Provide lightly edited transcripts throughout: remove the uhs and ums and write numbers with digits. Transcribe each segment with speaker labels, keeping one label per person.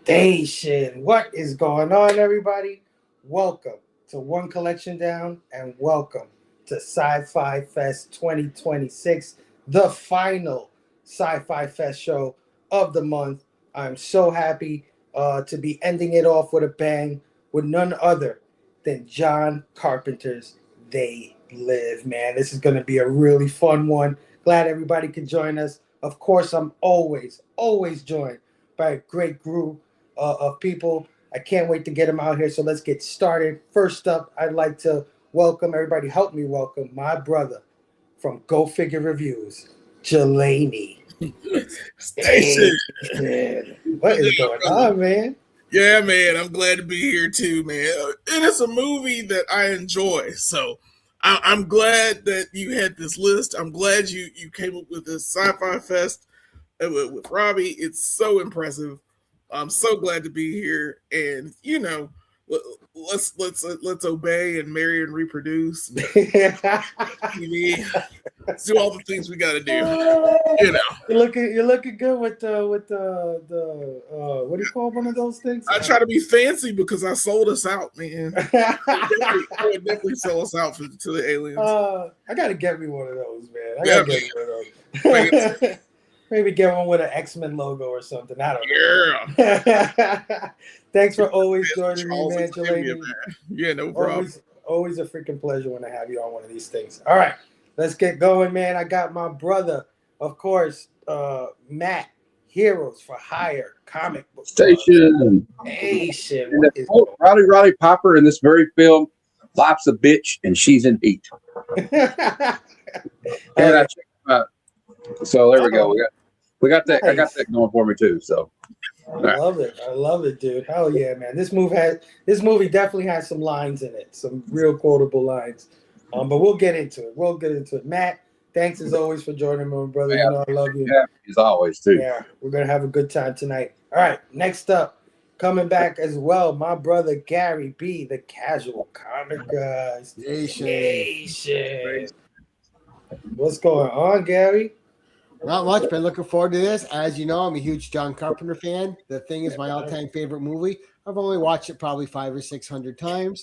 Speaker 1: Station. What is going on, everybody? Welcome to One Collection Down and welcome to Sci-Fi Fest 2026, the final Sci-Fi Fest show of the month. I'm so happy to be ending it off with a bang with none other than John Carpenter's They Live, man. This is going to be a really fun one. Glad everybody could join us. Of course, I'm always joined by a great group of people. I can't wait to get them out here. So let's get started. First up, I'd like to welcome everybody. Help me welcome my brother from Go Figure Reviews, Jelani.
Speaker 2: Station.
Speaker 1: What is going on, man?
Speaker 2: Yeah, man, I'm glad to be here too, man. And it's a movie that I enjoy. So I'm glad that you had this list. I'm glad you came up with this Sci-Fi Fest with Robbie. It's so impressive. I'm so glad to be here. And let's obey and marry and reproduce. Let's do all the things we got to do.
Speaker 1: You're looking good with the what do you call one of those things?
Speaker 2: I try to be fancy because I sold us out, man. I would definitely sell us out to the aliens.
Speaker 1: I gotta get me one of those, man. I gotta get me one of those. Maybe get one with an X-Men logo or something. I don't know. Yeah. Thanks for always joining me, man, Jelani.
Speaker 2: Yeah, no problem.
Speaker 1: Always a freaking pleasure when I have you on one of these things. All right, let's get going, man. I got my brother, of course, Matt, Heroes for Hire, comic book
Speaker 3: Station. Roddy Piper in this very film, life's a bitch and she's in heat. And I checked him out. So there we go. We got that. Nice. I got that going for me too. So
Speaker 1: I love it, dude. Hell yeah, man. This movie definitely has some lines in it, some real quotable lines. But we'll get into it. Matt, thanks as always for joining me, brother.
Speaker 3: Yeah,
Speaker 1: you know I love you.
Speaker 3: Yeah, as always too.
Speaker 1: Yeah, we're gonna have a good time tonight. All right, next up, coming back as well, my brother Gary B, the Casual Comic Guy. Nation. What's going on, Gary?
Speaker 4: Not much, but looking forward to this. As you know, I'm a huge John Carpenter fan. The Thing is my all-time favorite movie. I've only watched it probably 500 or 600 times.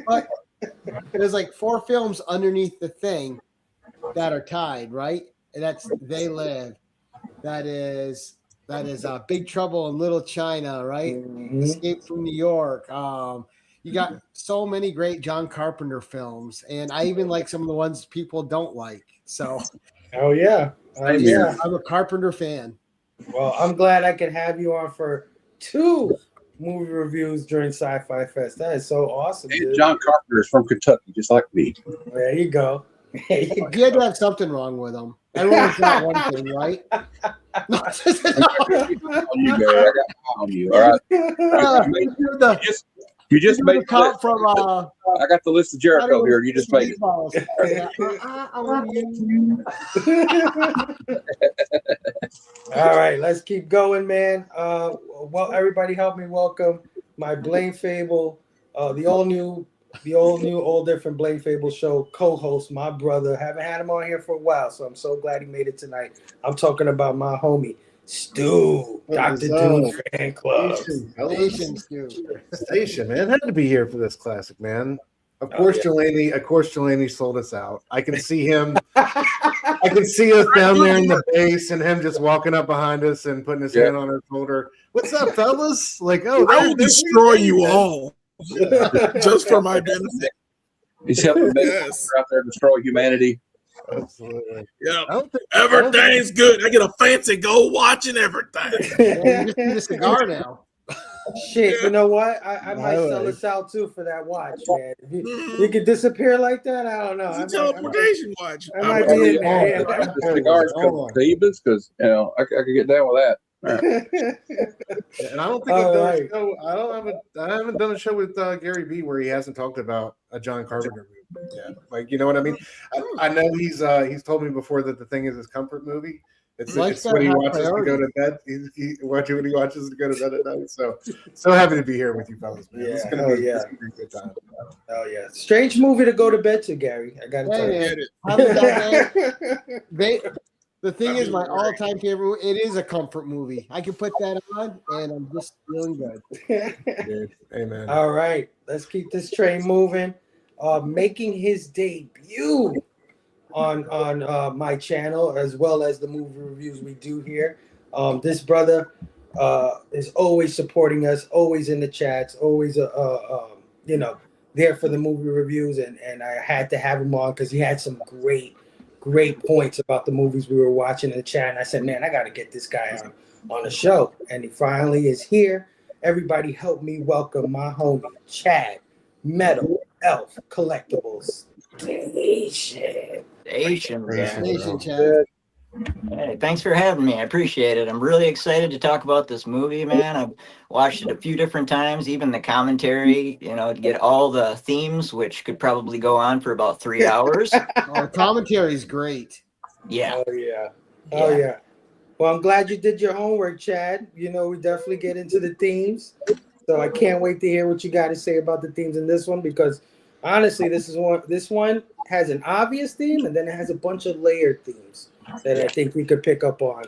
Speaker 4: But there's like 4 films underneath The Thing that are tied, right? And that's They Live. That is Big Trouble in Little China, right? Mm-hmm. Escape from New York. You got so many great John Carpenter films, and I even like some of the ones people don't like. So,
Speaker 1: oh yeah.
Speaker 4: I'm a Carpenter fan.
Speaker 1: Well, I'm glad I could have you on for 2 movie reviews during Sci-Fi Fest. That is so awesome, dude.
Speaker 3: John Carpenter is from Kentucky, just like me.
Speaker 1: There you go.
Speaker 4: You had to have something wrong with him. Everyone's got one thing, right?
Speaker 3: You, all right? You just made the list. From I got the list of Jericho here. You just made it.
Speaker 1: All right, let's keep going, man. Well, everybody, help me welcome my Blaine Fable, the all new, all different Blaine Fable show co-host, my brother. Haven't had him on here for a while, so I'm so glad he made it tonight. I'm talking about my homie Stu, Dr. Doom Fan Club.
Speaker 5: Station, man. Had to be here for this classic, man. Of course, Jelani sold us out. I can see him. I can see us down there in the base and him just walking up behind us and putting his hand on our shoulder. What's up, fellas? Like,
Speaker 2: I will destroy you all just for my benefit.
Speaker 3: He's helping out there destroy humanity.
Speaker 5: Absolutely.
Speaker 2: Yeah. Everything's good. I get a fancy gold watch and everything.
Speaker 4: You just need a cigar now.
Speaker 1: Shit, you know what? I might sell this out too for that watch, man. You could disappear like that? I don't know.
Speaker 2: It's a teleportation watch.
Speaker 1: I might be in there.
Speaker 3: The cigars come from Divas because I could get down with that.
Speaker 5: And I don't think I've done a show. I haven't done a show with Gary B where he hasn't talked about a John Carpenter movie. Yeah, like you know what I mean. I know he's told me before that The Thing is his comfort movie. It's what he watches to go to bed. He watches what he watches to go to bed at night. So happy to be here with you fellas, man.
Speaker 1: Yeah,
Speaker 5: it's gonna be a good time.
Speaker 1: Oh yeah, strange movie to go to bed to, Gary. I gotta tell you.
Speaker 4: The thing is, my all-time favorite. It is a comfort movie. I can put that on, and I'm just feeling good.
Speaker 5: Dude, amen.
Speaker 1: All right, let's keep this train moving. Making his debut on my channel, as well as the movie reviews we do here. This brother is always supporting us, always in the chats, always there for the movie reviews, and I had to have him on because he had some great points about the movies we were watching in the chat. And I said, man, I got to get this guy on the show, and he finally is here. Everybody help me welcome my homie Chad Metal Elf Collectibles Station.
Speaker 4: Station, Chad.
Speaker 6: Hey, thanks for having me. I appreciate it. I'm really excited to talk about this movie, man. I've watched it a few different times, even the commentary, to get all the themes, which could probably go on for about 3 hours.
Speaker 4: Oh, the commentary is great.
Speaker 6: Yeah.
Speaker 1: Oh yeah. Well, I'm glad you did your homework, Chad. We definitely get into the themes. So I can't wait to hear what you got to say about the themes in this one, because honestly, this one has an obvious theme, and then it has a bunch of layered themes that I think we could pick up on.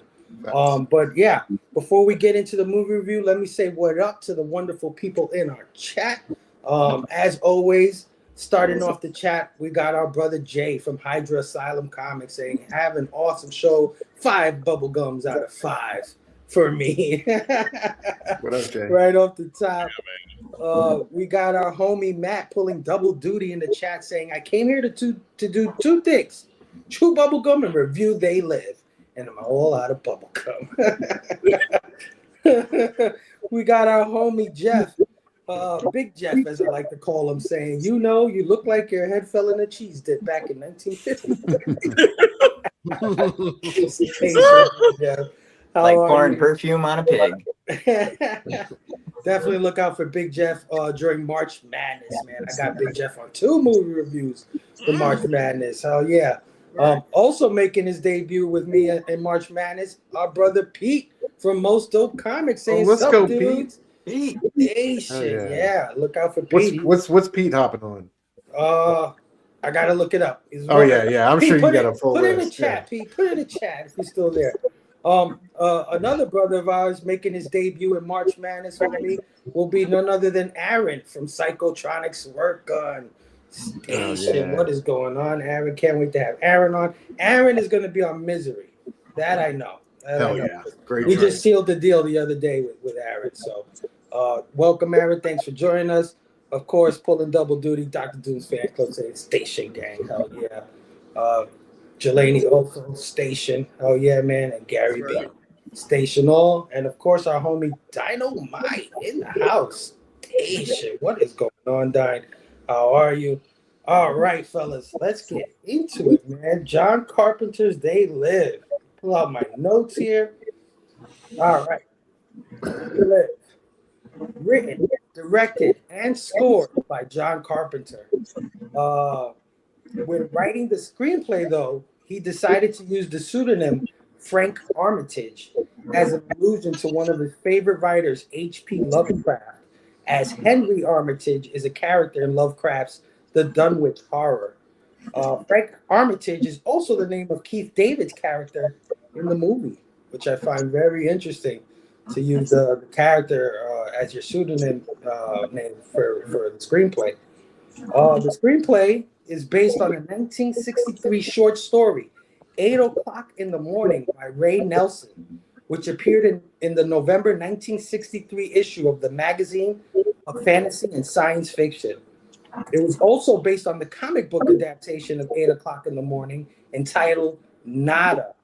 Speaker 1: But yeah, before we get into the movie review, let me say what up to the wonderful people in our chat. As always, starting off the chat, we got our brother Jay from Hydra Asylum Comics saying, have an awesome show, 5 bubblegums out of 5 for me.
Speaker 5: What up, Jay?
Speaker 1: Right off the top. We got our homie Matt pulling double duty in the chat saying, I came here to do 2 things. Chew bubblegum and review They Live. And I'm all out of bubblegum. We got our homie Jeff, Big Jeff, as I like to call him, saying, you look like your head fell in a cheese dip back in 1950.
Speaker 6: Like pouring perfume on a pig.
Speaker 1: Definitely look out for Big Jeff during March Madness, man. I got Big Jeff on 2 movie reviews for March Madness. Hell yeah. Also making his debut with me in March Madness, our brother Pete from Most Dope Comics saying,
Speaker 5: let's go,
Speaker 1: dudes?
Speaker 5: Pete.
Speaker 1: Yeah, look out for Pete.
Speaker 5: What's Pete hopping on?
Speaker 1: I gotta look it up.
Speaker 5: Yeah. I'm
Speaker 1: Pete,
Speaker 5: sure you got a full
Speaker 1: list. Put it in the chat, Pete. Put it in the chat if you're still there. Another brother of ours making his debut in March Madness with me will be none other than Aaron from Psychotronics Work on Station. What is going on, Aaron? Can't wait to have Aaron on. Aaron is going to be on Misery. That I know.
Speaker 5: Yeah. Great.
Speaker 1: We just sealed the deal the other day with Aaron. So welcome, Aaron. Thanks for joining us. Of course, pulling double duty, Dr. Doom's fan club saying Station Gang. Hell yeah. Jelani also Station. Oh yeah, man. And Gary B. Station all. And of course, our homie Dynamite in the house. Station. What is going on, Dine? How are you? All right, fellas. Let's get into it, man. John Carpenter's They Live. Pull out my notes here. All right. They Live. Written, directed, and scored by John Carpenter. When writing the screenplay, though, he decided to use the pseudonym Frank Armitage as an allusion to one of his favorite writers, H.P. Lovecraft, as Henry Armitage is a character in Lovecraft's The Dunwich Horror. Frank Armitage is also the name of Keith David's character in the movie, which I find very interesting, to use the character as your pseudonym name for the screenplay. The screenplay is based on a 1963 short story, 8 o'clock in the morning, by Ray Nelson, which appeared in the November 1963 issue of the magazine of fantasy and science fiction. It was also based on the comic book adaptation of 8 o'clock in the morning, entitled Nada.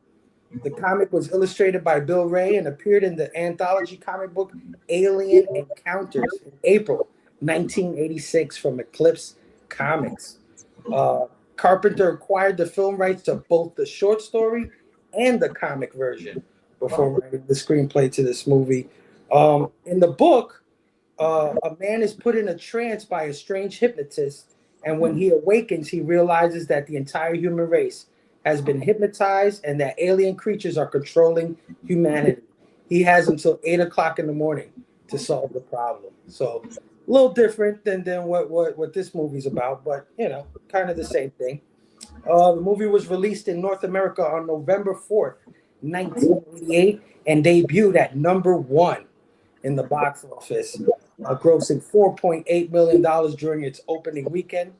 Speaker 1: The comic was illustrated by Bill Ray and appeared in the anthology comic book Alien Encounters in April 1986 from Eclipse Comics. Carpenter acquired the film rights to both the short story and the comic version before writing the screenplay to this movie. In the book, a man is put in a trance by a strange hypnotist, and when he awakens, he realizes that the entire human race has been hypnotized and that alien creatures are controlling humanity. He has until 8 o'clock in the morning to solve the problem. So a little different than what this movie's about, but kind of the same thing. The movie was released in North America on November 4th, 1988, and debuted at number 1 in the box office, grossing $4.8 million during its opening weekend.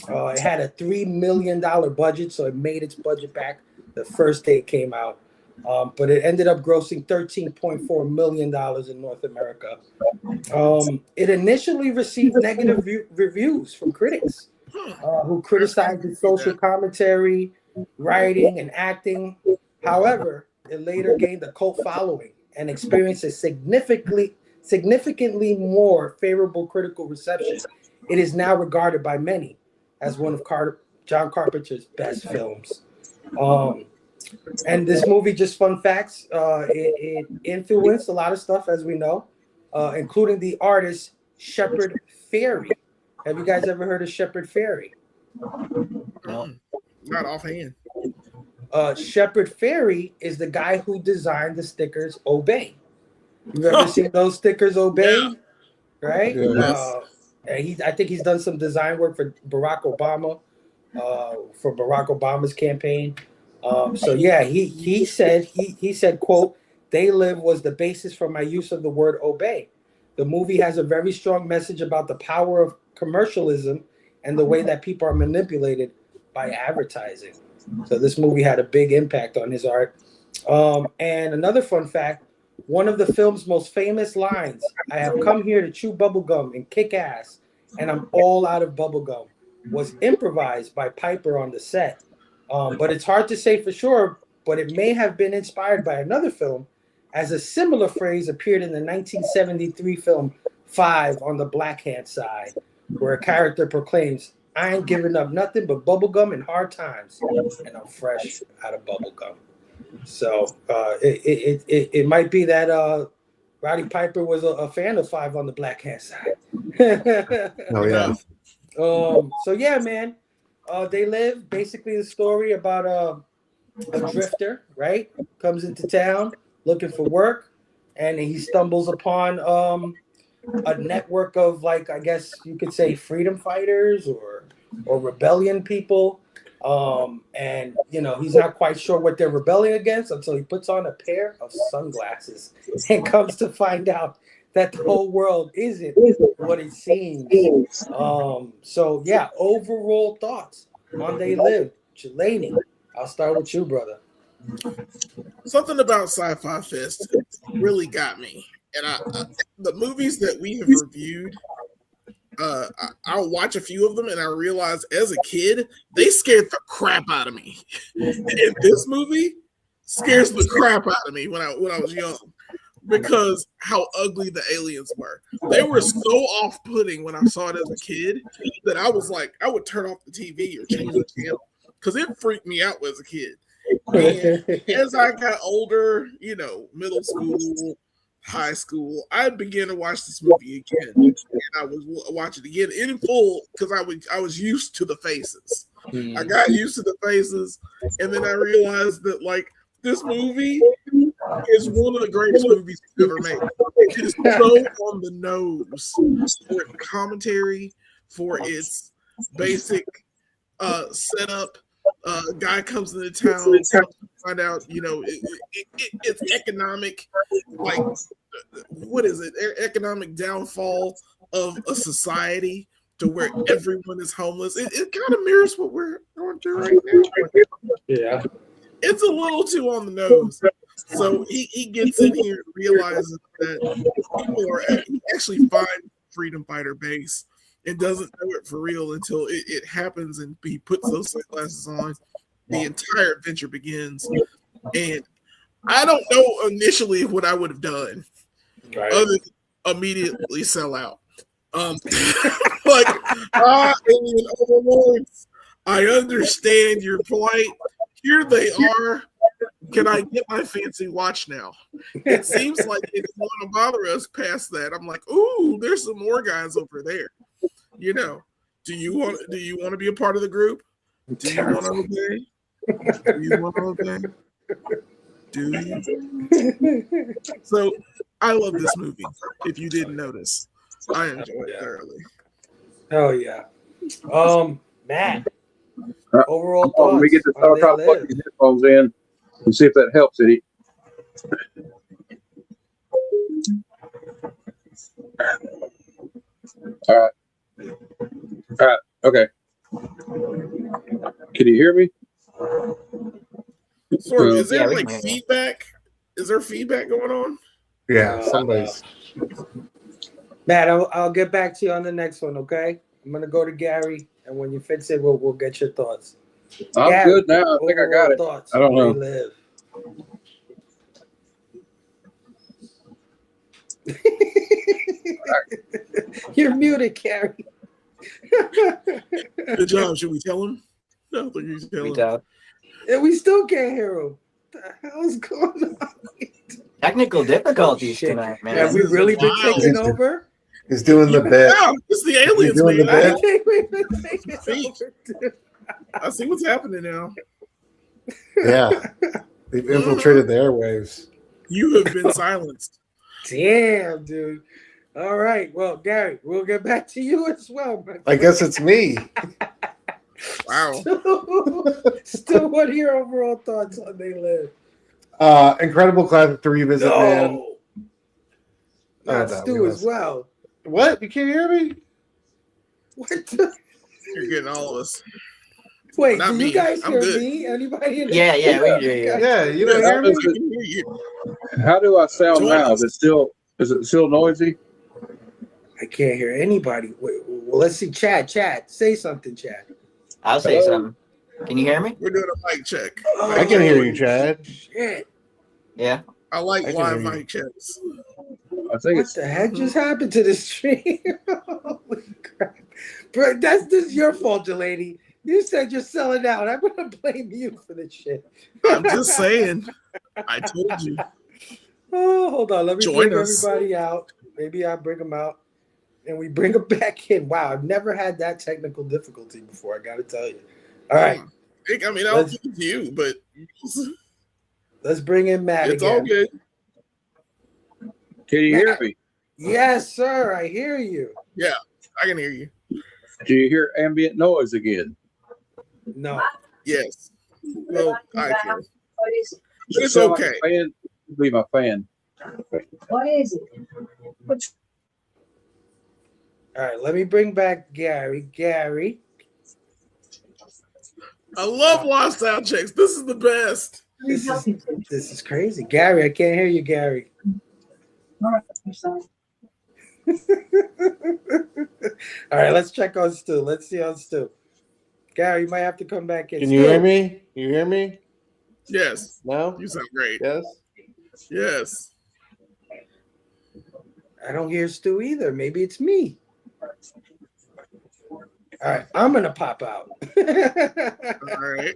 Speaker 1: It had a $3 million budget, so it made its budget back the first day it came out. But it ended up grossing $13.4 million in North America. It initially received negative reviews from critics who criticized its social commentary, writing, and acting. However, it later gained a cult following and experienced a significantly more favorable critical reception. It is now regarded by many as one of John Carpenter's best films. And this movie, just fun facts, it influenced a lot of stuff, as we know, including the artist Shepard Fairey. Have you guys ever heard of Shepard Fairey?
Speaker 6: No.
Speaker 2: Not offhand.
Speaker 1: Shepard Fairey is the guy who designed the stickers Obey. You've ever seen those stickers Obey?
Speaker 2: Yeah.
Speaker 1: Right?
Speaker 5: Yes.
Speaker 1: I think he's done some design work for Barack Obama, for Barack Obama's campaign. So yeah, he said, quote, "They Live was the basis for my use of the word obey. The movie has a very strong message about the power of commercialism and the way that people are manipulated by advertising." So this movie had a big impact on his art. And another fun fact, one of the film's most famous lines, "I have come here to chew bubblegum and kick ass, and I'm all out of bubblegum," was improvised by Piper on the set. But it's hard to say for sure, but it may have been inspired by another film, as a similar phrase appeared in the 1973 film Five on the Black Hand Side, where a character proclaims, "I ain't giving up nothing but bubblegum in hard times, and I'm fresh out of bubblegum." So it might be that Roddy Piper was a fan of Five on the Black Hand Side.
Speaker 5: Oh yeah.
Speaker 1: So yeah, man. They Live, basically the story about a drifter, right? Comes into town looking for work, and he stumbles upon a network of, like, I guess you could say freedom fighters or rebellion people. And you know, he's not quite sure what they're rebelling against until he puts on a pair of sunglasses and comes to find out that the whole world isn't what it seems. So yeah, overall thoughts on They Live. Jelani, I'll start with you, brother.
Speaker 2: Something about Sci-Fi Fest really got me, and the movies that we have reviewed, I'll watch a few of them, and I realize as a kid they scared the crap out of me, and this movie scares the crap out of me when I was young, because how ugly the aliens were. They were so off-putting when I saw it as a kid that I was like, I would turn off the TV or change the channel because it freaked me out as a kid. And as I got older, you know, middle school, high school, I began to watch this movie again, and I was watching it again in full because I was used to the faces. I got used to the faces, and then I realized that, like, this movie is one of the greatest movies ever made. It is so on the nose for its commentary, for its basic setup. Guy comes into town, find out, you know, it's economic, like, what is it? Economic downfall of a society to where everyone is homeless. It kind of mirrors what we're going through right now.
Speaker 1: Yeah.
Speaker 2: It's a little too on the nose. So he gets in here and realizes that people are actually find freedom fighter base and doesn't know it for real until it happens, and he puts those sunglasses on. The entire adventure begins, and I don't know initially what I would have done,
Speaker 1: Right.
Speaker 2: other than immediately sell out. Like, alien overlords, I understand your plight. Here they are. Can I get my fancy watch now? It seems like they don't want to bother us past that. I'm like, ooh, there's some more guys over there. You know, do you want to be a part of the group? Do you want to obey? Do you want to obey? Do you? So I love this movie. If you didn't notice, I enjoyed it thoroughly.
Speaker 1: Oh yeah. Matt. Overall
Speaker 3: Let me
Speaker 1: thoughts
Speaker 3: get this.
Speaker 1: on
Speaker 3: I'll try
Speaker 1: They
Speaker 3: to plug
Speaker 1: Live.
Speaker 3: these headphones in and see if that helps any. All right. All right. Okay. Can you hear me?
Speaker 2: Sort of. Is
Speaker 6: Yeah,
Speaker 2: there
Speaker 6: we
Speaker 2: like
Speaker 6: can hear you.
Speaker 2: feedback? Is there feedback going on?
Speaker 5: Yeah, somebody's.
Speaker 1: Matt, I'll get back to you on the next one, okay? I'm gonna go to Gary, and when you fix it, we'll get your thoughts.
Speaker 3: I'm
Speaker 1: Gary,
Speaker 3: good now. I think I got
Speaker 1: overall
Speaker 3: it.
Speaker 1: thoughts
Speaker 3: I don't
Speaker 1: on
Speaker 3: know.
Speaker 1: They Live. You're muted, Gary.
Speaker 2: Good job. Should we tell him? No, I think he's telling.
Speaker 1: And we still can't hear him. What the hell's going on?
Speaker 6: Technical difficulties
Speaker 1: Shit.
Speaker 6: tonight, man.
Speaker 1: Have we really been
Speaker 2: Wild.
Speaker 1: taking over?
Speaker 5: He's doing the bit.
Speaker 2: Yeah, it's the aliens,
Speaker 5: doing the
Speaker 2: man.
Speaker 1: I
Speaker 5: bit?
Speaker 1: think we've been taking
Speaker 2: See?
Speaker 1: over, dude.
Speaker 2: I see what's happening now.
Speaker 5: Yeah, they've infiltrated the airwaves.
Speaker 2: You have been silenced.
Speaker 1: Damn, dude. All right. Well, Gary, we'll get back to you as well. My
Speaker 5: I guess it's me.
Speaker 2: Wow.
Speaker 1: Still, what are your overall thoughts on They Live?
Speaker 5: Incredible classic to revisit, man.
Speaker 1: Not
Speaker 5: no,
Speaker 1: Stu
Speaker 5: we
Speaker 1: as
Speaker 5: lost.
Speaker 1: well.
Speaker 5: What? You can't hear me?
Speaker 1: What the?
Speaker 2: You're getting all of us.
Speaker 1: Wait,
Speaker 2: Not
Speaker 1: do
Speaker 2: me.
Speaker 1: you guys
Speaker 2: I'm
Speaker 1: hear
Speaker 2: good.
Speaker 1: me? Anybody in
Speaker 6: Yeah, yeah, we hear you.
Speaker 5: Yeah, you don't
Speaker 2: Yes,
Speaker 5: hear me?
Speaker 2: I can hear you.
Speaker 3: How do I sound
Speaker 2: Join
Speaker 3: now?
Speaker 2: us.
Speaker 3: Is it still noisy?
Speaker 1: I can't hear anybody. Wait, well, let's see. Chad, say something, Chad.
Speaker 6: I'll say something. Can you hear me?
Speaker 2: We're doing a mic check.
Speaker 5: I can hear you, Chad.
Speaker 1: Shit.
Speaker 6: Yeah.
Speaker 2: I like
Speaker 5: I can
Speaker 2: live
Speaker 5: hear you.
Speaker 2: mic checks.
Speaker 3: I think
Speaker 1: What
Speaker 3: it's.
Speaker 1: the heck just happened to this stream? Holy crap. Bro, this is your fault, lady. You said you're selling out. I'm going to blame you for this shit.
Speaker 2: I'm just saying. I told you.
Speaker 1: Oh, hold on. Let me
Speaker 2: Join
Speaker 1: bring
Speaker 2: us.
Speaker 1: everybody out. Maybe I'll bring them out. And we bring them back in. Wow, I've never had that technical difficulty before, I got to tell you. All right.
Speaker 2: I mean, I'll give it to you, but
Speaker 1: Let's bring in Matt
Speaker 2: it's
Speaker 1: again.
Speaker 2: all good.
Speaker 3: Can you hear me?
Speaker 1: Yes, sir. I hear you.
Speaker 2: Yeah, I can hear you.
Speaker 3: Do you hear ambient noise again?
Speaker 1: No.
Speaker 2: Yes. Well, I can.
Speaker 3: Does it
Speaker 2: It's
Speaker 3: sound like
Speaker 2: okay.
Speaker 3: a fan? Be my fan.
Speaker 7: What is it?
Speaker 1: All right, let me bring back Gary. Gary.
Speaker 2: I love live sound checks. This is the best.
Speaker 1: This is crazy. Gary, I can't hear you, Gary.
Speaker 7: All right, I'm sorry.
Speaker 1: All right, let's check on Stu. Let's see on Stu. Gary, you might have to come back in.
Speaker 5: Can you hear me? You hear me?
Speaker 2: Yes.
Speaker 5: No?
Speaker 2: You sound great.
Speaker 5: Yes?
Speaker 2: Yes.
Speaker 1: I don't hear Stu either. Maybe it's me. All right, I'm going to pop out.
Speaker 2: All right.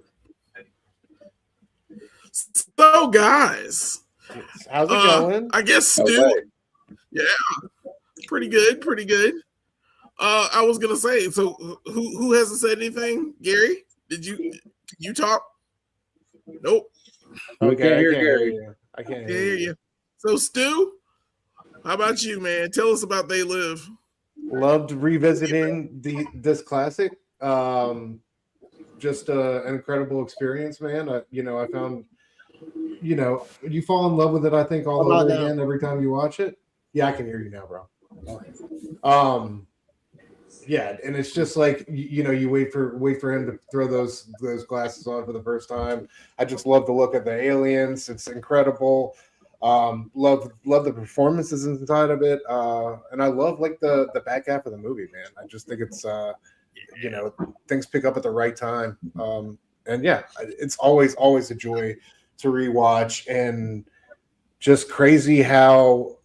Speaker 2: So, guys,
Speaker 5: How's it going?
Speaker 2: I guess
Speaker 3: No
Speaker 2: Stu.
Speaker 3: way.
Speaker 2: Yeah, pretty good, pretty good. I was gonna say, so who hasn't said anything? Gary, did you talk? Nope.
Speaker 3: We
Speaker 5: Okay,
Speaker 3: can't
Speaker 5: I
Speaker 3: hear
Speaker 5: can't
Speaker 3: Gary.
Speaker 5: hear you. I can't
Speaker 2: Can't
Speaker 5: hear
Speaker 2: hear
Speaker 5: you.
Speaker 2: you. So Stu, how about you, man? Tell us about They Live.
Speaker 5: Loved revisiting this classic. Just an incredible experience, man. I found, you fall in love with it. I think all
Speaker 4: How about
Speaker 5: over
Speaker 4: now?
Speaker 5: again every time you watch it. Yeah, I can hear you now, bro. Yeah, and it's just like you wait for him to throw those glasses on for the first time. I just love the look of the aliens. It's incredible. Love the performances inside of it, and I love like the back half of the movie, man. I just think it's things pick up at the right time, and yeah, it's always a joy to rewatch, and just crazy how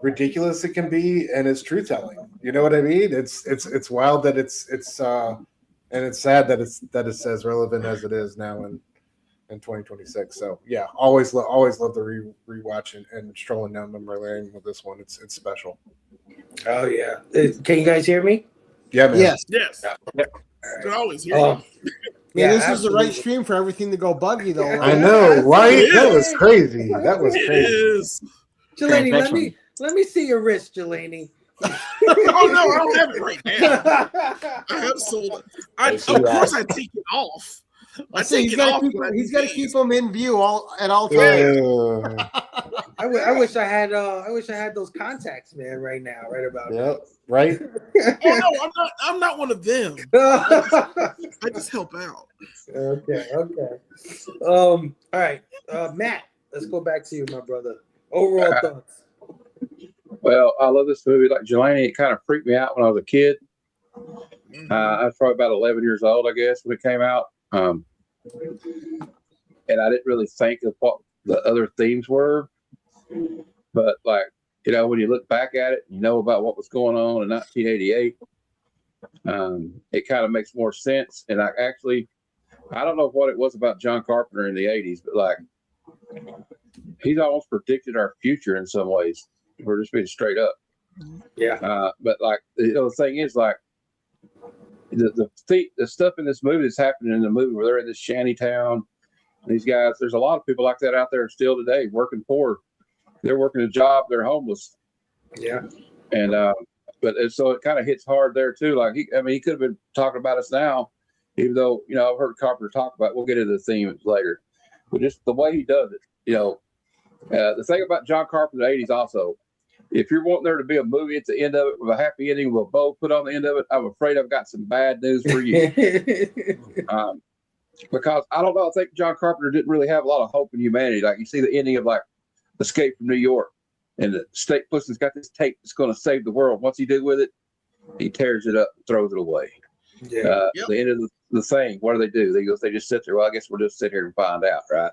Speaker 5: ridiculous it can be, and it's truth telling. You know what I mean? It's wild that it's and it's sad that it's as relevant as it is now in 2026. So yeah, always love the rewatch and strolling down memory lane with this one. It's special.
Speaker 1: Oh, yeah. Can you guys hear me?
Speaker 5: Yeah, man.
Speaker 4: Yes.
Speaker 2: Yes, you can always hear
Speaker 1: Oh,
Speaker 2: me.
Speaker 4: Yeah, this is the right
Speaker 1: absolutely.
Speaker 4: stream for everything to go buggy, though.
Speaker 5: I
Speaker 4: Right?
Speaker 5: know, right?
Speaker 2: It
Speaker 5: That
Speaker 2: is.
Speaker 5: was crazy. That was
Speaker 2: It
Speaker 5: crazy.
Speaker 2: is.
Speaker 1: Jelani,
Speaker 6: Transmission.
Speaker 1: let me see your wrist, Jelani.
Speaker 2: Oh no, I don't have it right now. I have sold it. Of course, I take it off. I take
Speaker 4: he's
Speaker 2: it
Speaker 4: got
Speaker 2: off.
Speaker 4: to keep them in view at all times.
Speaker 1: I wish I had those contacts, man, right now, right about now.
Speaker 5: Yep. Right.
Speaker 2: Oh no, I'm not one of them. I just help out.
Speaker 1: Okay. All right. Matt, let's go back to you, my brother. Overall thoughts.
Speaker 3: Well, I love this movie. Like Jelani, it kind of freaked me out when I was a kid. I was probably about 11 years old, I guess, when it came out. And I didn't really think of what the other themes were. But, like, you know, when you look back at it, you know about what was going on in 1988. It kind of makes more sense. And I don't know what it was about John Carpenter in the 80s, but, like, he's almost predicted our future in some ways. We're just being straight up.
Speaker 1: Yeah.
Speaker 3: But, like, the thing is, like, the stuff in this movie that's happening in the movie where they're in this shanty town. These guys, there's a lot of people like that out there still today working poor. They're working a job. They're homeless.
Speaker 1: Yeah.
Speaker 3: And so it kind of hits hard there too. Like he could have been talking about us now, even though, you know, I've heard Carpenter talk about it. We'll get into the theme later, but just the way he does it, you know, the thing about John Carpenter in the 80s also, if you're wanting there to be a movie at the end of it with a happy ending with a bow put on the end of it, I'm afraid I've got some bad news for you. Because I don't know, I think John Carpenter didn't really have a lot of hope in humanity. Like you see the ending of like Escape from New York, and the state pussy's got this tape that's going to save the world. What's he do with it? He tears it up and throws it away.
Speaker 1: Yeah.
Speaker 3: The end of the thing, what do? They just sit there. Well, I guess we'll just sit here and find out, right?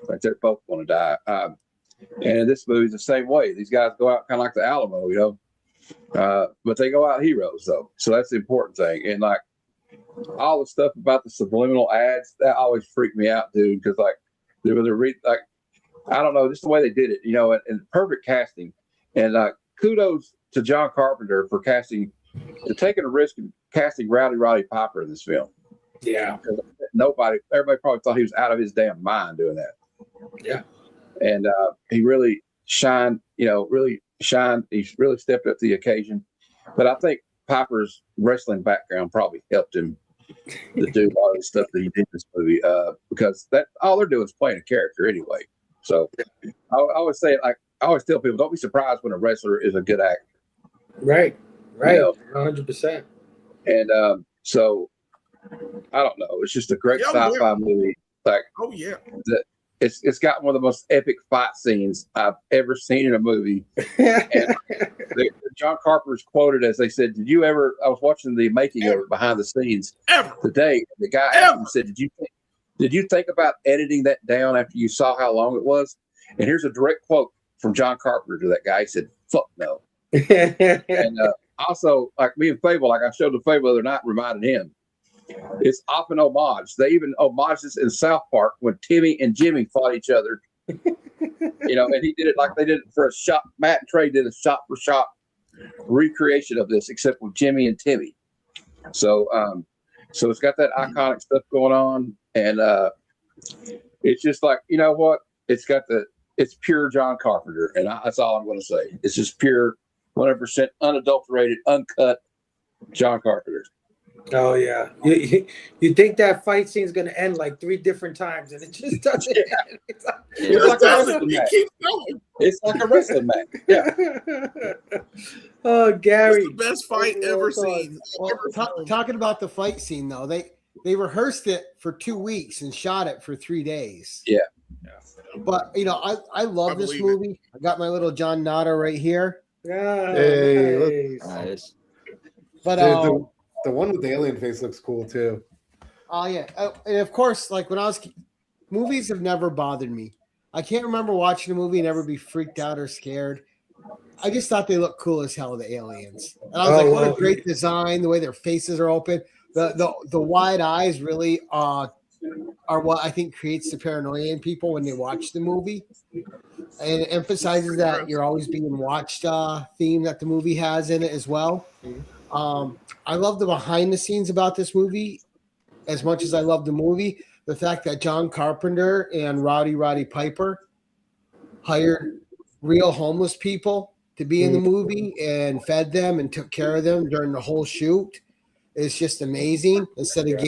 Speaker 3: Like they're both going to die. And this movie's the same way. These guys go out kind of like the Alamo, you know, but they go out heroes though. So that's the important thing. And like all the stuff about the subliminal ads, that always freaked me out, dude. Because like like I don't know, just the way they did it, you know, and perfect casting. And kudos to John Carpenter for taking a risk and casting Roddy Piper in this film.
Speaker 1: Yeah.
Speaker 3: Everybody probably thought he was out of his damn mind doing that.
Speaker 1: Yeah.
Speaker 3: And he really shined, you know, he's really stepped up to the occasion. But I think Piper's wrestling background probably helped him to do a lot of the stuff that he did in this movie, because that all they're doing is playing a character anyway. So I always say, like, I always tell people, don't be surprised when a wrestler is a good actor.
Speaker 1: Right.
Speaker 3: You know?
Speaker 1: 100%.
Speaker 3: And so I don't know. It's just a great sci-fi movie. Like,
Speaker 2: oh yeah,
Speaker 3: it's got one of the most epic fight scenes I've ever seen in a movie. And John Carpenter's quoted as they said, I was watching the making of it behind the scenes today. The guy asked him, said, did you think about editing that down after you saw how long it was? And here's a direct quote from John Carpenter to that guy. He said, fuck no. And also, like me and Fable, like I showed the Fable the other night, reminded him, it's often homage. They even homage this in South Park when Timmy and Jimmy fought each other. You know, and he did it like they did it for a shot. Matt and Trey did a shot for shot recreation of this, except with Jimmy and Timmy. So it's got that iconic stuff going on, and it's just like, you know what? It's pure John Carpenter, and that's all I'm going to say. It's just pure, 100% unadulterated, uncut John Carpenter.
Speaker 1: Oh yeah, you think that fight scene is gonna end like 3 different times, and it just doesn't. End.
Speaker 3: It's like a wrestling match. It's like a wrestling match. Yeah.
Speaker 1: Oh, Gary,
Speaker 2: it's the best fight ever seen.
Speaker 4: Well, talking about the fight scene though, they rehearsed it for 2 weeks and shot it for 3 days.
Speaker 3: Yeah.
Speaker 4: But you know, I love this movie. I got my little John Nada right here.
Speaker 1: Yeah.
Speaker 5: Hey,
Speaker 6: Nice.
Speaker 4: But
Speaker 5: dude, the one with the alien face looks cool too.
Speaker 4: Oh yeah, and of course, like when movies have never bothered me. I can't remember watching a movie and ever be freaked out or scared. I just thought they looked cool as hell, the aliens. And I was like, what a great design! The way their faces are open, the wide eyes really are what I think creates the paranoia in people when they watch the movie, and it emphasizes that you're always being watched theme that the movie has in it as well. I love the behind the scenes about this movie as much as I love the movie. The fact that John Carpenter and Roddy Piper hired real homeless people to be in the movie and fed them and took care of them during the whole shoot. It's just amazing. Instead of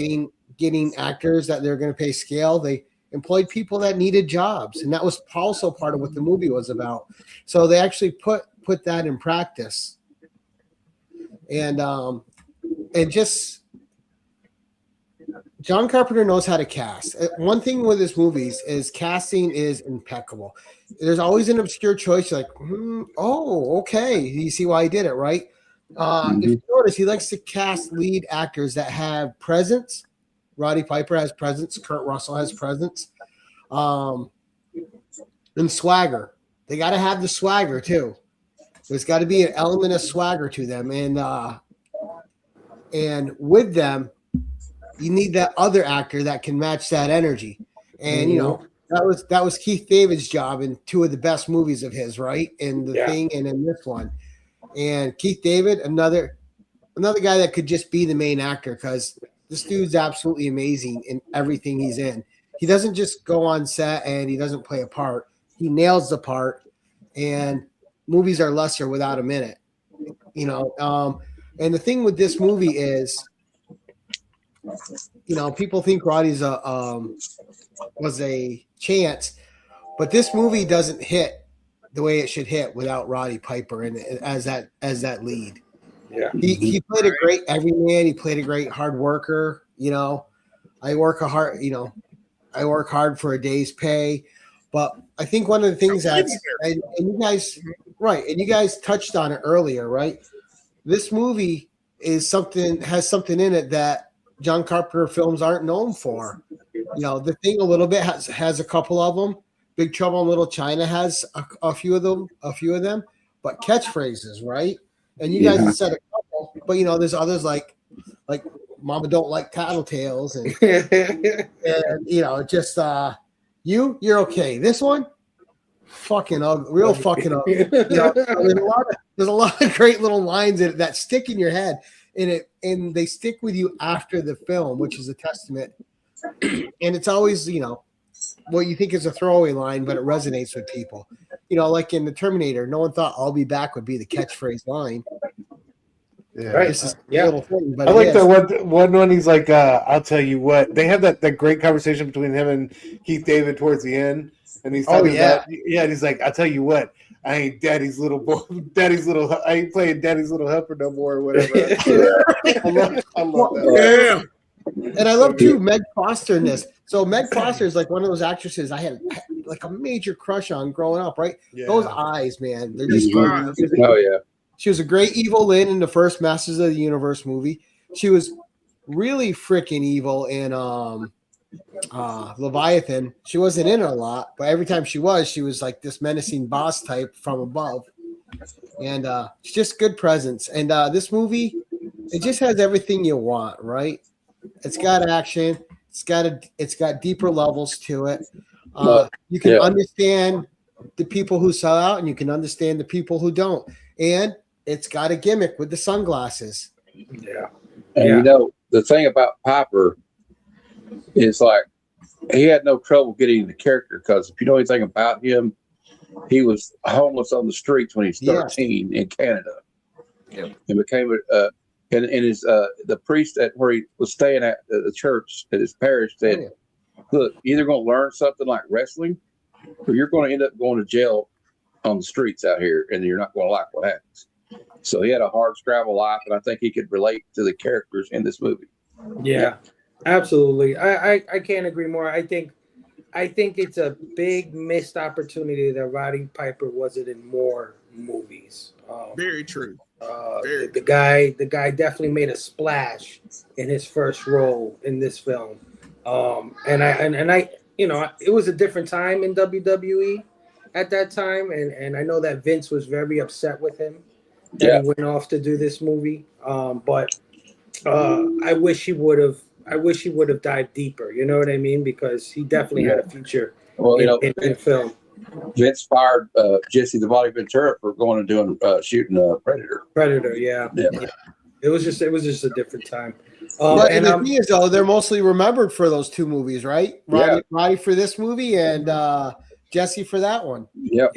Speaker 4: getting actors that they're going to pay scale, they employed people that needed jobs, and that was also part of what the movie was about. So they actually put that in practice, and just John Carpenter knows how to cast. One thing with his movies is casting is impeccable. There's always an obscure choice. You're like, oh, okay. You see why he did it, right? If you notice, he likes to cast lead actors that have presence. Roddy Piper has presence. Kurt Russell has presence. And swagger. They got to have the swagger, too. There's got to be an element of swagger to them. And with them, you need that other actor that can match that energy. And, you know, that was Keith David's job in two of the best movies of his, right? In The Thing and in this one. And Keith David, another guy that could just be the main actor, because this dude's absolutely amazing in everything he's in. He doesn't just go on set and he doesn't play a part. He nails the part, and movies are lesser without him in it. You know, and the thing with this movie is, you know, people think Roddy's was a chance, but this movie doesn't hit the way it should hit without Roddy Piper and as that lead.
Speaker 1: Yeah,
Speaker 4: he played a great everyman. He played a great hard worker. You know, I work hard for a day's pay, but I think one of the things and you guys, right, and you guys touched on it earlier, right? This movie has something in it that John Carpenter films aren't known for. You know, The Thing a little bit has a couple of them. Big Trouble in Little China has a few of them, but catchphrases, right? And you guys have said a couple, but you know, there's others like Mama Don't Like Tattletales and you know, just you're okay. This one, fucking ugly, real fucking ugly. You know, there's a lot of great little lines in it that stick in your head. And they stick with you after the film, which is a testament. And it's always, you know, what you think is a throwaway line, but it resonates with people. You know, like in the Terminator, no one thought "I'll be back" would be the catchphrase line.
Speaker 5: Yeah,
Speaker 1: right.
Speaker 4: This is a little thing, but
Speaker 5: I like the one he's like, "I'll tell you what." They have that great conversation between him and Keith David towards the end, and he's talking about, and he's like, "I'll tell you what." I ain't daddy's little boy. I ain't playing daddy's little helper no more, or whatever. I love that.
Speaker 2: Yeah.
Speaker 4: And I love too Meg Foster in this. So Meg Foster is like one of those actresses I had like a major crush on growing up. Right?
Speaker 5: Yeah.
Speaker 4: Those eyes, man, they're just.
Speaker 3: Oh yeah.
Speaker 4: She was a great evil Lynn in the first Masters of the Universe movie. She was really freaking evil in Leviathan. She wasn't in it a lot, but every time she was like this menacing boss type from above. And it's just good presence. And this movie, it just has everything you want, right? It's got action. It's got deeper levels to it. You can understand the people who sell out, and you can understand the people who don't. And it's got a gimmick with the sunglasses.
Speaker 1: Yeah.
Speaker 3: And you know, the thing about Piper is like he had no trouble getting the character, because if you know anything about him, he was homeless on the streets when he was 13 in Canada.
Speaker 6: Yep.
Speaker 3: And became and his the priest at where he was staying at the church at his parish said, "Look, you're either going to learn something like wrestling, or you're going to end up going to jail on the streets out here, and you're not going to like what happens." So he had a hard scrabble life, and I think he could relate to the characters in this movie.
Speaker 1: Yeah, absolutely. I can't agree more. I think it's a big missed opportunity that Roddy Piper wasn't in more movies.
Speaker 2: Very true.
Speaker 1: The guy definitely made a splash in his first role in this film. And I, you know, it was a different time in WWE at that time, and I know that Vince was very upset with him that he went off to do this movie. But I wish he would have dived deeper. You know what I mean? Because he definitely had a future in film.
Speaker 3: Vince fired Jesse the Body Ventura for going and doing shooting Predator.
Speaker 1: Predator, yeah. It was just a different time.
Speaker 4: And the thing is, though, they're mostly remembered for those two movies, right? Roddy for this movie and Jesse for that one.
Speaker 3: Yep.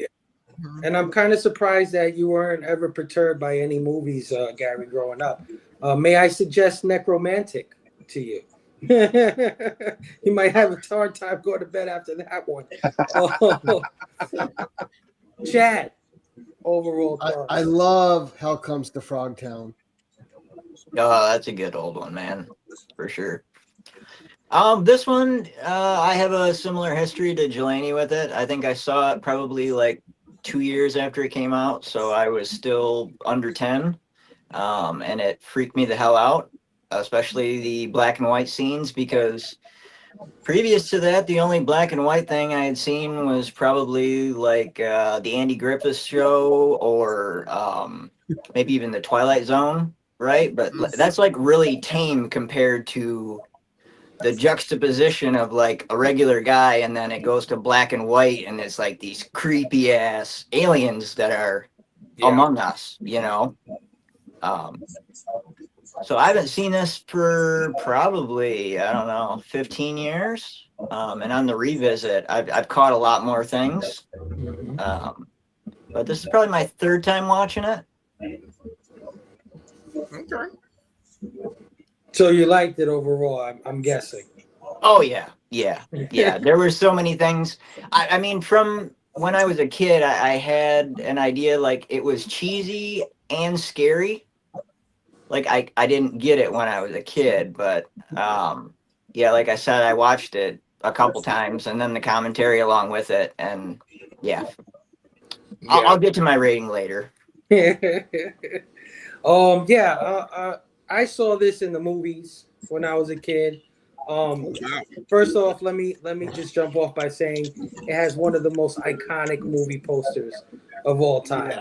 Speaker 1: And I'm kind of surprised that you weren't ever perturbed by any movies, Gary, growing up. May I suggest Necromantic to you? You might have a hard time going to bed after that one. Chad, overall thoughts.
Speaker 4: I love Hell Comes to Frogtown.
Speaker 6: Oh, that's a good old one, man, for sure. This one, I have a similar history to Jelani with it. I think I saw it probably like 2 years after it came out, so I was still under 10, and it freaked me the hell out, especially the black and white scenes, because previous to that, the only black and white thing I had seen was probably like the Andy Griffith Show, or maybe even the Twilight Zone, right? But that's like really tame compared to the juxtaposition of like a regular guy, and then it goes to black and white, and it's like these creepy ass aliens that are among us, you know. So I haven't seen this for probably, I don't know, 15 years. And on the revisit, I've caught a lot more things. But this is probably my third time watching it.
Speaker 2: Okay.
Speaker 1: So you liked it overall, I'm guessing.
Speaker 6: Oh, yeah. There were so many things. I mean, from when I was a kid, I had an idea like it was cheesy and scary. Like I didn't get it when I was a kid, but yeah, like I said, I watched it a couple times, and then the commentary along with it, and yeah. I'll get to my rating later.
Speaker 1: I saw this in the movies when I was a kid. First off, let me just jump off by saying it has one of the most iconic movie posters of all time.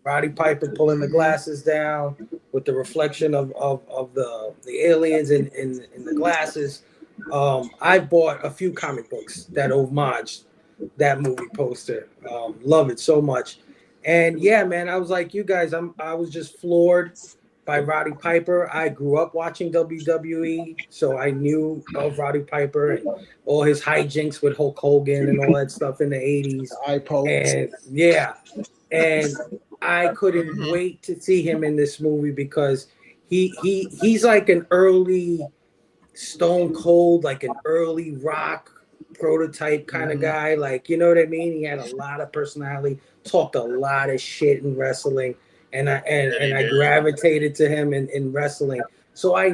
Speaker 1: Roddy Piper pulling the glasses down with the reflection of the aliens in the glasses. I bought a few comic books that homage that movie poster. Love it so much. And yeah, man, I was like you guys, I was just floored by Roddy Piper. I grew up watching WWE, so I knew of Roddy Piper and all his hijinks with Hulk Hogan and all that stuff in the 80s. And yeah, and I couldn't wait to see him in this movie because he's like an early Stone Cold, like an early Rock prototype kind of guy. Like, you know what I mean? He had a lot of personality, talked a lot of shit in wrestling. And I gravitated to him in wrestling. So I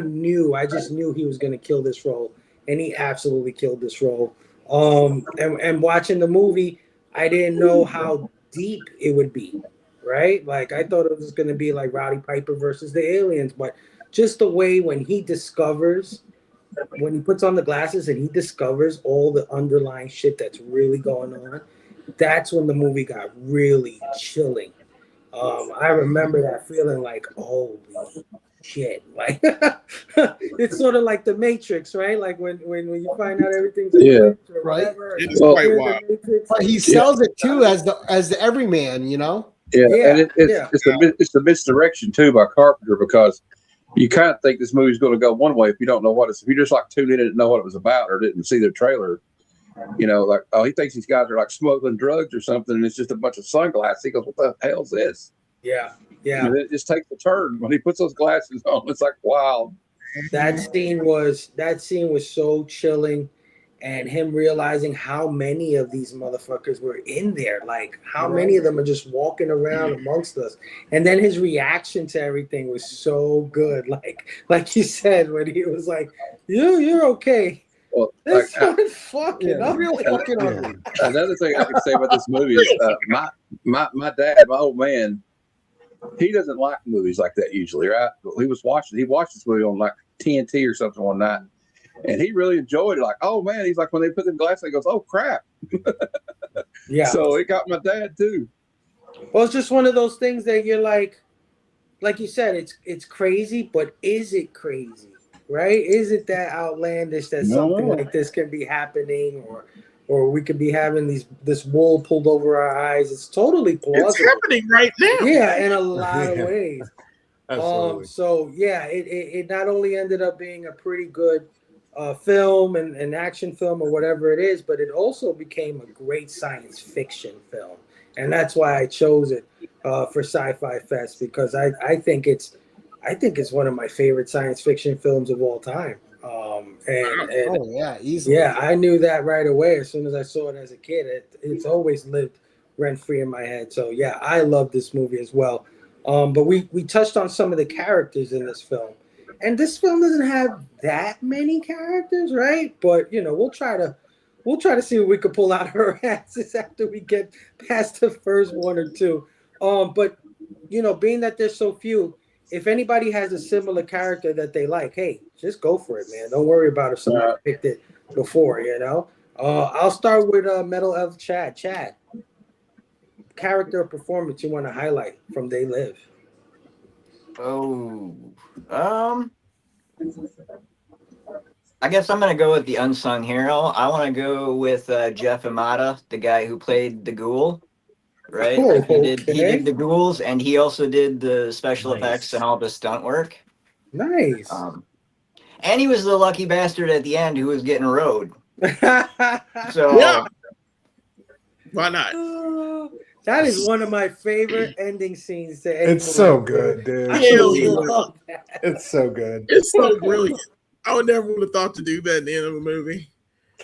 Speaker 1: just knew he was going to kill this role, and he absolutely killed this role. And watching the movie, I didn't know how deep it would be, right? Like I thought it was going to be like Roddy Piper versus the aliens, but just the way when he puts on the glasses and he discovers all the underlying shit that's really going on, that's when the movie got really chilling. I remember that feeling like, holy shit. Like it's sort of like the Matrix, right? Like when you find out everything's a glitch or whatever.
Speaker 2: It is quite wild.
Speaker 4: But he sells it too as the everyman, you know?
Speaker 3: And it's a misdirection too by Carpenter, because you kind of think this movie's going to go one way if you don't know what it's. If you just like tuned in and didn't know what it was about or didn't see the trailer, you know, like, oh, he thinks these guys are like smuggling drugs or something, and it's just a bunch of sunglasses. He goes, "What the hell's this?"
Speaker 1: Yeah.
Speaker 3: And it just takes a turn when he puts those glasses on. It's like, wow.
Speaker 1: That scene was so chilling, and him realizing how many of these motherfuckers were in there, like how many of them are just walking around amongst us, and then his reaction to everything was so good. Like you said, when he was like, "You're okay."
Speaker 3: Well,
Speaker 1: this one's fucking up.
Speaker 3: Another thing I can say about this movie is my dad, my old man, he doesn't like movies like that usually, right? He watched this movie on like TNT or something one night, and he really enjoyed it. Like, oh man, he's like, when they put them glasses, he goes, oh crap.
Speaker 1: Yeah.
Speaker 3: So it got my dad too.
Speaker 1: Well, it's just one of those things that you're like you said, it's crazy, but is it crazy? Right? Is it that outlandish that something like this can be happening, or we could be having this wool pulled over our eyes? It's totally plausible.
Speaker 2: It's happening right now.
Speaker 1: Yeah, in a lot of ways.
Speaker 5: Absolutely.
Speaker 1: So yeah, it not only ended up being a pretty good film and an action film or whatever it is, but it also became a great science fiction film. and that's why I chose it for Sci-Fi Fest, because I think it's one of my favorite science fiction films of all time. And
Speaker 4: Oh yeah, easily.
Speaker 1: yeah, I knew that right away as soon as I saw it as a kid. It's always lived rent free in my head. So yeah, I love this movie as well. But we touched on some of the characters in this film, and this film doesn't have that many characters, right? But we'll try to see what we could pull out of our asses after we get past the first one or two. But being that there's so few, if anybody has a similar character that they like, hey, just go for it, man. Don't worry about if somebody picked it before, I'll start with Metal Elf Chad. Chad, character or performance you want to highlight from They Live?
Speaker 6: Oh, I guess I'm gonna go with the unsung hero. I want to go with Jeff Imada, the guy who played the Ghoul. Right,
Speaker 1: Oh,
Speaker 6: he did
Speaker 1: okay.
Speaker 6: the ghouls, and he also did the special effects and all the stunt work.
Speaker 1: Nice.
Speaker 6: And he was the lucky bastard at the end who was getting rode. So
Speaker 2: Yeah. Why not?
Speaker 1: That is one of my favorite ending scenes to any
Speaker 5: It's so
Speaker 1: movie.
Speaker 5: good, dude.
Speaker 1: I
Speaker 2: Hell yeah.
Speaker 1: love that.
Speaker 5: It's so good.
Speaker 2: It's so brilliant. I would never would have thought to do that in the end of a movie.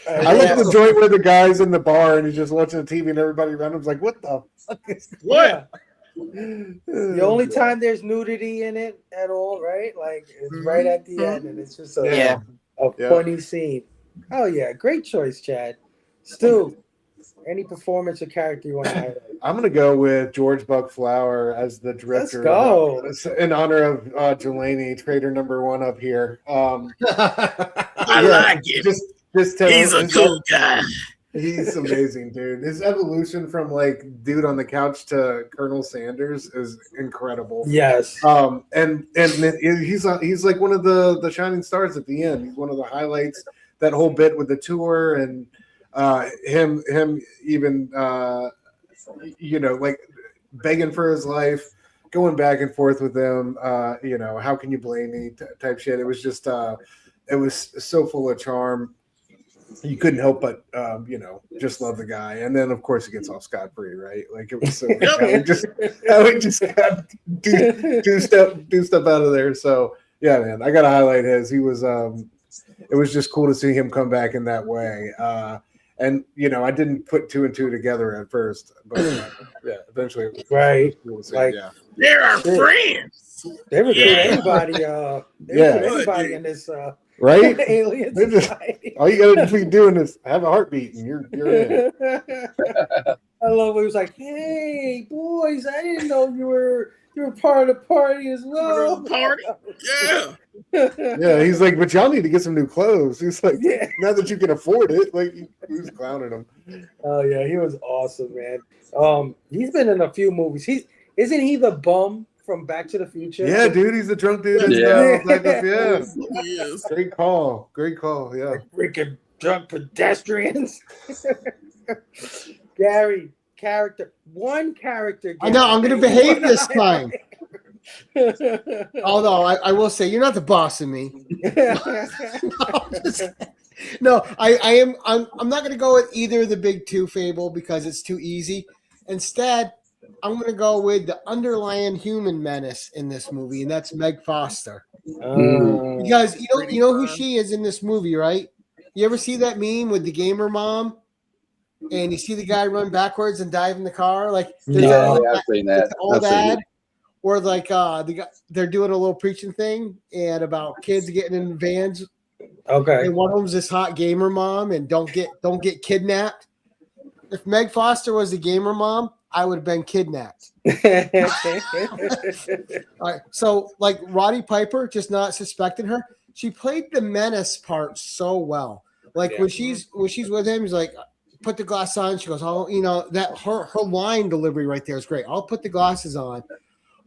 Speaker 5: I love the joint where the guy's in the bar and he's just watching the TV and everybody around him's like, "What the fuck is
Speaker 2: What?
Speaker 1: The only time there's nudity in it at all, right? Like it's right at the end, and it's just a funny scene. Oh yeah, great choice, Chad. Stu, any performance or character you want to highlight?
Speaker 5: I'm gonna go with George Buck Flower as the drifter.
Speaker 1: Let's go.
Speaker 5: In honor of Jelani, trader number one up here.
Speaker 2: I like it.
Speaker 5: Just
Speaker 2: He's a cool guy.
Speaker 5: He's amazing, dude. His evolution from like dude on the couch to Colonel Sanders is incredible.
Speaker 1: Yes.
Speaker 5: And he's like one of the shining stars at the end. He's one of the highlights. That whole bit with the tour and him even like begging for his life, going back and forth with them. How can you blame me? Type shit. It was just it was so full of charm. You couldn't help but just love the guy, and then of course he gets off scot free, right? Like it was so how he just got do stuff out of there. So yeah, man, I gotta highlight his. He was it was just cool to see him come back in that way. And I didn't put two and two together at first, but eventually it was
Speaker 1: right.
Speaker 5: Cool to see,
Speaker 1: like
Speaker 2: they're our friends.
Speaker 1: They recruit anybody. Anybody in this.
Speaker 5: Right?
Speaker 1: Alien society.
Speaker 5: All you gotta be doing is have a heartbeat and you're in.
Speaker 1: I love when he was like, "Hey boys, I didn't know you were part of the party as well."
Speaker 2: Party? Yeah.
Speaker 5: Yeah, he's like, but y'all need to get some new clothes. He's like, now that you can afford it, like he was clowning him.
Speaker 1: Oh yeah, he was awesome, man. He's been in a few movies. Isn't he the bum from Back to the Future?
Speaker 5: Yeah, dude, he's the drunk dude.
Speaker 2: Yes.
Speaker 5: Great call. Yeah.
Speaker 1: Freaking drunk pedestrians. Gary, one character.
Speaker 4: I know, I'm going to behave this time. Although I will say, you're not the boss of me. No, I'm not going to go with either of the big two, Fable, because it's too easy. Instead, I'm going to go with the underlying human menace in this movie, and that's Meg Foster. Because you know who she is in this movie, right? You ever see that meme with the gamer mom? And you see the guy run backwards and dive in the car? Like,
Speaker 3: I've seen that.
Speaker 4: Old ad, or like they're doing a little preaching thing and about kids getting in vans.
Speaker 1: Okay.
Speaker 4: And one of them's this hot gamer mom, and don't get kidnapped. If Meg Foster was the gamer mom, I would have been kidnapped. All right. So, like Roddy Piper, just not suspecting her, she played the menace part so well. Like when she's with him, he's like, put the glass on. She goes, oh, that her line delivery right there is great. I'll put the glasses on,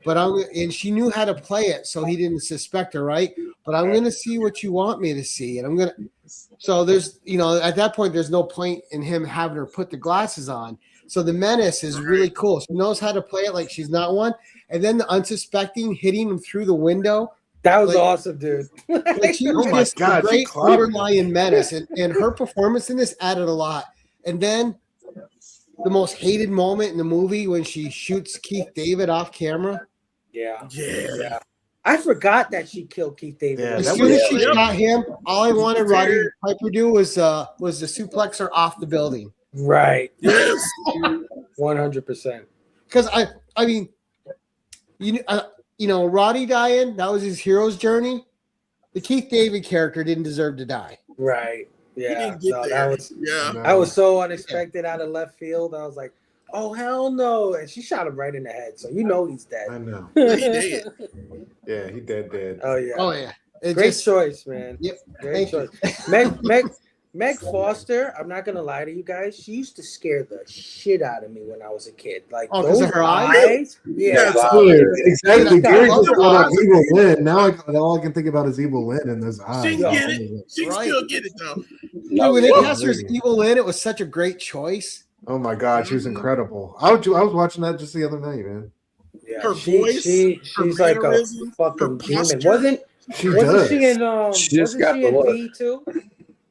Speaker 4: and she knew how to play it, so he didn't suspect her, right? But I'm going to see what you want me to see, and so there's, at that point, there's no point in him having her put the glasses on. So the menace is really cool. She knows how to play it like she's not one. And then the unsuspecting hitting him through the window.
Speaker 1: That was awesome, dude.
Speaker 4: Like she was just a great underlying menace. And her performance in this added a lot. And then the most hated moment in the movie when she shoots Keith David off camera?
Speaker 1: Yeah.
Speaker 2: Yeah.
Speaker 1: I forgot that she killed Keith David.
Speaker 5: Yeah,
Speaker 4: As
Speaker 5: that
Speaker 4: soon as
Speaker 5: was-
Speaker 4: she
Speaker 2: Yep.
Speaker 4: shot him, all I wanted Roddy
Speaker 2: Fair.
Speaker 4: Piper to do was the suplexer off the building.
Speaker 1: Right.
Speaker 2: Yes.
Speaker 1: 100%.
Speaker 4: Because I mean, you know, Roddy dying, that was his hero's journey. The Keith David character didn't deserve to die.
Speaker 1: Right.
Speaker 2: He
Speaker 1: Yeah.
Speaker 2: didn't get
Speaker 1: No,
Speaker 2: there.
Speaker 1: that was
Speaker 2: Yeah.
Speaker 1: that was so unexpected out of left field. I was like, oh hell no. And she shot him right in the head. So you know he's
Speaker 5: I
Speaker 1: dead.
Speaker 5: know.
Speaker 2: He did.
Speaker 5: Yeah, he dead.
Speaker 1: Oh yeah.
Speaker 4: Oh yeah, it
Speaker 1: Great
Speaker 4: just-
Speaker 1: choice, man.
Speaker 4: Yep.
Speaker 1: Great
Speaker 4: Thank you.
Speaker 1: choice. Meg Foster, I'm not gonna lie to you guys, she used to scare the shit out of me when I was a kid. Like
Speaker 4: Oh, 'cause
Speaker 1: those
Speaker 4: of her eyes?
Speaker 1: Yeah.
Speaker 2: Yes.
Speaker 5: Dude, exactly.
Speaker 1: Yeah,
Speaker 5: Gary
Speaker 1: those
Speaker 5: just
Speaker 1: are
Speaker 5: brought up
Speaker 1: awesome.
Speaker 5: Evil Lynn. Now all I can think about is Evil Lynn and those eyes.
Speaker 2: She can get it. She can
Speaker 4: Right.
Speaker 2: still get it though.
Speaker 4: Dude, when they
Speaker 5: yeah.
Speaker 4: cast her as Evil Lynn, it was such a great choice.
Speaker 5: Oh my God, she was incredible. I was watching that just the other night, man.
Speaker 1: Yeah,
Speaker 2: Her voice,
Speaker 1: she's
Speaker 2: her
Speaker 1: like a
Speaker 2: mannerisms,
Speaker 1: fucking
Speaker 2: her
Speaker 1: demon.
Speaker 2: posture.
Speaker 1: Wasn't
Speaker 5: She
Speaker 1: wasn't
Speaker 5: does.
Speaker 1: she in
Speaker 3: She just
Speaker 1: wasn't
Speaker 3: got
Speaker 1: she
Speaker 3: the
Speaker 1: in
Speaker 3: look.
Speaker 1: V too?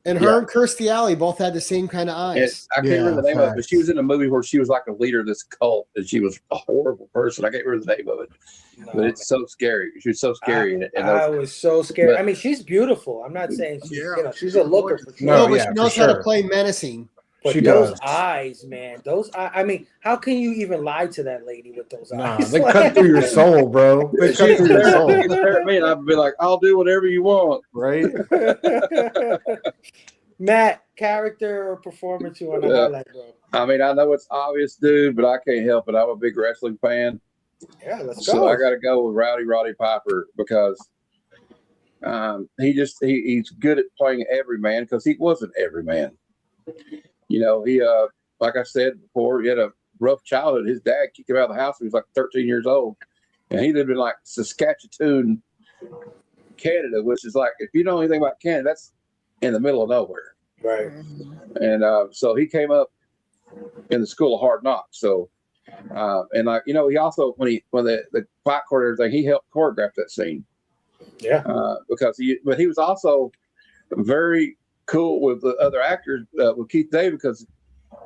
Speaker 4: And her and Kirstie Alley both had the same kind of
Speaker 3: And
Speaker 4: eyes.
Speaker 3: I can't remember the name of it, but
Speaker 5: facts.
Speaker 3: she was in a movie where she was like a leader of this cult, and she was a horrible person. I can't remember the name of it, but it's so scary. She was so scary in it. And
Speaker 1: I
Speaker 3: those,
Speaker 1: was so scared.
Speaker 3: but-
Speaker 1: I mean, she's beautiful. I'm not saying she's
Speaker 2: Yeah.
Speaker 1: she's a looker for sure.
Speaker 4: No,
Speaker 5: No,
Speaker 4: but
Speaker 5: yeah,
Speaker 4: she
Speaker 5: for
Speaker 4: knows how to
Speaker 5: sure.
Speaker 4: play menacing.
Speaker 1: But
Speaker 5: She
Speaker 1: those
Speaker 5: does.
Speaker 1: eyes, man, I mean, how can you even lie to that lady with those
Speaker 5: Nah,
Speaker 1: eyes?
Speaker 5: they cut through your soul, bro. They cut through your soul,
Speaker 3: She stared at me, and I'd be like, "I'll do whatever you want."
Speaker 5: right?
Speaker 1: Matt, character or performance you want to
Speaker 3: Yeah.
Speaker 1: highlight, bro?
Speaker 3: I mean, I know it's obvious, dude, but I can't help it. I'm a big wrestling fan,
Speaker 1: Yeah, let's
Speaker 3: so
Speaker 1: go.
Speaker 3: I got to go with Roddy Piper because he's good at playing every man because he wasn't every man. You know, he like I said before, he had a rough childhood. His dad kicked him out of the house when he was like 13 years old, and he lived in like Saskatchewan, Canada, which is like, if you know anything about Canada, that's in the middle of nowhere.
Speaker 1: Right.
Speaker 3: And so he came up in the school of hard knocks. So and like, you know, he also when the fight court and everything, he helped choreograph that scene.
Speaker 1: Yeah.
Speaker 3: Because he was also very cool with the other actors, with Keith David, because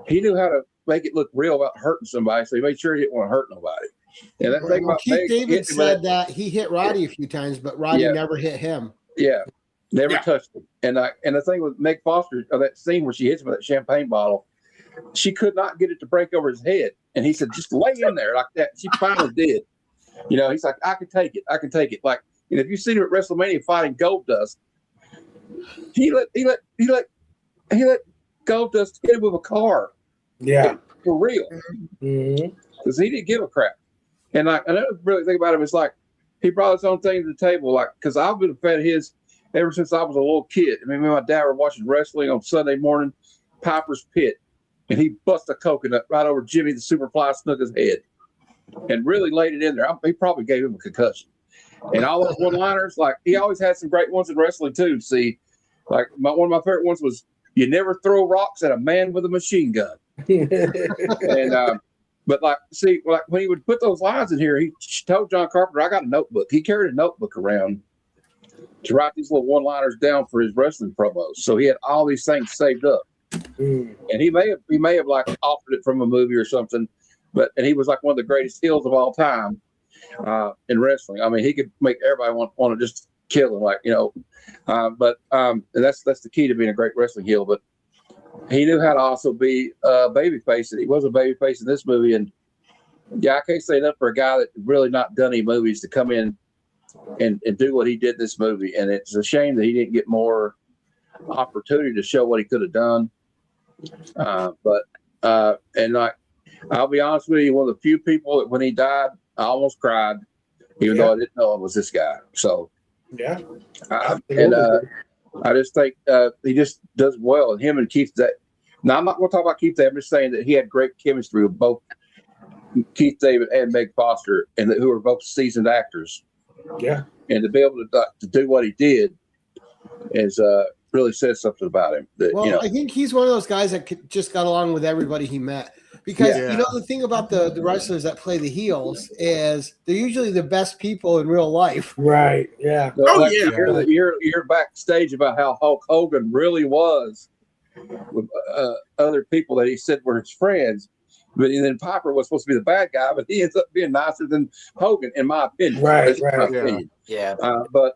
Speaker 3: he knew how to make it look real about hurting somebody. So he made sure he didn't want to hurt nobody. And that thing
Speaker 4: Well,
Speaker 3: about
Speaker 4: Keith
Speaker 3: Meg
Speaker 4: David
Speaker 3: hit him with
Speaker 4: said that he hit Roddy a few times, but Roddy
Speaker 3: Yeah.
Speaker 4: never hit him.
Speaker 3: Yeah, never
Speaker 2: Yeah.
Speaker 3: touched him. And the thing with Meg Foster, that scene where she hits him with that champagne bottle, she could not get it to break over his head. And he said, "Just lay in there like that." She finally did. You know, he's like, "I can take it. I can take it." Like, you know, if you see him at WrestleMania fighting Goldust, he let Goldust hit him with a car
Speaker 1: Yeah.
Speaker 3: for real
Speaker 1: Mhm.
Speaker 3: because he didn't give a crap. And like, another really thing about him is like, he brought his own thing to the table. Like, because I've been a fan of his ever since I was a little kid. I mean, me and my dad were watching wrestling on Sunday morning, Piper's Pit, and he busted a coconut right over Jimmy the Superfly Snuka's head and really laid it in there. He probably gave him a concussion. And all those one-liners, like, he always had some great ones in wrestling too. See, like one of my favorite ones was, "You never throw rocks at a man with a machine gun." And but like, see, like when he would put those lines in here, he told John Carpenter, "I got a notebook." He carried a notebook around to write these little one-liners down for his wrestling promos. So he had all these things saved up.
Speaker 1: Mm.
Speaker 3: And he may have like offered it from a movie or something, and he was like one of the greatest heels of all time in wrestling. I mean, he could make everybody want to just kill him, like, you know. And that's the key to being a great wrestling heel. But he knew how to also be a babyface, and he was a babyface in this movie. And yeah, I can't say enough for a guy that really not done any movies to come in and do what he did in this movie. And it's a shame that he didn't get more opportunity to show what he could have done. And like, I'll be honest with you, one of the few people that when he died, I almost cried, even though I didn't know it was this guy. So
Speaker 1: Yeah.
Speaker 3: I just think he just does well. And him and Keith, now I'm not going to talk about Keith David. I'm just saying that he had great chemistry with both Keith David and Meg Foster, and who are both seasoned actors.
Speaker 1: Yeah.
Speaker 3: And to be able to do what he did is really says something about him. That,
Speaker 4: Well,
Speaker 3: you know,
Speaker 4: I think he's one of those guys that just got along with everybody he met. Because
Speaker 5: Yeah.
Speaker 4: you know the thing about the wrestlers that play the heels is they're usually the best people in real life.
Speaker 1: Right. Yeah.
Speaker 2: Oh,
Speaker 3: like,
Speaker 2: yeah.
Speaker 3: You're backstage about how Hulk Hogan really was with other people that he said were his friends. But then Piper was supposed to be the bad guy, but he ends up being nicer than Hogan, in my opinion.
Speaker 1: Right,
Speaker 3: That's my
Speaker 1: right.
Speaker 3: opinion.
Speaker 6: Yeah.
Speaker 3: But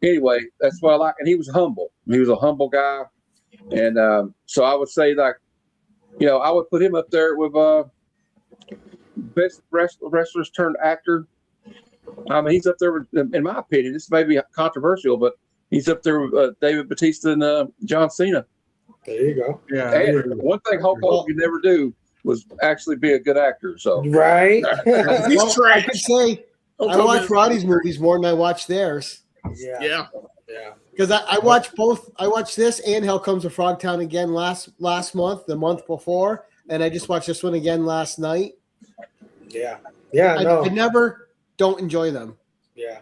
Speaker 3: anyway, that's what I like. And he was humble. He was a humble guy. And so I would say, like, you know, I would put him up there with best wrestlers turned actor. I mean, he's up there with, in my opinion, this may be controversial, but he's up there with David Batista and John Cena.
Speaker 1: There you go.
Speaker 5: Yeah.
Speaker 3: And one thing Hulk Hogan could never do was actually be a good actor. So
Speaker 1: Right.
Speaker 2: He's
Speaker 4: I
Speaker 2: trash.
Speaker 4: could say I watch Roddy's movies more than I watch theirs.
Speaker 1: Yeah.
Speaker 2: Yeah.
Speaker 1: Yeah.
Speaker 4: Because I watched both. I watched this and Hell Comes to Frogtown again last month, the month before, and I just watched this one again last night.
Speaker 1: Yeah. Yeah. No.
Speaker 4: I never don't enjoy them.
Speaker 1: Yeah.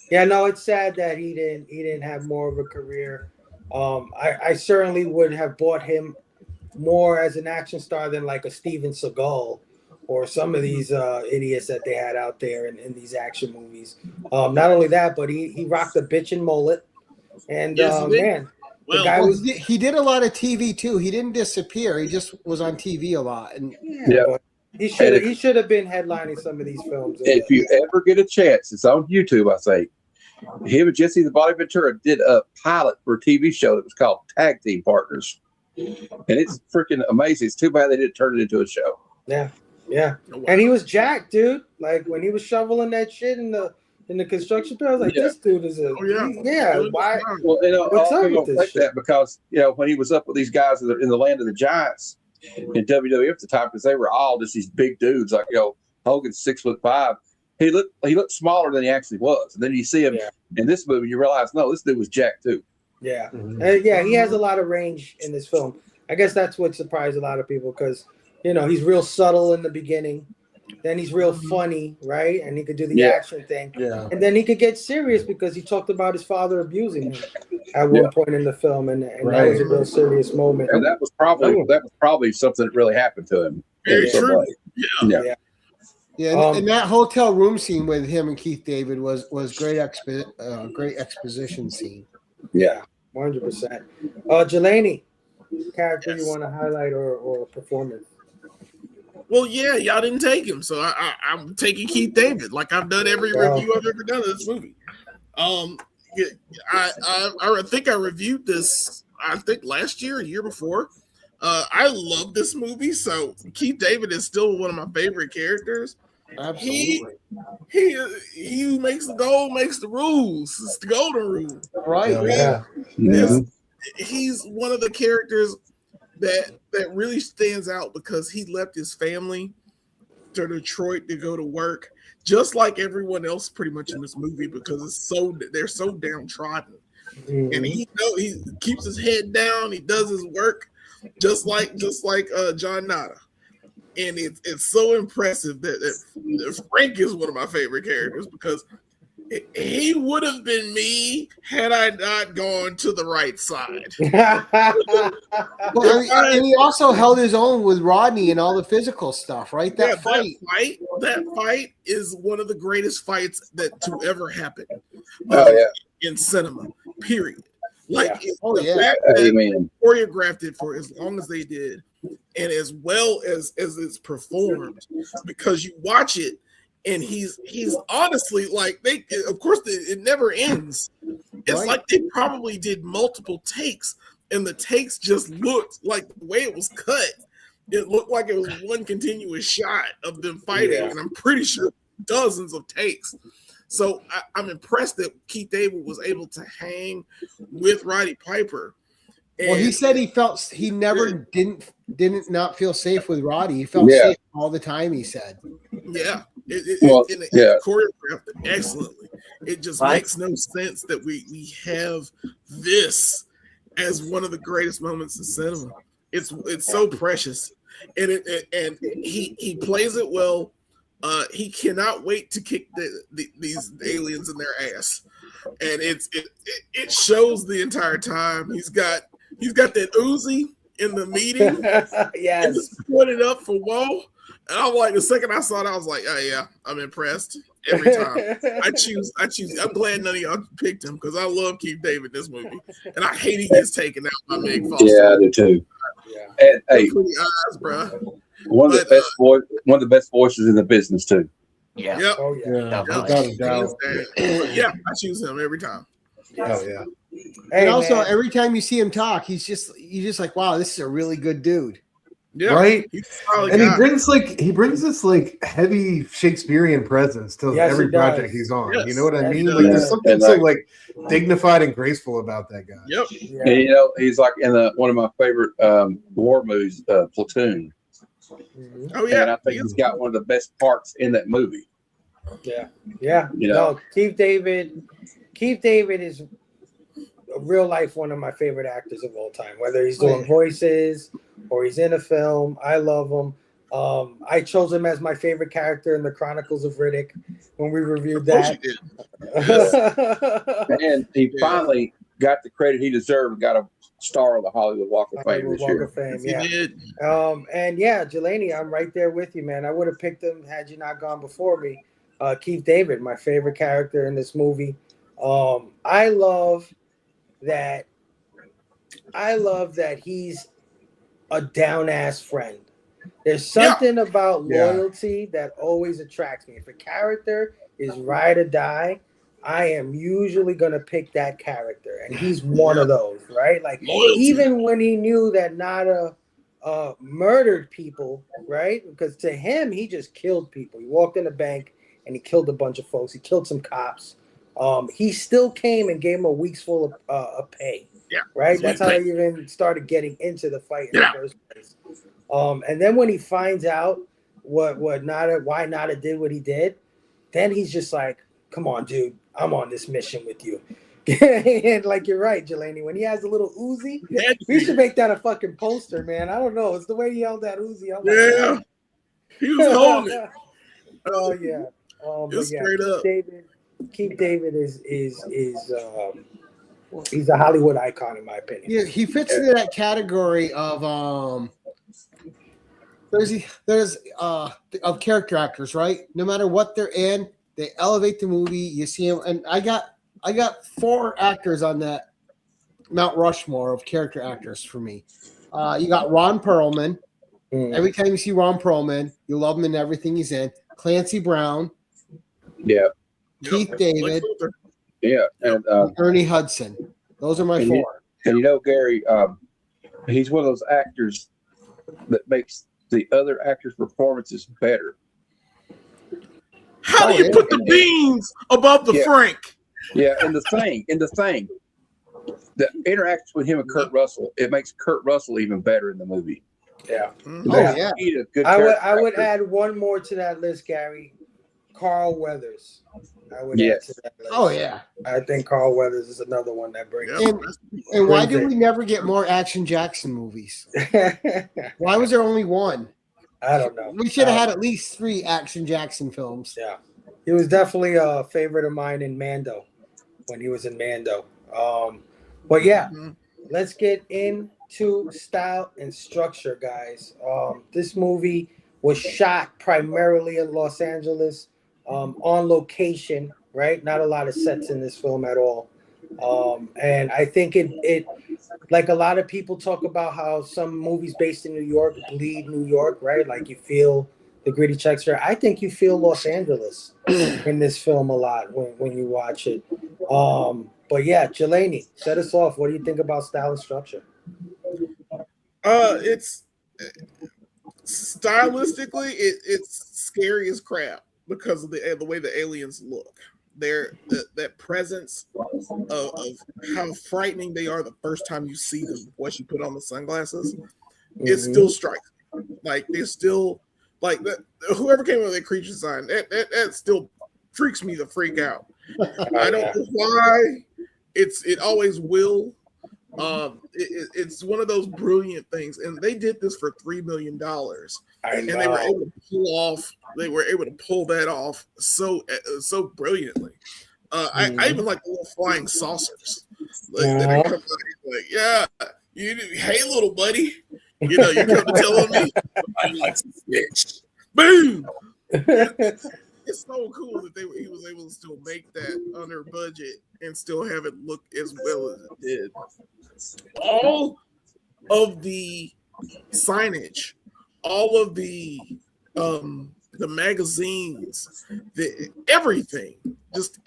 Speaker 1: Yeah. No, it's sad that he didn't have more of a career. I certainly would have bought him more as an action star than like a Steven Seagal or some of these idiots that they had out there in these action movies. Not only that, but he rocked a bitchin' mullet. And
Speaker 2: Yes, he did.
Speaker 1: man, the
Speaker 2: Well,
Speaker 1: guy
Speaker 4: Well,
Speaker 1: was
Speaker 4: he did a lot of TV too. He didn't disappear. He just was on TV a lot. And
Speaker 3: Yeah.
Speaker 1: but he should have been headlining some of these films.
Speaker 3: if you ever get a chance, it's on YouTube, I say. Him and Jesse the Body Ventura did a pilot for a TV show that was called Tag Team Partners. And it's freaking amazing. It's too bad they didn't turn it into a show.
Speaker 1: Yeah. Yeah.
Speaker 2: oh, wow.
Speaker 1: And he was jacked, dude. Like when he was shoveling that shit in the construction pit, I was like,
Speaker 3: Yeah.
Speaker 1: this dude is a
Speaker 2: Oh, yeah.
Speaker 1: yeah. Why?
Speaker 3: Well, you know,
Speaker 1: What's up
Speaker 3: I'm
Speaker 1: with
Speaker 3: gonna
Speaker 1: this
Speaker 3: take
Speaker 1: shit?
Speaker 3: that because, you know, when he was up with these guys in the land of the giants in WWF at the time, because they were all just these big dudes, like, you know, Hogan's 6'5". He looked smaller than he actually was. And then you see him
Speaker 1: Yeah.
Speaker 3: in this movie, you realize, no, this dude was jacked too.
Speaker 1: Yeah.
Speaker 5: Mhm.
Speaker 1: Yeah, he has a lot of range in this film. I guess that's what surprised a lot of people because, you know, he's real subtle in the beginning. Then he's real funny, right? And he could do the
Speaker 3: Yeah.
Speaker 1: action thing.
Speaker 5: Yeah.
Speaker 1: And then he could get serious because he talked about his father abusing him at one point in the film. And that was a real serious moment.
Speaker 3: And that was probably something that really happened to him.
Speaker 2: Very
Speaker 3: in some
Speaker 2: true.
Speaker 3: way. Yeah.
Speaker 4: yeah, and that hotel room scene with him and Keith David was great great exposition scene.
Speaker 3: Yeah.
Speaker 1: 100%. Jelani, character
Speaker 2: Yes.
Speaker 1: you want to highlight or performance?
Speaker 2: Well, yeah, y'all didn't take him, so I'm taking Keith David, like I've done every
Speaker 1: Wow.
Speaker 2: review I've ever done of this movie. Yeah, I think I reviewed this. I think last year, a year before. I love this movie, so Keith David is still one of my favorite characters.
Speaker 4: Absolutely.
Speaker 2: He who makes the goal makes the rules. It's the golden rule.
Speaker 4: Right.
Speaker 1: Yeah.
Speaker 3: Mhm.
Speaker 2: He's one of the characters that really stands out because he left his family to Detroit to go to work, just like everyone else pretty much in this movie, because they're so downtrodden.
Speaker 1: Mhm.
Speaker 2: And he keeps his head down, he does his work just like John Nada. And it's so impressive that Frank is one of my favorite characters because he would have been me had I not gone to the right side.
Speaker 4: Well, and he also held his own with Rodney and all the physical stuff, right? That fight.
Speaker 2: That fight is one of the greatest fights to ever happen
Speaker 3: Oh, yeah.
Speaker 2: in cinema, period. Like
Speaker 4: Oh,
Speaker 2: the
Speaker 4: yeah.
Speaker 2: fact that
Speaker 3: Amen.
Speaker 2: they choreographed it for as long as they did, and as well as it's performed, because you watch it and he's honestly like of course it never ends. It's
Speaker 4: Right.
Speaker 2: like they probably did multiple takes, and the takes just looked like the way it was cut. It looked like it was one continuous shot of them fighting,
Speaker 1: Yeah.
Speaker 2: and I'm pretty sure dozens of takes. So I'm impressed that Keith David was able to hang with Roddy Piper.
Speaker 4: Well, he
Speaker 2: And-
Speaker 4: said he never didn't not feel safe with Roddy. He felt
Speaker 3: Yeah.
Speaker 4: safe all the time, he said.
Speaker 2: Yeah,
Speaker 3: Well,
Speaker 2: it
Speaker 3: yeah.
Speaker 2: choreographed it excellently. It just
Speaker 6: Right.
Speaker 2: makes no sense that we have this as one of the greatest moments in cinema. It's so precious, and he plays it well. He cannot wait to kick these aliens in their ass, and it shows the entire time. He's got that Uzi in the meeting.
Speaker 1: Yes.
Speaker 2: And just pointed up for whoa. And I'm like, the second I saw it, I was like, oh yeah, I'm impressed every time. I choose. I'm glad none of y'all picked him because I love Keith David in this movie, and I hate he gets taken out by Meg Foster.
Speaker 3: Yeah, I do too.
Speaker 1: Yeah.
Speaker 3: And hey,
Speaker 2: Pretty eyes, bro.
Speaker 3: one of the best voices in the business too.
Speaker 6: Yeah.
Speaker 2: Yep.
Speaker 1: Oh yeah.
Speaker 5: Yeah,
Speaker 6: Definitely.
Speaker 5: without a doubt.
Speaker 2: So, yeah, I choose him every time.
Speaker 5: Oh yeah.
Speaker 1: Hey,
Speaker 4: And also,
Speaker 1: man.
Speaker 4: every time you see him talk, you're just like, wow, this is a really good dude.
Speaker 2: Yeah,
Speaker 5: Right?
Speaker 2: he's a solid
Speaker 5: And
Speaker 2: guy.
Speaker 5: he brings this like heavy Shakespearean presence to
Speaker 1: Yes,
Speaker 5: every
Speaker 1: he does.
Speaker 5: project he's on.
Speaker 2: Yes.
Speaker 5: You know what I
Speaker 1: Yes,
Speaker 5: mean?
Speaker 1: he
Speaker 5: Like there's
Speaker 1: does.
Speaker 5: something
Speaker 3: And,
Speaker 5: so like dignified and graceful about that guy.
Speaker 2: Yep.
Speaker 1: Yeah.
Speaker 3: And he's like in one of my favorite war movies, Platoon.
Speaker 1: Mhm.
Speaker 2: Oh yeah.
Speaker 3: And I think he's got one of the best parts in that movie.
Speaker 1: Yeah. Yeah.
Speaker 3: You know?
Speaker 1: No, Keith David is a real life one of my favorite actors of all time. Whether he's doing voices or he's in a film, I love him. I chose him as my favorite character in the Chronicles of Riddick when we reviewed
Speaker 2: Of course
Speaker 1: that.
Speaker 2: you did.
Speaker 3: And he finally got the credit he deserved and got a star on the Hollywood Walk of Fame
Speaker 1: Hollywood
Speaker 3: this
Speaker 1: Walk
Speaker 3: year.
Speaker 1: of Fame,
Speaker 2: Yes, he
Speaker 1: yeah.
Speaker 2: did.
Speaker 1: And yeah, Jelani, I'm right there with you, man. I would have picked him had you not gone before me. Keith David, my favorite character in this movie. I love that he's a down ass friend. There's something about loyalty that always attracts me. If a character is ride or die, I am usually gonna pick that character, and he's one of those, right? Like
Speaker 2: Loyalty.
Speaker 1: even when he knew that Nada murdered people, right? Because to him, he just killed people. He walked in a bank and he killed a bunch of folks. He killed some cops. He still came and gave him a week's full of pay.
Speaker 2: Yeah,
Speaker 1: right. That's how they even started getting into the fight in the first place. And then when he finds out why Nada did what he did, then he's just like, "Come on, dude, I'm on this mission with you." And like you're right, Jelani. When he has a little Uzi, we should make that a fucking poster, man. I don't know. It's the way he held that Uzi. I'm like,
Speaker 2: he was holding it.
Speaker 1: Oh yeah.
Speaker 2: Just straight up.
Speaker 1: Keith David is he's a Hollywood icon in my opinion.
Speaker 4: Yeah, he fits into that category of there's of character actors, right? No matter what they're in, they elevate the movie. You see him, and I got 4 actors on that Mount Rushmore of character actors for me. You got Ron Perlman. Every time you see Ron Perlman, you love him in everything he's in. Clancy Brown.
Speaker 3: Yeah.
Speaker 4: Keith David.
Speaker 3: Yeah. And
Speaker 4: Ernie Hudson. Those are my 4.
Speaker 3: And you know, Gary, he's one of those actors that makes the other actors' performances better.
Speaker 2: How do you put the beans above the Frank?
Speaker 3: Yeah, and the thing, the interaction with him and Kurt Russell, it makes Kurt Russell even better in the movie.
Speaker 1: Yeah.
Speaker 3: I
Speaker 1: would add one more to that list, Gary. Carl Weathers. I would add to that list.
Speaker 4: Oh yeah.
Speaker 1: I think Carl Weathers is another one that brings.
Speaker 4: And why did we never get more Action Jackson movies? Why was there only one?
Speaker 1: I don't know.
Speaker 4: We should have had at least 3 Action Jackson films.
Speaker 1: Yeah. He was definitely a favorite of mine in Mando when he was in Mando. But yeah, let's get into style and structure, guys. This movie was shot primarily in Los Angeles, on location, right? Not a lot of sets in this film at all. And I think it like a lot of people talk about how some movies based in New York bleed New York, right? Like you feel the gritty texture. I think you feel Los Angeles in this film a lot when you watch it. But yeah, Jelani, set us off. What do you think about style and structure?
Speaker 2: It's stylistically, it's scary as crap because of the way the aliens look. That presence of how frightening they are the first time you see them once you put on the sunglasses, it still strikes me. Like they're still like whoever came up with that creature design, that still freaks me the freak out. I don't know why. It always will. It's one of those brilliant things, and they did this for $3 million, and they were able to pull that off so brilliantly. I even like the little flying saucers that are coming out, hey little buddy, you're coming telling me I like some fish. Boom. It's so cool that he was able to still make that under budget and still have it look as well as it did. All of the signage, all of the magazines, everything, just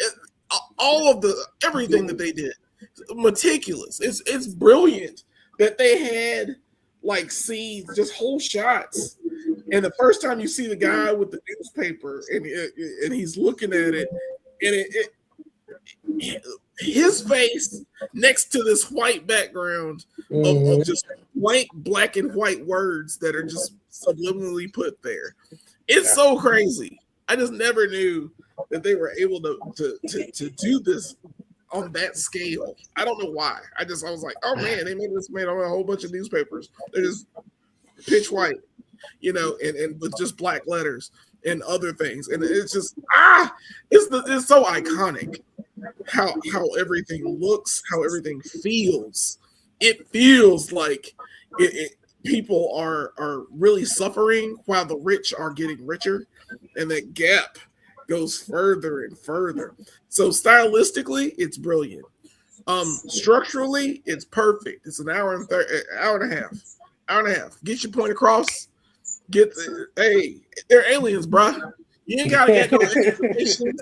Speaker 2: all of the everything that they did, meticulous. It's brilliant that they had like scenes, just whole shots. And the first time you see the guy with the newspaper and he's looking at it, and his face next to this white background of just blank black and white words that are just subliminally put there. It's so crazy. I just never knew that they were able to do this on that scale. I don't know why. I was like, oh man, they made this made on a whole bunch of newspapers. They're just pitch white, and with just black letters and other things. And it's just it's so iconic how everything looks, how everything feels. It feels like people are really suffering while the rich are getting richer, and that gap goes further and further. So stylistically, it's brilliant. Structurally, it's perfect. It's an hour and a half. Get your point across. Hey, they're aliens, bruh. You ain't gotta get no explanation.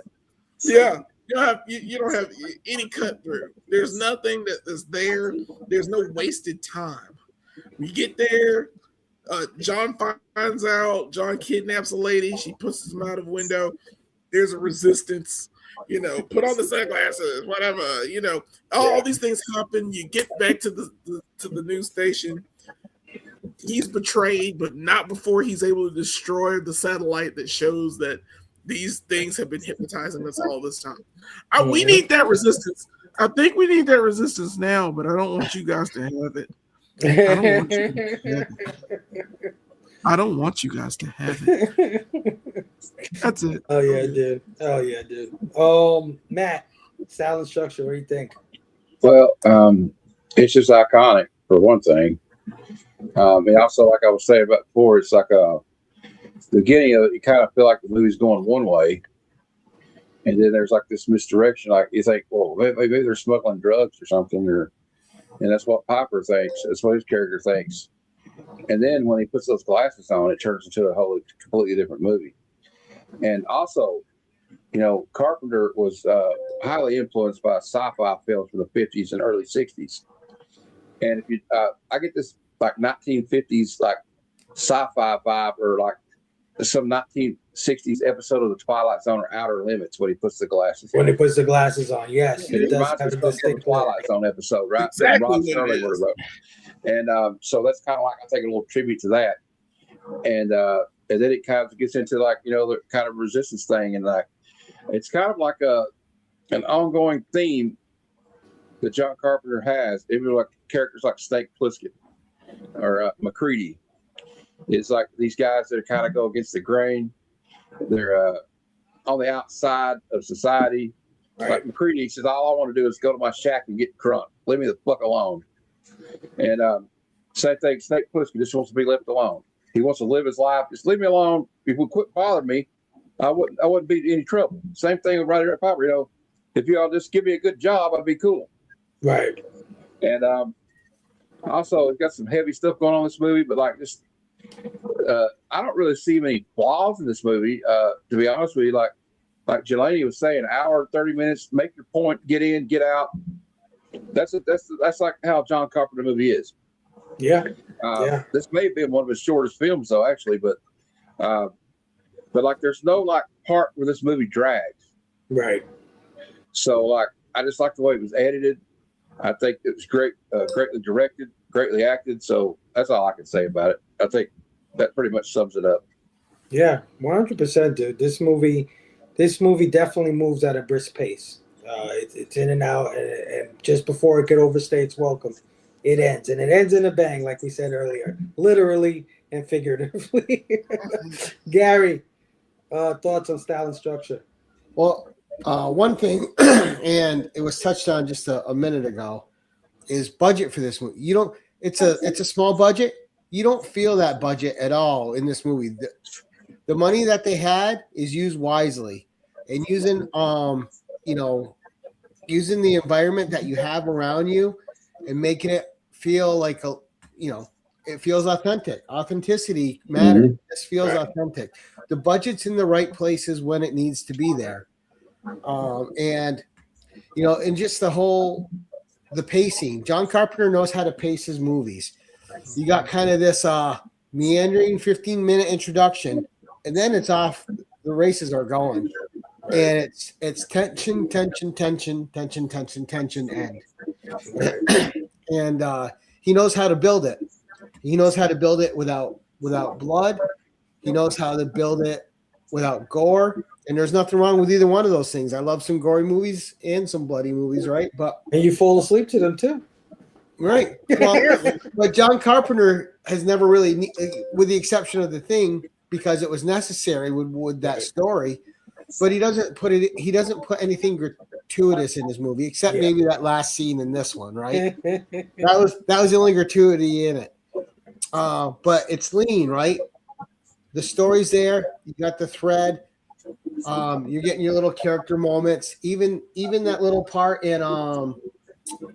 Speaker 2: Yeah. You don't have any cut through. There's nothing that is there. There's no wasted time. We get there. John finds out. John kidnaps a lady. She pushes him out of a window. There's a resistance. Put on the sunglasses. Whatever. All these things happen. You get back to the news station. He's betrayed, but not before he's able to destroy the satellite that shows that these things have been hypnotizing us all this time. We need that resistance. I think we need that resistance now, but I don't want you guys to have it. I don't want you guys to have it. That's it.
Speaker 1: Oh yeah, dude. Matt, style and structure. What do you think?
Speaker 3: Well, it's just iconic for one thing. And also, like I was saying about before, it's like the beginning of it, you kind of feel like the movie's going one way, and then there's like this misdirection. Like you think, well, maybe they're smuggling drugs or something, and that's what Piper thinks. That's what his character thinks. And then when he puts those glasses on, it turns into a whole completely different movie. And also, Carpenter was highly influenced by sci-fi films from the 50s and early 60s. And if you, I get this like 1950s like sci-fi vibe, or like some 1960s episode of The Twilight Zone or Outer Limits when he puts the glasses on.
Speaker 1: When he puts the glasses on, yes.
Speaker 3: It reminds me of the Twilight Zone episode, right?
Speaker 2: Exactly.
Speaker 3: Rod Serling wrote about. And so that's kind of like I take a little tribute to that. And then it kind of gets into like, the kind of resistance thing. And like, it's kind of like an ongoing theme that John Carpenter has. Even like characters like Snake Plissken or McCready. It's like these guys that kind of go against the grain. They're on the outside of society. Right. Like McCready says, all I want to do is go to my shack and get crunk. Leave me the fuck alone. And same thing, Snake Plissken just wants to be left alone. He wants to live his life. Just leave me alone. If you quit bothering me, I wouldn't be in any trouble. Same thing with Roddy Piper. If y'all just give me a good job, I'd be cool.
Speaker 1: Right.
Speaker 3: And also, it's got some heavy stuff going on in this movie, but like just. I don't really see many flaws in this movie. To be honest with you, like Jelani was saying, an hour and 30 minutes, make your point, get in, get out. That's like how a John Carpenter movie is.
Speaker 1: Yeah.
Speaker 3: This may have been one of his shortest films, though, actually, but like there's no like part where this movie drags.
Speaker 1: Right.
Speaker 3: So like I just like the way it was edited. I think it was great, greatly directed, greatly acted. So that's all I can say about it. I think that pretty much sums it up.
Speaker 1: Yeah, 100%, dude. This movie definitely moves at a brisk pace. It's in and out, and just before it could overstay its welcome, it ends. And it ends in a bang, like we said earlier, literally and figuratively. Gary, thoughts on style and structure?
Speaker 4: Well, one thing, and it was touched on just a minute ago, is budget for this movie. It's a small budget. You don't feel that budget at all in this movie. The money that they had is used wisely, and using using the environment that you have around you and making it feel like it feels authentic. Authenticity matters.
Speaker 3: Mhm.
Speaker 4: This feels authentic. The budget's in the right places when it needs to be there. And and just the pacing. John Carpenter knows how to pace his movies. You got kind of this meandering 15-minute introduction, and then it's off. The races are going, and it's tension, tension, tension, tension, tension, tension, end. And he knows how to build it. He knows how to build it without blood. He knows how to build it without gore. And there's nothing wrong with either one of those things. I love some gory movies and some bloody movies, right?
Speaker 1: And you fall asleep to them too.
Speaker 4: Right. Well, but John Carpenter has never really, with the exception of The Thing, because it was necessary with that story. But he doesn't put anything gratuitous in his movie, except maybe that last scene in this one, right? that was the only gratuity in it. But it's lean, right? The story's there. You got the thread. You're getting your little character moments. Even that little part in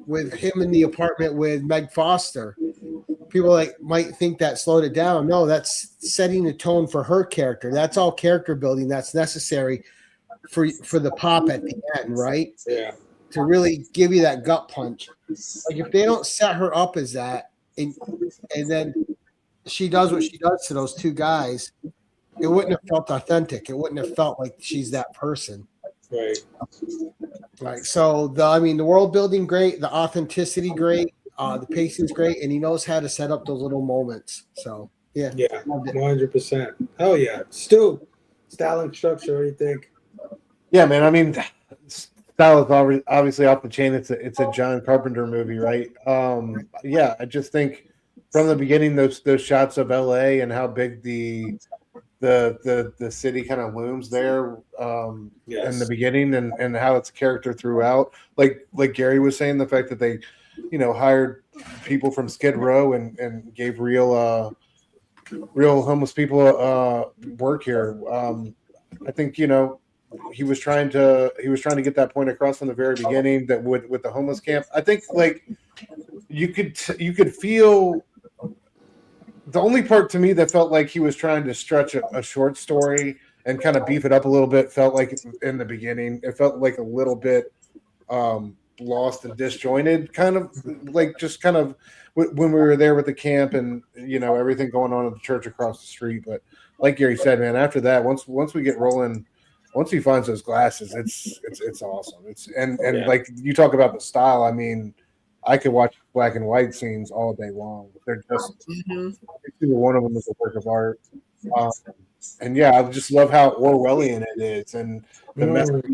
Speaker 4: with him in the apartment with Meg Foster. People might think that slowed it down. No, that's setting the tone for her character. That's all character building that's necessary for the pop at the end, right?
Speaker 1: Yeah.
Speaker 4: To really give you that gut punch. Like if they don't set her up as that, and then she does what she does to those two guys, it wouldn't have felt authentic. It wouldn't have felt like she's that person.
Speaker 1: Right.
Speaker 4: Right. So the world building great, the authenticity great, the pacing's great, and he knows how to set up those little moments. So yeah,
Speaker 1: 100%. Oh yeah, Stu, style and structure. What do you think?
Speaker 5: Yeah, man. I mean, style is obviously off the chain. It's a John Carpenter movie, right? Yeah, I just think from the beginning, those shots of LA and how big the city kind of looms there in the beginning, and how it's a character throughout. Like Gary was saying, the fact that they hired people from Skid Row and gave real homeless people work here. I think he was trying to get that point across from the very beginning, that with the homeless camp. I think you could feel. The only part to me that felt like he was trying to stretch a short story and kind of beef it up a little bit felt like in the beginning. It felt like a little bit lost and disjointed, kind of when we were there with the camp and everything going on at the church across the street. But like Gary said, man, after that, once we get rolling, once he finds those glasses, it's awesome. Like you talk about the style. I mean, I could watch black and white scenes all day long. They're just every single one of them is a work of art. And yeah, I just love how Orwellian it is, and the message,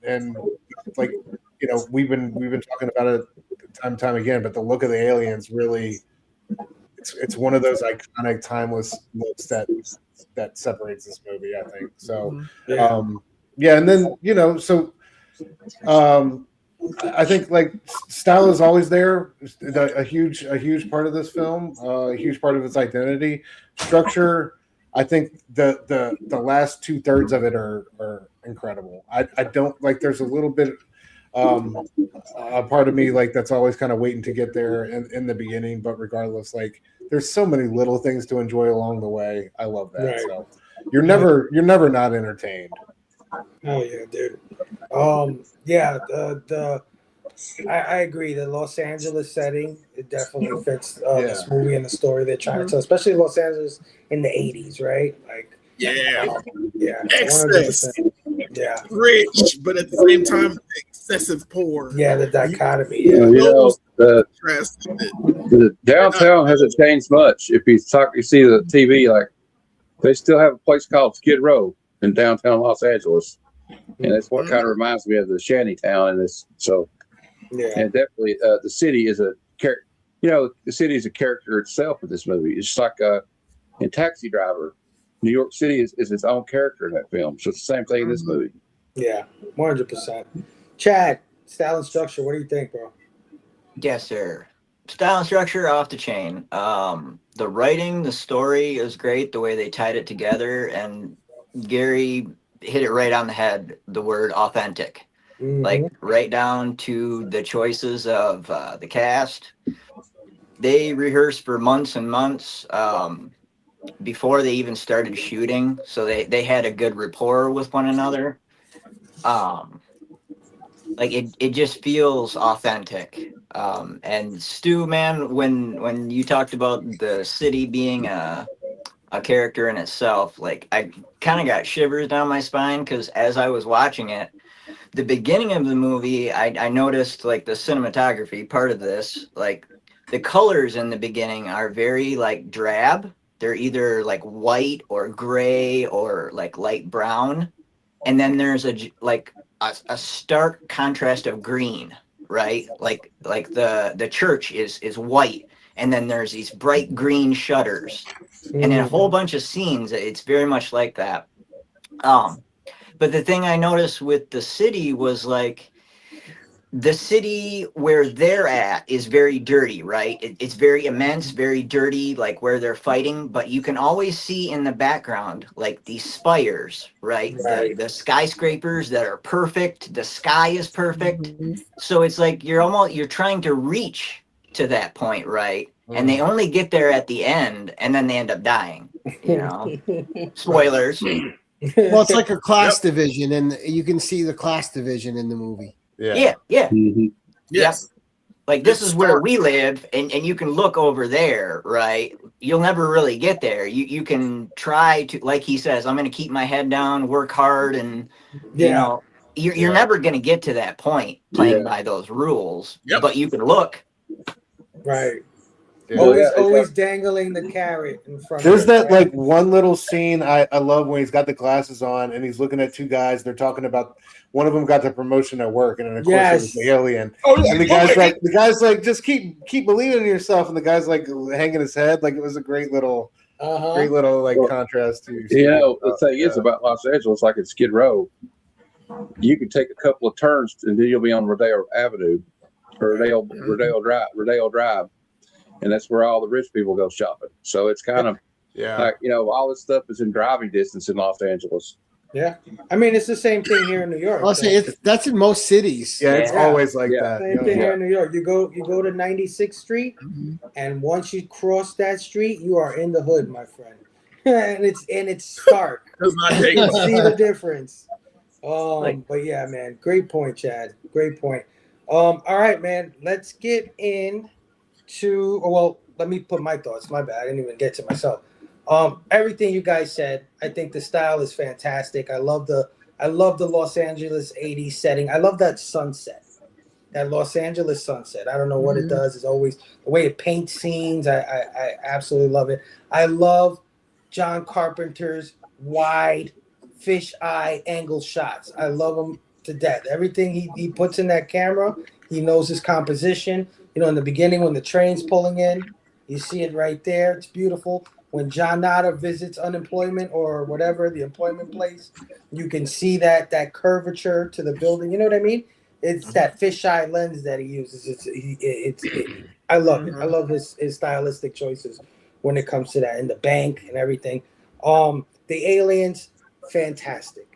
Speaker 5: and like we've been talking about it time and time again. But the look of the aliens really, it's one of those iconic, timeless looks that separates this movie, I think. So and then so. I think style is always there. A huge part of this film, a huge part of its identity. Structure, I think the last 2/3 of it are incredible. I don't there's a little bit a part of me that's always kind of waiting to get there in the beginning, but regardless, there's so many little things to enjoy along the way. I love that. Right. So you're never not entertained.
Speaker 1: Oh yeah, dude. I agree. The Los Angeles setting, it definitely fits this movie and the story they're trying to tell, especially Los Angeles in the 80s, right?
Speaker 2: Excess.
Speaker 1: 100%. Yeah,
Speaker 2: rich, but at the same time, excessive poor.
Speaker 1: Yeah, the dichotomy.
Speaker 3: The downtown hasn't changed much. If you see the TV, they still have a place called Skid Row in downtown Los Angeles, and that's what kind of reminds me of the shanty town in this. So, and definitely, the city is a character. The city is a character itself in this movie. It's just like in Taxi Driver, New York City is its own character in that film. So it's the same thing in this movie.
Speaker 1: Yeah, 100%. Chad, style and structure. What do you think, bro?
Speaker 6: Yes, sir. Style and structure off the chain. The writing, the story is great. The way they tied it together, and Gary hit it right on the head. The word authentic, right down to the choices of the cast. they rehearsed for months and months before they even started shooting, so they had a good rapport with one another. Um, like it just feels authentic. And Stu, man, when you talked about the city being a character in itself, like I kind of got shivers down my spine because as I was watching it, the beginning of the movie, I noticed like the cinematography part of this, like the colors in the beginning are very like drab. They're either like white or gray or like light brown, and then there's like a stark contrast of green, right? Like the church is white, and then there's these bright green shutters, and in a whole bunch of scenes, it's very much like that. Um, but the thing I noticed with the city was like the city where they're at is very dirty, right? It's very immense, very dirty, like where they're fighting. But you can always see in the background, like these spires, right? The skyscrapers that are perfect. The sky is perfect. So it's like you're trying to reach to that point, right? And they only get there at the end, and then they end up dying. You know, spoilers.
Speaker 4: Well, it's like a class division, and you can see the class division in the movie.
Speaker 6: Yeah.
Speaker 3: Mhm.
Speaker 2: Yes.
Speaker 6: Yep. Like this is where we live, and you can look over there, right? You'll never really get there. You can try to, like he says, I'm going to keep my head down, work hard, and you know, you're never going to get to that point playing by those rules.
Speaker 2: Yep.
Speaker 6: But you can look.
Speaker 1: Right.
Speaker 5: Yeah.
Speaker 1: Always dangling the carrot in front
Speaker 5: There's
Speaker 1: of him,
Speaker 5: that
Speaker 1: right?
Speaker 5: like one little scene I love when he's got the glasses on and he's looking at two guys. They're talking about one of them got the promotion at work, and then of course it was the alien.
Speaker 2: Oh, yeah.
Speaker 5: And the guy's like, just keep believing in yourself. And the guy's like hanging his head. Like it was a great little like contrast to.
Speaker 3: You know, the thing is about Los Angeles, like at Skid Row, you can take a couple of turns and then you'll be on Rodeo Avenue or Rodeo Drive, and that's where all the rich people go shopping. So it's kind of like, you know, all this stuff is in driving distance in Los Angeles.
Speaker 1: Yeah, I mean it's the same thing here in New York.
Speaker 4: I'll say that's in most cities.
Speaker 5: Yeah, it's always like that.
Speaker 1: Same thing here in New York. You go to 96th Street, and once you cross that street, you are in the hood, my friend. and it's stark.
Speaker 2: Does not
Speaker 1: You
Speaker 2: take
Speaker 1: can see the difference. But yeah, man, great point, Chad. Great point. All right, man, let's get into. Well, let me put my thoughts. My bad, I didn't even get to myself. Everything you guys said, I think the style is fantastic. I love the Los Angeles 80s setting. I love that sunset. That Los Angeles sunset. I don't know what it does. It's always the way it paints scenes. I absolutely love it. I love John Carpenter's wide fisheye angle shots. I love them to death. Everything he puts in that camera, he knows his composition. You know, in the beginning when the train's pulling in, you see it right there. It's beautiful. When John Nada visits unemployment or whatever, the employment place, you can see that curvature to the building. You know what I mean? It's that fisheye lens that he uses. I love it. I love his stylistic choices when it comes to that, in the bank and everything. The aliens, fantastic.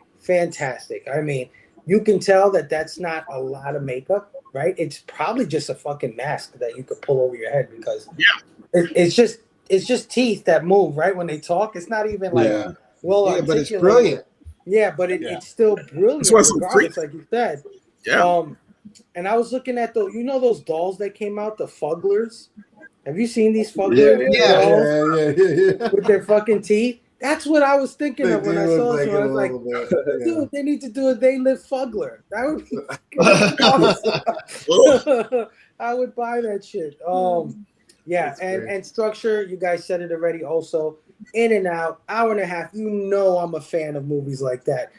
Speaker 1: I mean, you can tell that that's not a lot of makeup, right? It's probably just a fucking mask that you could pull over your head because it's just teeth that move, right? When they talk, it's not even like
Speaker 4: but it's brilliant.
Speaker 1: Yeah, but it's still brilliant regardless, like you said.
Speaker 2: Yeah.
Speaker 1: And I was looking at those dolls that came out, the Fugglers. Have you seen these Fugglers dolls with their fucking teeth? That's what I was thinking of when I saw them. I was like, dude, they need to do a They Live Fuggler. That would be awesome. I would buy that shit. Yeah, and structure, you guys said it already also. In and out, hour and a half. You know I'm a fan of movies like that.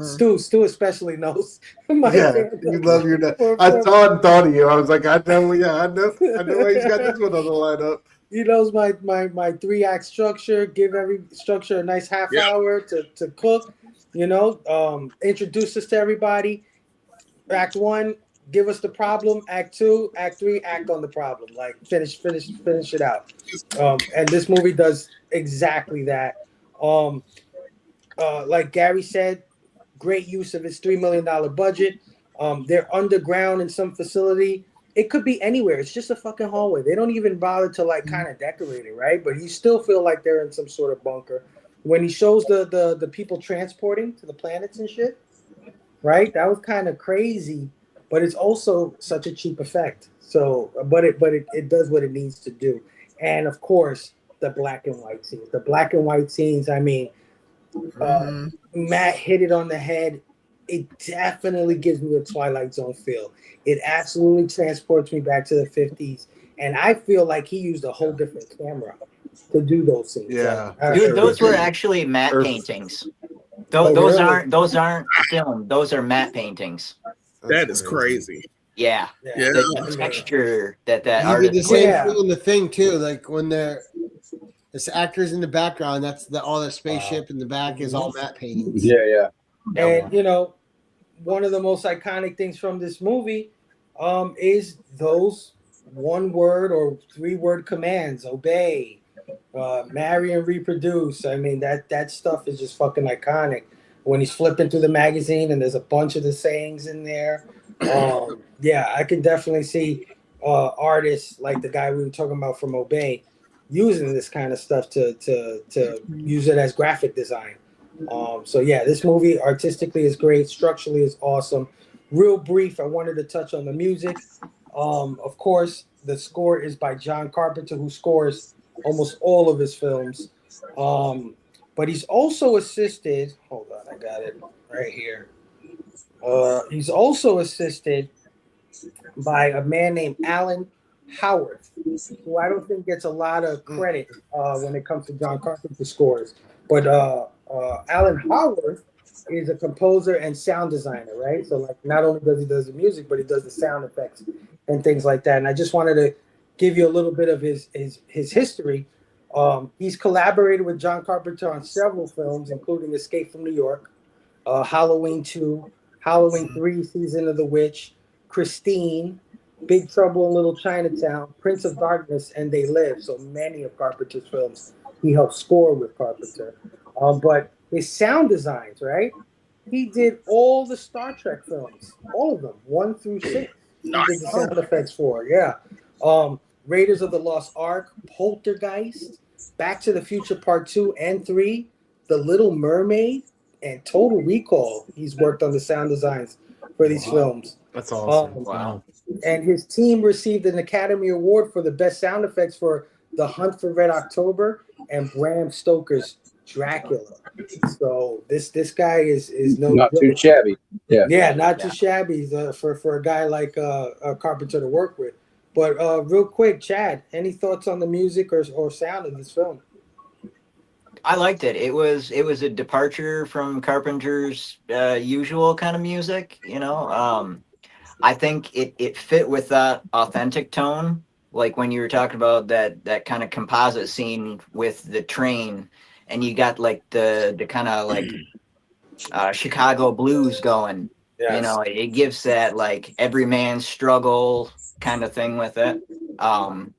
Speaker 1: Stu especially knows.
Speaker 5: You love your dad. I saw and thought of you. I was like, I know why he's got this one on the lineup.
Speaker 1: He knows my 3-act structure. Give every structure a nice half hour to cook. You know, introduce us to everybody. Act 1, give us the problem. Act 2, Act 3, act on the problem. Like finish it out. And this movie does exactly that. Like Gary said, great use of his $3 million budget. They're underground in some facility. it could be anywhere. It's just a fucking hallway. They don't even bother to like kind of decorate it, right? But you still feel like they're in some sort of bunker. When he shows the people transporting to the planets and shit, right? That was kind of crazy, but it's also such a cheap effect. So, but it does what it needs to do. And of course, the black and white scenes. The black and white scenes. I mean, Matt hit it on the head. It definitely gives me a Twilight Zone feel. It absolutely transports me back to the 50s. And I feel like he used a whole different camera to do those scenes.
Speaker 5: Yeah.
Speaker 6: Dude, those were actually matte paintings. Those aren't film. Those are matte paintings.
Speaker 2: That is crazy.
Speaker 6: Yeah.
Speaker 2: Yeah.
Speaker 6: The texture that
Speaker 4: You did
Speaker 6: artist
Speaker 4: the same
Speaker 1: Yeah.
Speaker 4: thing in the thing too. Like when there's actors in the background, that's all the spaceship in the back is all matte paintings.
Speaker 3: Yeah.
Speaker 1: And one of the most iconic things from this movie is those 1-word or 3-word commands: obey, marry, and reproduce. I mean, that stuff is just fucking iconic. When he's flipping through the magazine and there's a bunch of the sayings in there. Yeah, I can definitely see artists like the guy we were talking about from Obey using this kind of stuff to use it as graphic design. So yeah, this movie artistically is great, structurally is awesome. Real brief, I wanted to touch on the music. Of course, the score is by John Carpenter, who scores almost all of his films. But he's also assisted. Hold on, I got it right here. He's also assisted by a man named Alan Howard, who I don't think gets a lot of credit when it comes to John Carpenter scores. But Alan Howard is a composer and sound designer, right? So like, not only does he does the music, but he does the sound effects and things like that. And I just wanted to give you a little bit of his history. He's collaborated with John Carpenter on several films, including Escape from New York, Halloween 2, Halloween 3, Season of the Witch, Christine, Big Trouble in Little Chinatown, Prince of Darkness, and They Live. So many of Carpenter's films he helped score with Carpenter. But his sound designs, right? He did all the Star Trek films, all of them, 1 through 6. He did the sound effects for, yeah. Raiders of the Lost Ark, Poltergeist, Back to the Future Part 2 and 3, The Little Mermaid, and Total Recall. He's worked on the sound designs for these films.
Speaker 5: That's awesome.
Speaker 6: Wow.
Speaker 1: And his team received an Academy Award for the best sound effects for The Hunt for Red October and Bram Stoker's Dracula. So this guy is
Speaker 3: Not too shabby. Yeah.
Speaker 1: Not too shabby for a guy like Carpenter to work with. But real quick, Chad, any thoughts on the music or sound of this film?
Speaker 6: I liked it. It was a departure from Carpenter's usual kind of music, I think it fit with that authentic tone, like when you were talking about that kind of composite scene with the train, and you got like the kind of like Chicago blues going.
Speaker 1: Yes.
Speaker 6: It gives that like every man's struggle kind of thing with it. And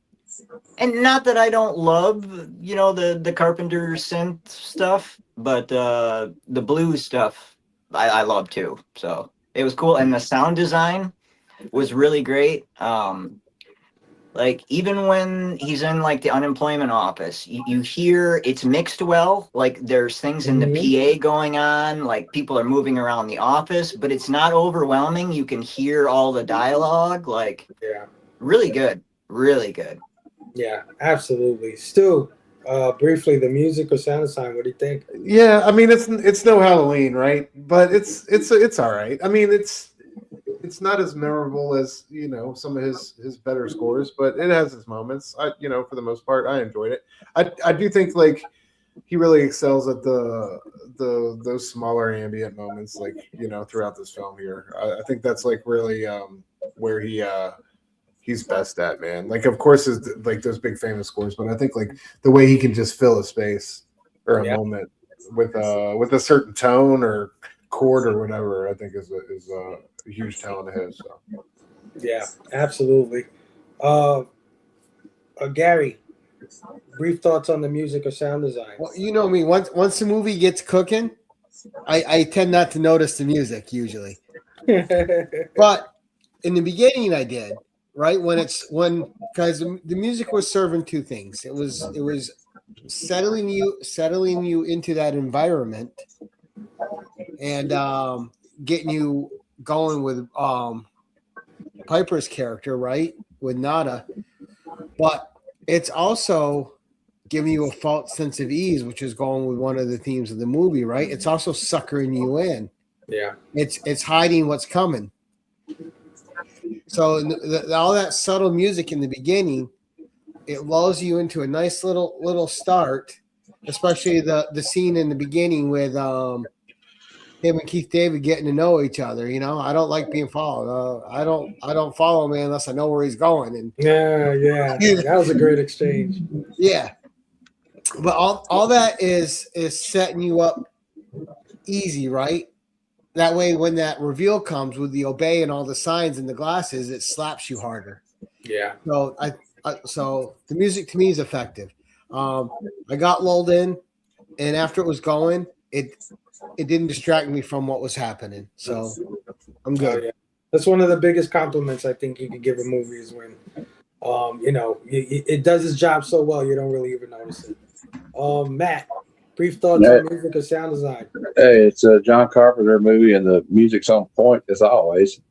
Speaker 6: not that I don't love, the Carpenter synth stuff, but the blues stuff I love too. So it was cool. And the sound design was really great. Like even when he's in like the unemployment office, you hear it's mixed well. Like there's things in the PA going on, like people are moving around the office, but it's not overwhelming. You can hear all the dialogue. Like, really good. Really good.
Speaker 1: Yeah, absolutely. Stu, briefly, the music or sound design, what do you think?
Speaker 5: Yeah, I mean it's no Halloween, right? But it's all right. I mean it's not as memorable as some of his better scores, but it has its moments. For the most part, I enjoyed it. I do think like he really excels at those smaller ambient moments, like throughout this film here. I think that's like really where he's best at, man. Like, of course, is like those big famous scores, but I think like the way he can just fill a space or a moment with a certain tone or chord or whatever, I think is a huge talent of his. So.
Speaker 1: Yeah, absolutely. Gary, brief thoughts on the music or sound design.
Speaker 4: Well, you know me. Once the movie gets cooking, I tend not to notice the music usually. But in the beginning, I did. right? Because the music was serving two things. It was settling you into that environment and getting you going with Piper's character, right? With Nada. But it's also giving you a false sense of ease, which is going with one of the themes of the movie, right? It's also suckering you in.
Speaker 1: Yeah.
Speaker 4: It's hiding what's coming. So all that subtle music in the beginning, it lulls you into a nice little start, especially the scene in the beginning with him and Keith David getting to know each other. You know, I don't like being followed. I don't follow a man unless I know where he's going. And
Speaker 1: yeah, that was a great exchange.
Speaker 4: Yeah, but all that is setting you up easy, right? That way, when that reveal comes with the obey and all the signs and the glasses, it slaps you harder.
Speaker 1: Yeah.
Speaker 4: So so the music to me is effective. I got lulled in, and after it was going, it didn't distract me from what was happening. So I'm good.
Speaker 1: Oh, yeah. That's one of the biggest compliments I think you could give a movie is when, it does its job so well you don't really even notice it. Matt, brief thoughts on music or sound design.
Speaker 3: Hey, it's a John Carpenter movie, and the music's on point as always.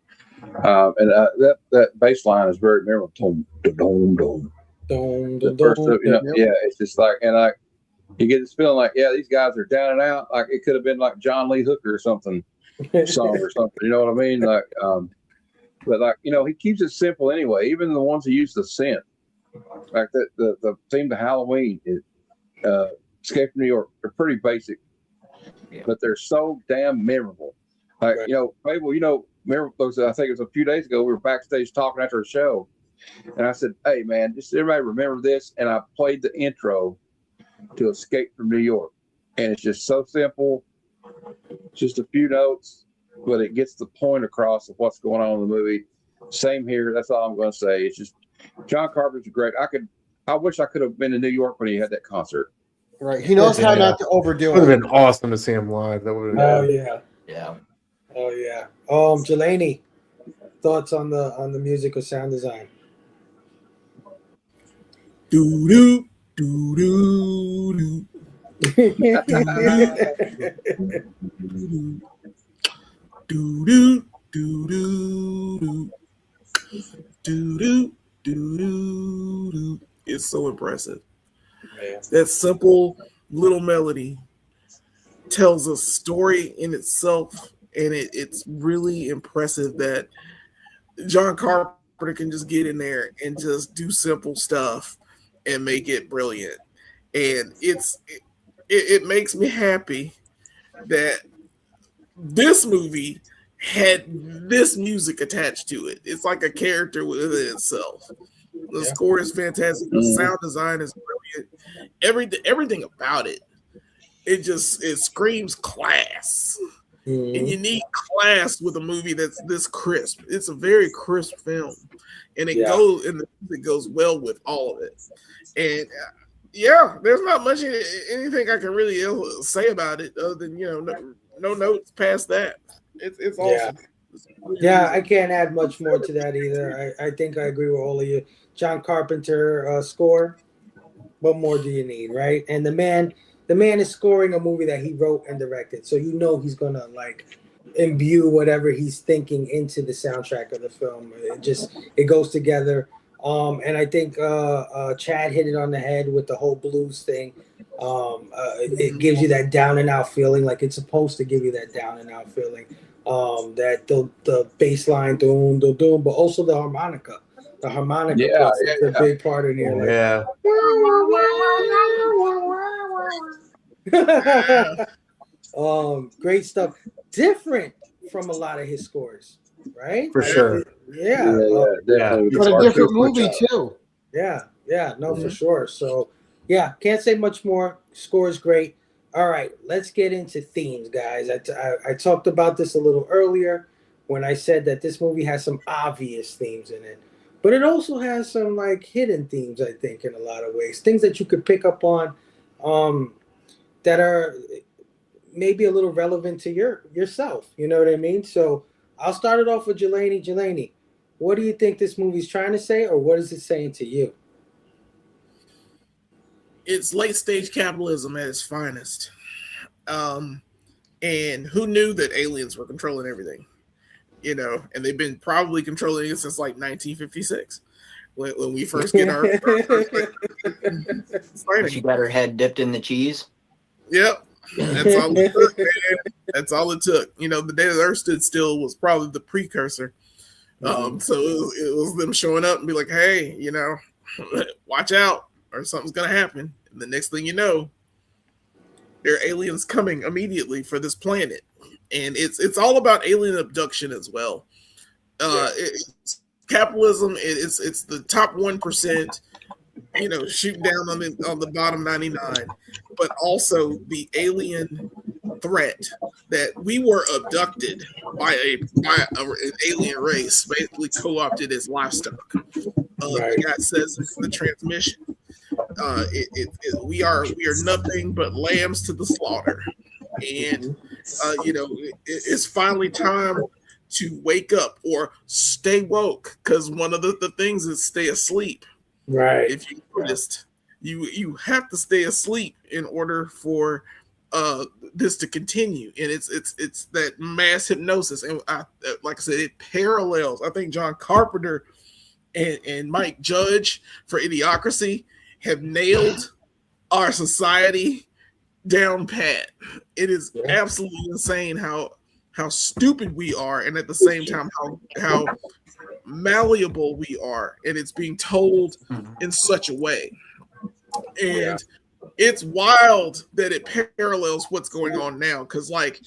Speaker 3: And that bass line is very memorable. Dum, dum, dum. The first, yeah, it's just like, and you get this feeling like, yeah, these guys are down and out. Like it could have been like John Lee Hooker or something song or something. You know what I mean? Like, but like, he keeps it simple anyway. Even the ones who use the synth, like the theme to Halloween, Escape from New York, they're pretty basic, but they're so damn memorable. Like, Fable, remember those? I think it was a few days ago. We were backstage talking after a show, and I said, "Hey, man, just everybody remember this." And I played the intro to Escape from New York, and it's just so simple, just a few notes, but it gets the point across of what's going on in the movie. Same here. That's all I'm going to say. It's just John Carpenter's great. I wish I could have been in New York when he had that concert.
Speaker 4: Right. He knows how not to overdo it.
Speaker 5: Would have been awesome to see him live. That would have
Speaker 1: Oh yeah.
Speaker 6: Yeah.
Speaker 1: Oh yeah. Jelani, thoughts on the music or sound design?
Speaker 2: Do do do do do do do do do. It's so impressive.
Speaker 1: Yeah.
Speaker 2: That simple little melody tells a story in itself, and it's really impressive that John Carpenter can just get in there and just do simple stuff and make it brilliant. And it makes me happy that this movie had this music attached to it. It's like a character within itself. The score is fantastic. The sound design is brilliant. Everything about it. It screams class. And you need class with a movie that's this crisp. It's a very crisp film, and it goes well with all of it. And there's not much anything I can really say about it other than no notes past that. It's awesome.
Speaker 1: Yeah, I can't add much more to that either. I think I agree with all of you. John Carpenter score. What more do you need, right? And the man is scoring a movie that he wrote and directed, so he's gonna imbue whatever he's thinking into the soundtrack of the film. It goes together. And I think Chad hit it on the head with the whole blues thing. It gives you that down and out feeling, like it's supposed to give you that down and out feeling. That the bass line, doom, doom, doom, but also the harmonica. The harmonica is a big part in here. Great stuff. Different from a lot of his scores, right?
Speaker 5: For sure.
Speaker 3: Definitely.
Speaker 4: But a different movie too.
Speaker 1: For sure. So can't say much more. Score is great. All right, let's get into themes, guys. I talked about this a little earlier when I said that this movie has some obvious themes in it, but it also has some hidden themes, I think, in a lot of ways. Things that you could pick up on that are maybe a little relevant to yourself. You know what I mean? So I'll start it off with Jelani. Jelani, what do you think this movie's trying to say, or what is it saying to you?
Speaker 2: It's late stage capitalism at its finest. And who knew that aliens were controlling everything? You know, and they've been probably controlling it since like 1956 when we first get our
Speaker 6: She got her head dipped in the cheese.
Speaker 2: Yep. That's all it took, man. That's all it took. You know, the day the Earth stood still was probably the precursor. So it was them showing up and be like, hey, you know, watch out or something's going to happen. And the next thing you know, there are aliens coming immediately for this planet. And it's all about alien abduction as well. It's capitalism. It's the top 1%, you know, shooting down on the bottom 99, but also the alien threat that we were abducted by an alien race, basically co-opted as livestock. The guy says in the transmission, we are nothing but lambs to the slaughter, and you know, it's finally time to wake up or stay woke, because one of the things is stay asleep.
Speaker 1: Right.
Speaker 2: If you noticed, you have to stay asleep in order for this to continue, and it's that mass hypnosis, and like I said, it parallels. I think John Carpenter and Mike Judge for Idiocracy have nailed our society down pat. It is absolutely insane how stupid we are, and at the same time how malleable we are, and it's being told in such a way. And it's wild that it parallels what's going on now, because like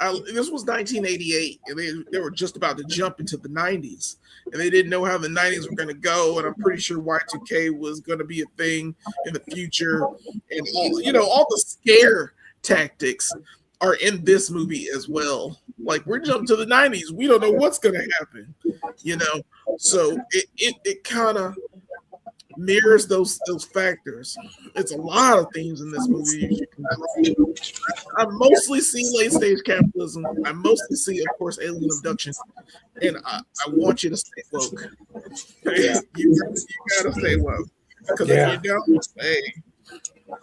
Speaker 2: this was 1988, and they were just about to jump into the 90s, and they didn't know how the 90s were going to go, and I'm pretty sure Y2K was going to be a thing in the future, and all the scare tactics are in this movie as well. Like, we're jumping to the 90s, we don't know what's going to happen, you know. So it kind of mirrors those factors. It's a lot of themes in this movie. I mostly see late stage capitalism. I mostly see, of course, alien abduction, and I want you to stay woke. You gotta stay woke, because if you don't, hey,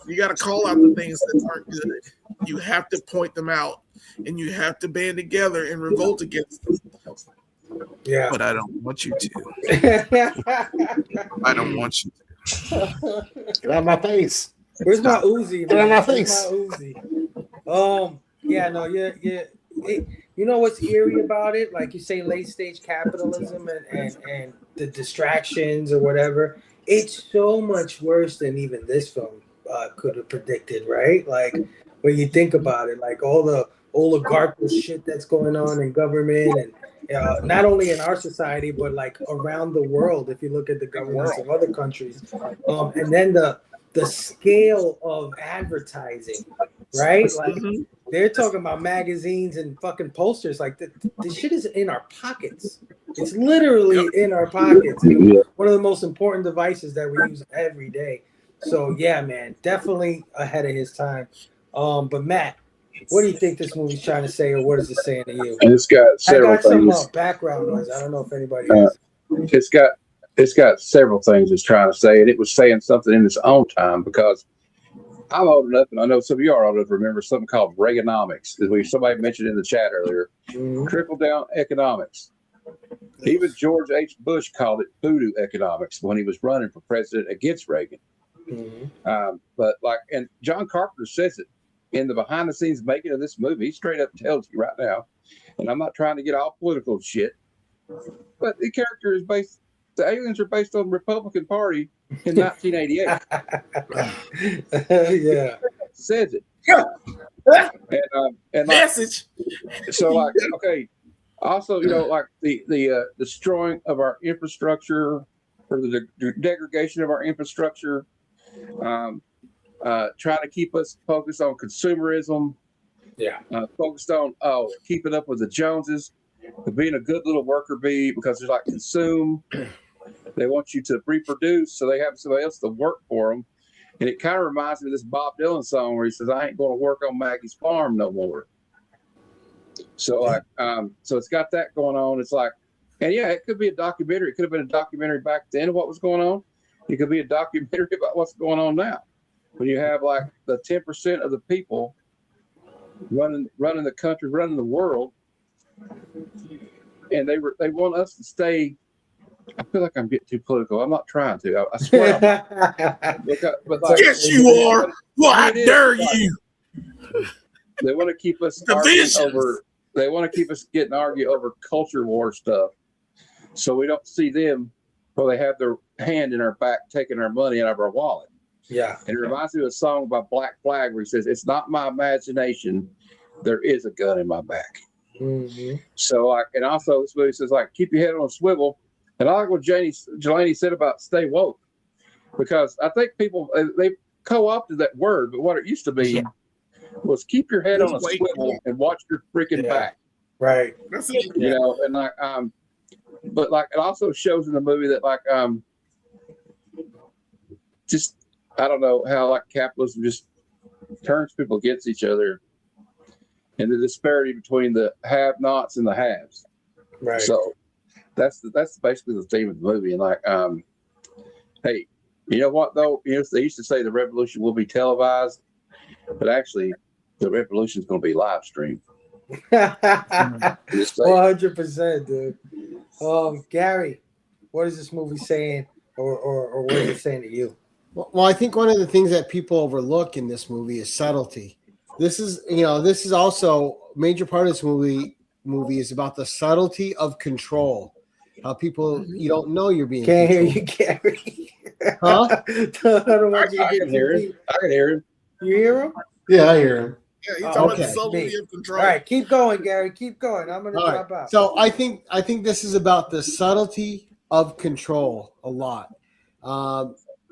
Speaker 2: you gotta call out the things that aren't good. You have to point them out, and you have to band together and revolt against them.
Speaker 1: Yeah,
Speaker 2: but I don't want you to. I don't want you to.
Speaker 5: Get out of my face.
Speaker 1: Where's my Uzi?
Speaker 5: Get out of my face.
Speaker 1: You know what's eerie about it? Like you say, late stage capitalism and the distractions or whatever. It's so much worse than even this film could have predicted, right? Like when you think about it, like all the oligarchical shit that's going on in government, and not only in our society but like around the world. If you look at the governments of other countries, and then the scale of advertising, right? Like they're talking about magazines and fucking posters. Like this shit is in our pockets. It's literally in our pockets. One of the most important devices that we use every day. So yeah, man, definitely ahead of his time. But Matt, what do you think this movie's trying to say, or what is it saying to you?
Speaker 3: And it's got several things.
Speaker 1: Some background noise. I don't know if anybody has.
Speaker 3: It's got several things it's trying to say, and it was saying something in its own time, because I'm old enough, and I know some of you are old enough to remember something called Reaganomics, that somebody mentioned in the chat earlier. Trickle down economics. Even George H. Bush called it voodoo economics when he was running for president against Reagan. But and John Carpenter says it in the behind the scenes making of this movie. He straight up tells you right now, and I'm not trying to get all political shit, but the character is based. The aliens are based on the Republican Party in 1988.
Speaker 1: Yeah,
Speaker 3: says it. And
Speaker 2: message.
Speaker 3: So like, okay. Also, like the destroying of our infrastructure, or the degradation of our infrastructure, trying to keep us focused on consumerism. Yeah. Focused on keeping up with the Joneses, being a good little worker bee, because they're like consume. They want you to reproduce, so they have somebody else to work for them. And it kind of reminds me of this Bob Dylan song where he says, "I ain't going to work on Maggie's farm no more." So so it's got that going on. It's like And yeah, it could be a documentary. It could have been a documentary back then of what was going on. It could be a documentary about what's going on now. When you have like the 10% of the people running the country, running the world, and they want us to stay. I feel like I'm getting too political. I'm not trying to. I swear. But like,
Speaker 2: Yes, you are. Why dare you?
Speaker 3: They want to keep us They want to keep us getting argue over culture war stuff, so we don't see them while they have their hand in our back, taking our money out of our wallet.
Speaker 1: Yeah.
Speaker 3: And it reminds me of a song by Black Flag where he says, "It's not my imagination. There is a gun in my back."
Speaker 1: Mm-hmm.
Speaker 3: So like, and also this movie says like, keep your head on a swivel. And I like what Jelani said about stay woke, because I think people they co-opted that word, but what it used to be was keep your head on a swivel and watch your freaking back.
Speaker 1: Right.
Speaker 2: That's it.
Speaker 3: You know, and like but like it also shows in the movie that like just I don't know how like capitalism just turns people against each other, and the disparity between the have-nots and the haves.
Speaker 1: Right.
Speaker 3: So that's basically the theme of the movie. And like, hey, you know what though? You know, they used to say the revolution will be televised, but actually, the revolution is going to be live streamed.
Speaker 1: 100%, dude. Gary, what is this movie saying, or what is it saying to you?
Speaker 4: Well, I think one of the things that people overlook in this movie is subtlety. This is also a major part of this movie is about the subtlety of control. How people, you don't know you're being
Speaker 1: Can't
Speaker 4: controlled.
Speaker 1: hear you, Gary.
Speaker 4: Huh?
Speaker 3: I can hear him. I can hear him.
Speaker 1: You hear him?
Speaker 5: Yeah, I hear him.
Speaker 2: Yeah, he's talking about
Speaker 4: Okay.
Speaker 2: the subtlety of control.
Speaker 1: All right, keep going, Gary. Keep going. I'm gonna
Speaker 4: All
Speaker 1: drop
Speaker 4: right.
Speaker 1: out.
Speaker 4: So I think this is about the subtlety of control a lot.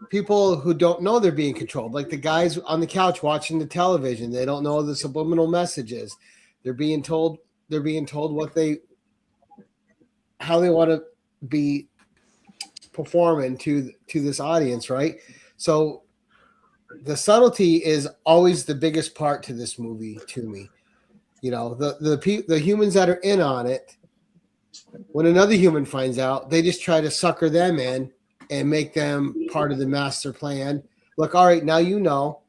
Speaker 4: People who don't know they're being controlled, like the guys on the couch watching the television, they don't know the subliminal messages. They're being told how they want to be performing to this audience, right? So the subtlety is always the biggest part to this movie to me. You know, the humans that are in on it, when another human finds out, they just try to sucker them in and make them part of the master plan. Look, all right, now you know.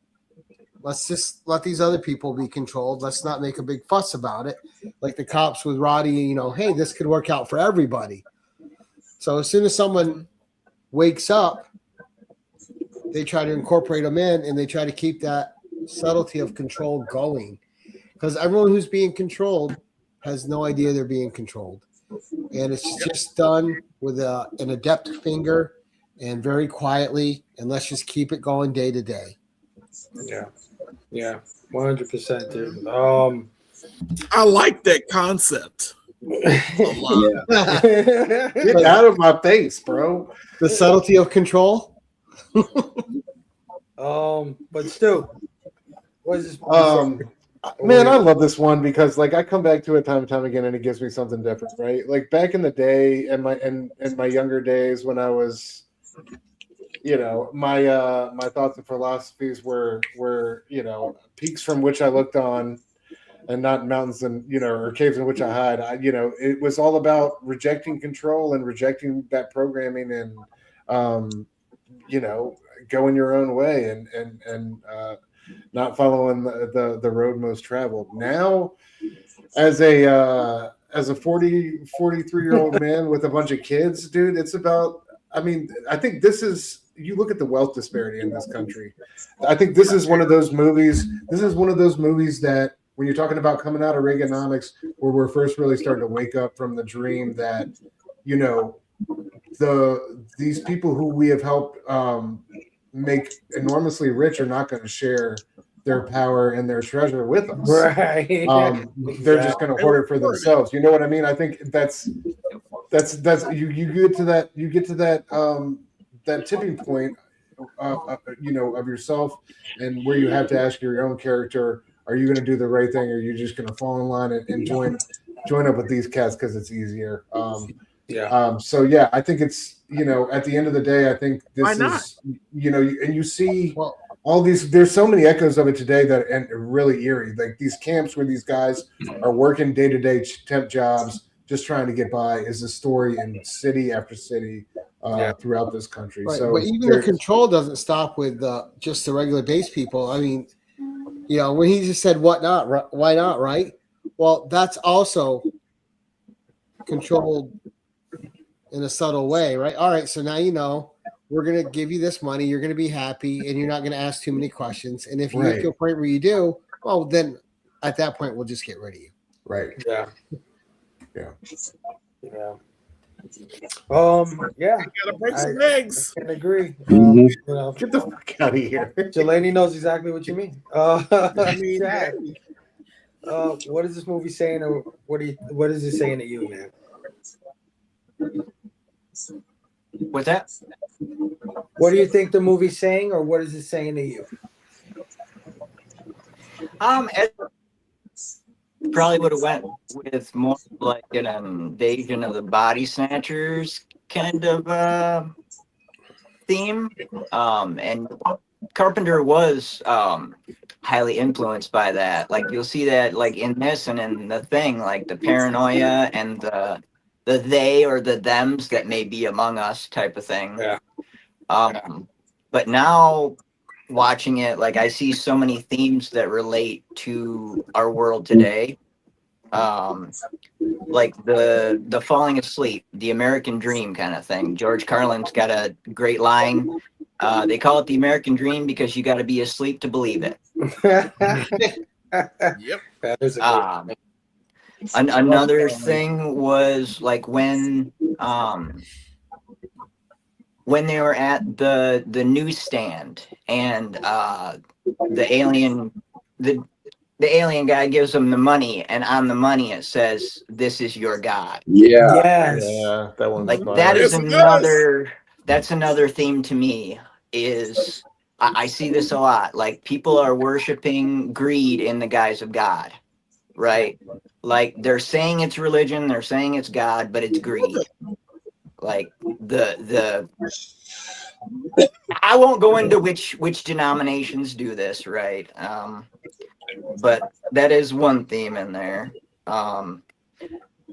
Speaker 4: Let's just let these other people be controlled. Let's not make a big fuss about it. Like the cops with Roddy, you know, hey, this could work out for everybody. So as soon as someone wakes up, they try to incorporate them in, and they try to keep that subtlety of control going. Because everyone who's being controlled has no idea they're being controlled. And it's just done with an adept finger and very quietly, and let's just keep it going day to day.
Speaker 1: Yeah, 100%, dude.
Speaker 2: I like that concept. A lot.
Speaker 5: Get out of my face, bro.
Speaker 4: The subtlety of control.
Speaker 1: But Stu, what is this?
Speaker 5: Man, I love this one because like I come back to it time and time again, and it gives me something different, right? Like back in the day, and my younger days when I was, you know, my thoughts and philosophies were you know, peaks from which I looked on, and not mountains and, you know, or caves in which I hide. You know, it was all about rejecting control and rejecting that programming, and you know, going your own way and not following the road most traveled. Now, as a 43-year-old man with a bunch of kids, dude, it's about, I mean, I think this is, you look at the wealth disparity in this country. I think this is one of those movies. This is one of those movies that when you're talking about coming out of Reaganomics, where we're first really starting to wake up from the dream that, you know, these people who we have helped make enormously rich are not going to share their power and their treasure with us.
Speaker 1: Right.
Speaker 5: They're just going to hoard it for themselves. You know what I mean? I think that's you get to that tipping point, you know, of yourself, and where you have to ask your own character, are you going to do the right thing, or are you just going to fall in line and join up with these cats because it's easier? So yeah, I think it's, you know, at the end of the day, I think this is, you know, and you see all these, there's so many echoes of it today that, and really eerie, like these camps where these guys are working day-to-day temp jobs, just trying to get by is a story in city after city throughout this country.
Speaker 4: Right.
Speaker 5: So,
Speaker 4: but even the control doesn't stop with just the regular base people. I mean, when he just said what not, why not, right? Well, that's also controlled in a subtle way, right? All right, so now we're going to give you this money. You're going to be happy, and you're not going to ask too many questions. And if you get to a point where you do, well, then at that point, we'll just get rid of you.
Speaker 5: Right.
Speaker 1: Yeah.
Speaker 5: Yeah.
Speaker 1: Yeah.
Speaker 2: You gotta break some eggs.
Speaker 1: I can agree.
Speaker 3: Mhm.
Speaker 5: Get the fuck out of here.
Speaker 1: Delaney knows exactly what you mean.
Speaker 2: I mean,
Speaker 1: Chad, what is this movie saying, or what is it saying to you, man?
Speaker 6: What's that?
Speaker 1: What do you think the movie's saying, or what is it saying to you?
Speaker 6: Probably would have went with more like an invasion of the body snatchers kind of theme. And Carpenter was highly influenced by that. Like you'll see that like in this and in The Thing, like the paranoia and the they or the thems that may be among us type of thing.
Speaker 1: Yeah.
Speaker 6: But now watching it, like I see so many themes that relate to our world today. Like the falling asleep, the American dream kind of thing. George Carlin's got a great line. They call it the American dream because you got to be asleep to believe it.
Speaker 2: Yep.
Speaker 1: That is a great
Speaker 6: Another thing was like when they were at the newsstand and the alien guy gives them the money, and on the money it says, "This is your God."
Speaker 3: Yeah.
Speaker 1: Yes.
Speaker 5: Yeah, that one's
Speaker 6: Like
Speaker 5: fire.
Speaker 6: that is
Speaker 2: Yes, it does.
Speaker 6: that's another theme to me. Is I see this a lot. Like people are worshiping greed in the guise of God, right? Like they're saying it's religion, they're saying it's God, but it's greed. Like the I won't go into which denominations do this, right? But that is one theme in there.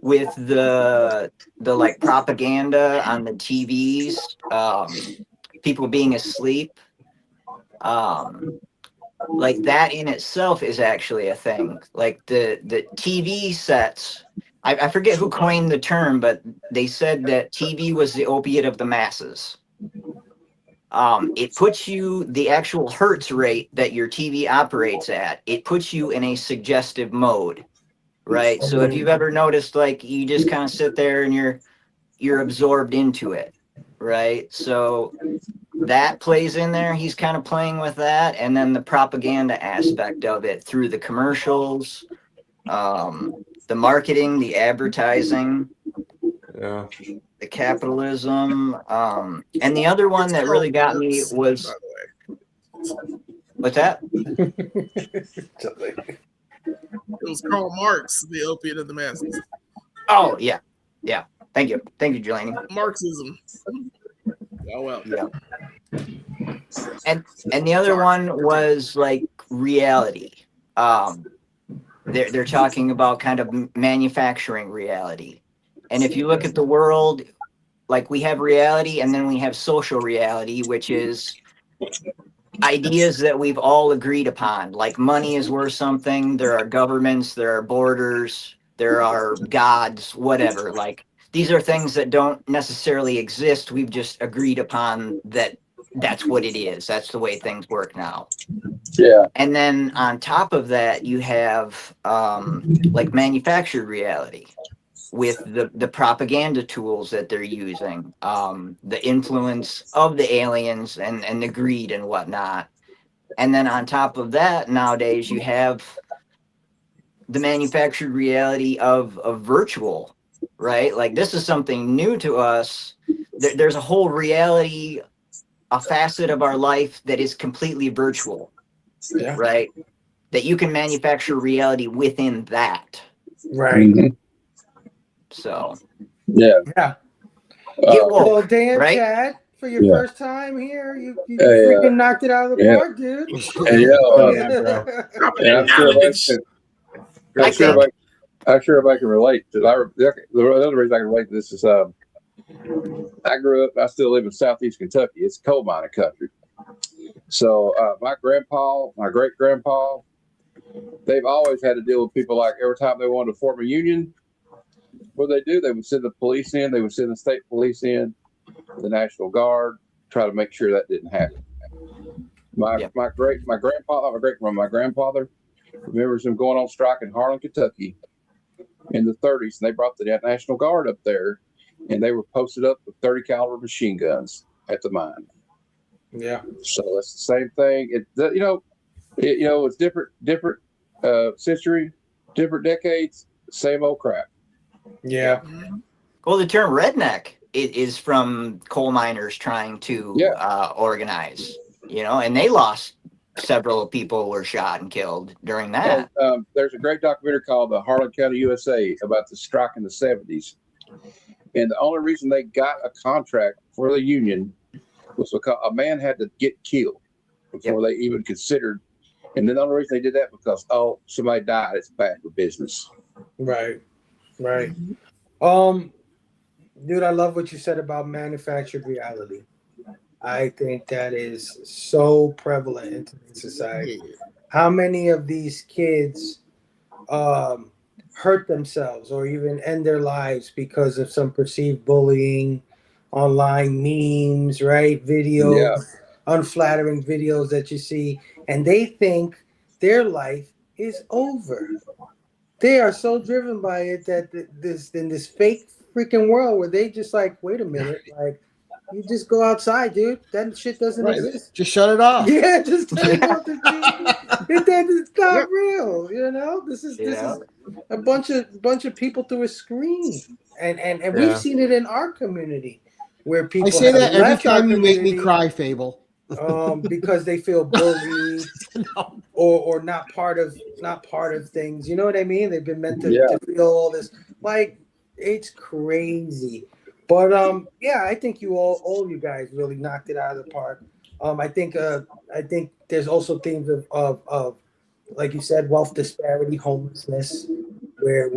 Speaker 6: With the like propaganda on the TVs, people being asleep, like that in itself is actually a thing. Like the TV sets, I forget who coined the term, but they said that TV was the opiate of the masses. It puts you, the actual hertz rate that your TV operates at, it puts you in a suggestive mode, right? So if you've ever noticed, like you just kind of sit there and you're absorbed into it, right? So that plays in there. He's kind of playing with that, and then the propaganda aspect of it through the commercials, the marketing, the advertising.
Speaker 5: Yeah.
Speaker 6: The capitalism, and the other one that really got me was,
Speaker 2: by the way,
Speaker 6: what's that?
Speaker 2: it was Karl Marx, the opiate of the masses.
Speaker 6: Oh yeah. Thank you, Jelani.
Speaker 2: Marxism. Oh well.
Speaker 6: Yeah. And the other one was like reality. They're talking about kind of manufacturing reality. And if you look at the world, like we have reality and then we have social reality, which is ideas that we've all agreed upon. Like money is worth something. There are governments, there are borders, there are gods, whatever. Like these are things that don't necessarily exist. We've just agreed upon that that's what it is. That's the way things work now.
Speaker 3: Yeah.
Speaker 6: And then on top of that, you have like manufactured reality with the propaganda tools that they're using, the influence of the aliens and the greed and whatnot. And then on top of that, nowadays you have the manufactured reality of virtual, right? Like this is something new to us. There's a whole reality, a facet of our life that is completely virtual, right? That you can manufacture reality within that.
Speaker 1: Right.
Speaker 3: Mhm.
Speaker 6: So
Speaker 3: Yeah.
Speaker 1: Yeah.
Speaker 6: get woke,
Speaker 1: Well, damn,
Speaker 6: right?
Speaker 1: Chad, for your
Speaker 3: Yeah.
Speaker 1: first time here, you
Speaker 3: Yeah.
Speaker 1: freaking knocked it out of the
Speaker 3: Yeah.
Speaker 1: park, dude.
Speaker 3: And
Speaker 5: Oh, yeah, bro.
Speaker 2: Dropping
Speaker 3: and
Speaker 2: that
Speaker 3: I'm sure
Speaker 2: knowledge.
Speaker 3: I'm sure I'm sure everybody can relate. The other reason I can relate to this is I grew up. I still live in Southeast Kentucky. It's coal mining country. So my grandpa, my great grandpa, they've always had to deal with people like every time they wanted to form a union. What they do? They would send the police in. They would send the state police in, the National Guard, try to make sure that didn't happen. My grandfather remembers him going on strike in Harlan, Kentucky, in the 30s, and they brought the National Guard up there, and they were posted up with 30 caliber machine guns at the mine.
Speaker 1: Yeah.
Speaker 3: So it's the same thing. It's different century, different decades, same old crap.
Speaker 1: Yeah.
Speaker 6: Well, the term redneck is from coal miners trying to organize, and they lost several people were shot and killed during that.
Speaker 3: There's a great documentary called The Harlan County, USA about the strike in the 70s. And the only reason they got a contract for the union was because a man had to get killed before they even considered. And then the only reason they did that because, somebody died. It's bad for business.
Speaker 1: Right. Dude, I love what you said about manufactured reality. I think that is so prevalent in today's society. How many of these kids hurt themselves or even end their lives because of some perceived bullying, online memes, right? Videos, unflattering videos that you see, and they think their life is over. They are so driven by it that in this fake freaking world where they just like, wait a minute, like, you just go outside, dude. That shit doesn't exist.
Speaker 4: Just shut it off.
Speaker 1: Yeah, just turn off the TV. It's not real, This is a bunch of people through a screen, and we've seen it in our community where people.
Speaker 4: I say that every time you make me cry, Fable.
Speaker 1: Because they feel bullied or not part of things. You know what I mean? They've been meant to feel all this. Like, it's crazy. But I think all you guys really knocked it out of the park. I think there's also themes of like you said, wealth disparity, homelessness, where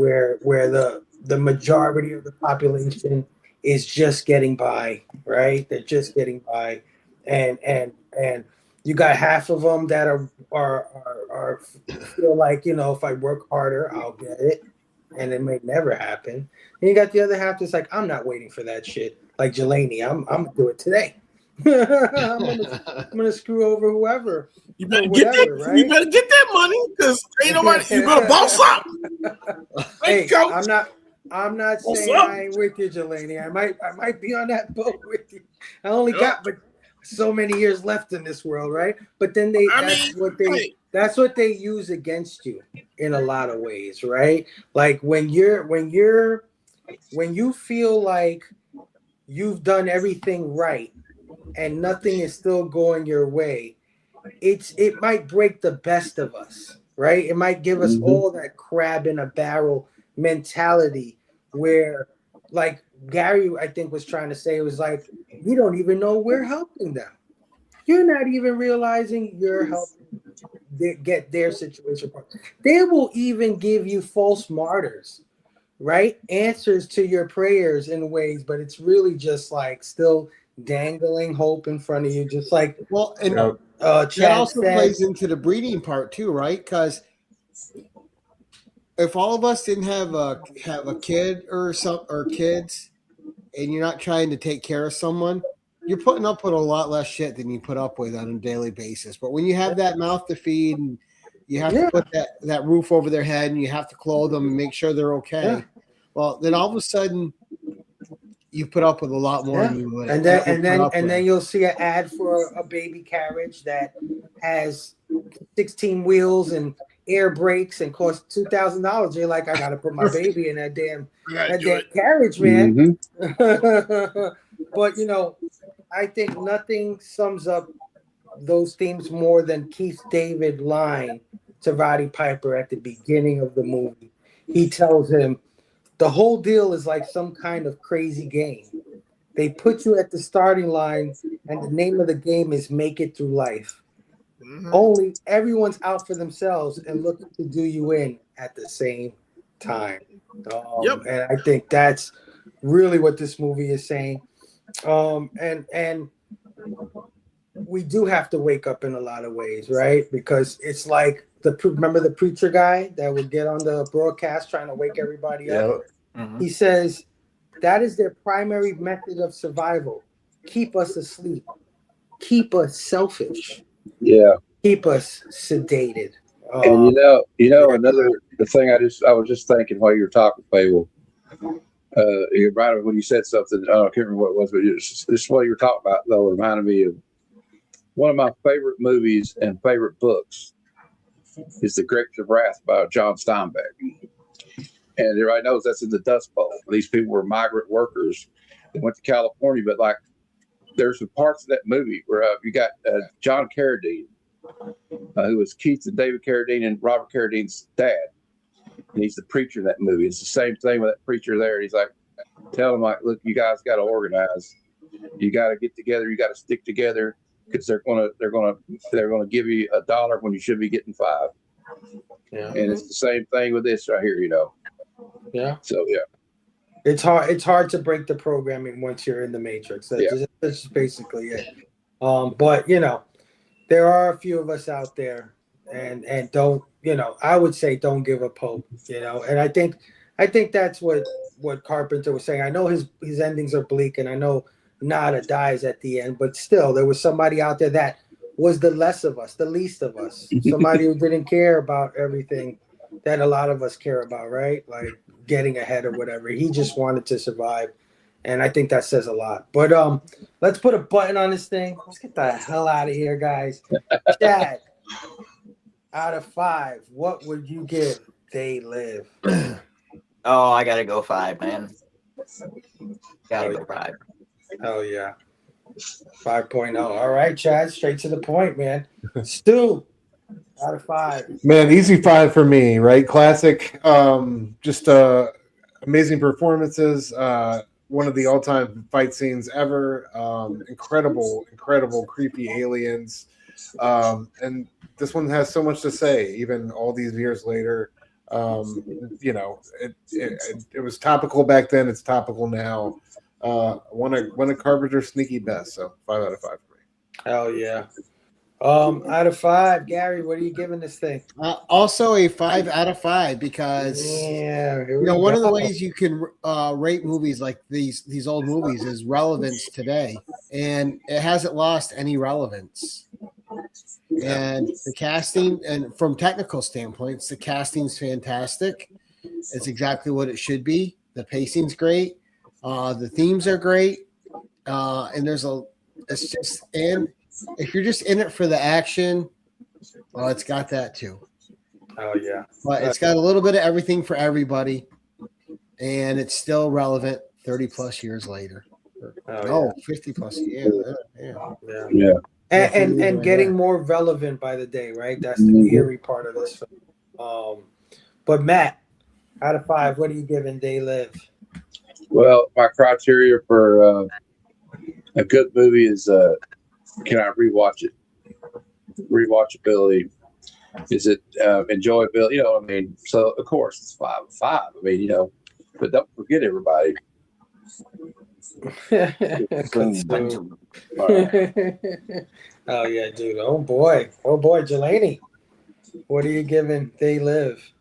Speaker 1: the majority of the population is just getting by, right? They're just getting by, and you got half of them that are feel like, if I work harder, I'll get it, and it may never happen. And you got the other half that's like, I'm not waiting for that shit. Like Jelani, I'm gonna do it today. I'm gonna screw over whoever.
Speaker 2: You better get that money, because ain't nobody. You better boss up.
Speaker 1: Hey, I'm not saying I ain't with you, Jelani. I might be on that boat with you. I only got so many years left in this world, right? But then that's what they use against you in a lot of ways, right? Like when you feel like you've done everything right and nothing is still going your way, it might break the best of us, right? It might give us all that crab in a barrel mentality where, like Gary, I think, was trying to say, it was like, we don't even know we're helping them. You're not even realizing you're helping get their situation. They will even give you false martyrs, right? Answers to your prayers in ways, but it's really just like still dangling hope in front of you, just like
Speaker 4: that also plays into the breeding part too, right? Because if all of us didn't have a kid or kids, and you're not trying to take care of someone, you're putting up with a lot less shit than you put up with on a daily basis. But when you have that mouth to feed, and you have to put that roof over their head, and you have to clothe them and make sure they're okay, well, then all of a sudden you put up with a lot more than you would.
Speaker 1: And then you'll see an ad for a baby carriage that has 16 wheels and air brakes and costs $2,000. You're like, I gotta put my baby in that damn carriage, man. But I think nothing sums up those themes more than Keith David line to Roddy Piper at the beginning of the movie. He tells him the whole deal is like some kind of crazy game. They put you at the starting line, and the name of the game is make it through life. Only everyone's out for themselves and looking to do you in at the same time.
Speaker 2: Yep.
Speaker 1: And I think that's really what this movie is saying. And we do have to wake up in a lot of ways, right? Because it's like remember the preacher guy that would get on the broadcast trying to wake everybody up.
Speaker 6: Mhm.
Speaker 1: He says that is their primary method of survival. Keep us asleep, keep us selfish,
Speaker 3: Yeah.
Speaker 1: keep us sedated.
Speaker 3: And another the thing I was just thinking while you were talking, Fable. Right when you said something, I can't remember what it was, but this what you were talking about though reminded me of one of my favorite movies and favorite books is The Grapes of Wrath by John Steinbeck. And everybody knows that's in the Dust Bowl. These people were migrant workers. They went to California, but like there's some parts of that movie where you got John Carradine, who was Keith and David Carradine and Robert Carradine's dad. And he's the preacher in that movie. It's the same thing with that preacher there. He's like, tell him like, look, you guys got to organize. You got to get together. You got to stick together because they're gonna give you $1 when you should be getting $5.
Speaker 1: Yeah.
Speaker 3: And it's the same thing with this right here,
Speaker 1: Yeah.
Speaker 3: So yeah.
Speaker 1: It's hard to break the programming once you're in the matrix. That's just basically it. But there are a few of us out there and don't, I would say don't give up hope, and I think that's what Carpenter was saying. I know his endings are bleak, and I know Nada dies at the end, but still there was somebody out there that was the less of us, the least of us, somebody who didn't care about everything that a lot of us care about, right? Like getting ahead or whatever. He just wanted to survive. And I think that says a lot. But let's put a button on this thing. Let's get the hell out of here, guys. Chad, out of 5, what would you give They Live?
Speaker 6: Oh, I gotta go 5, man. Gotta go 5.
Speaker 1: Oh yeah. 5.0. All right, Chad, straight to the point, man. Stu, out of 5.
Speaker 5: Man, easy 5 for me, right? Classic. Just amazing performances. One of the all-time fight scenes ever. Incredible, creepy aliens. And this one has so much to say, even all these years later. It was topical back then. It's topical now. One of Carpenter's sneaky best. So 5 out of 5 for me.
Speaker 1: Hell yeah. Out of 5, Gary, what are you giving this thing?
Speaker 4: Also a 5 out of 5 because one of the ways you can rate movies like these old movies is relevance today, and it hasn't lost any relevance. And the casting, and from technical standpoints, the casting's fantastic. It's exactly what it should be. The pacing's great. The themes are great. And if you're just in it for the action, well, it's got that too.
Speaker 1: Oh yeah.
Speaker 4: But it's got a little bit of everything for everybody, and it's still relevant 30 plus years later. 50 plus years.
Speaker 1: Yeah. And getting more relevant by the day, right? That's the eerie part of this film. But Matt, out of 5, what are you giving They Live?
Speaker 3: Well, my criteria for a good movie is can I rewatch it? Rewatchability. Is it enjoyability? You know what I mean? So of course it's 5 out of 5. I mean, but don't forget everybody.
Speaker 1: Oh yeah, dude. Oh boy, Jelani. What are you giving They Live?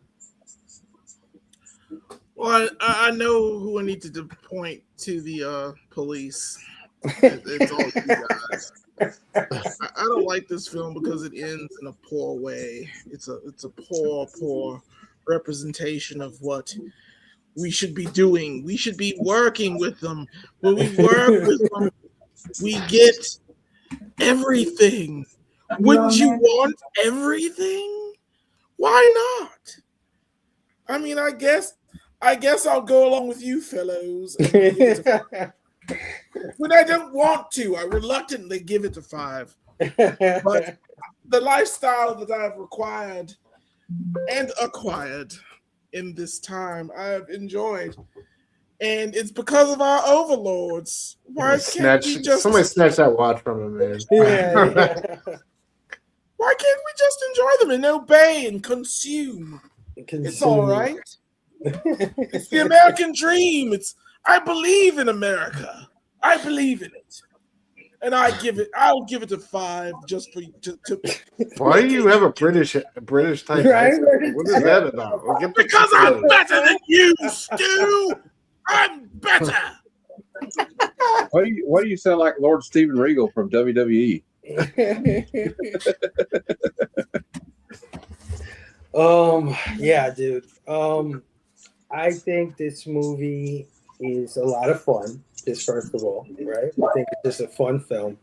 Speaker 2: Well, I know who I need to point to the police. It's all you guys. I don't like this film because it ends in a poor way. It's a poor representation of what we should be doing. We should be working with them. When we work with them, we get everything. Wouldn't you want everything? Why not? I mean, I guess I'll go along with you fellows. When I don't want to, I reluctantly give it a 5. But the lifestyle that I've required and acquired in this time, I've enjoyed. And it's because of our overlords. Why can't we just...
Speaker 5: Somebody snatch that watch from him, man.
Speaker 1: Yeah.
Speaker 2: Why can't we just enjoy them and obey and consume? It's all right. It's the American dream. I believe in America. I believe in it. And I'll give it to 5 just for
Speaker 5: Why do you have a British type
Speaker 1: Right?
Speaker 5: accent? What is that about? Well, get the
Speaker 2: because
Speaker 5: fuck out
Speaker 2: I'm
Speaker 5: of here.
Speaker 2: better than you, Stu. I'm better.
Speaker 3: Why do you sound like Lord Steven Regal from WWE?
Speaker 1: Yeah, dude. I think this movie is a lot of fun. Just first of all, right? I think it's just a fun film.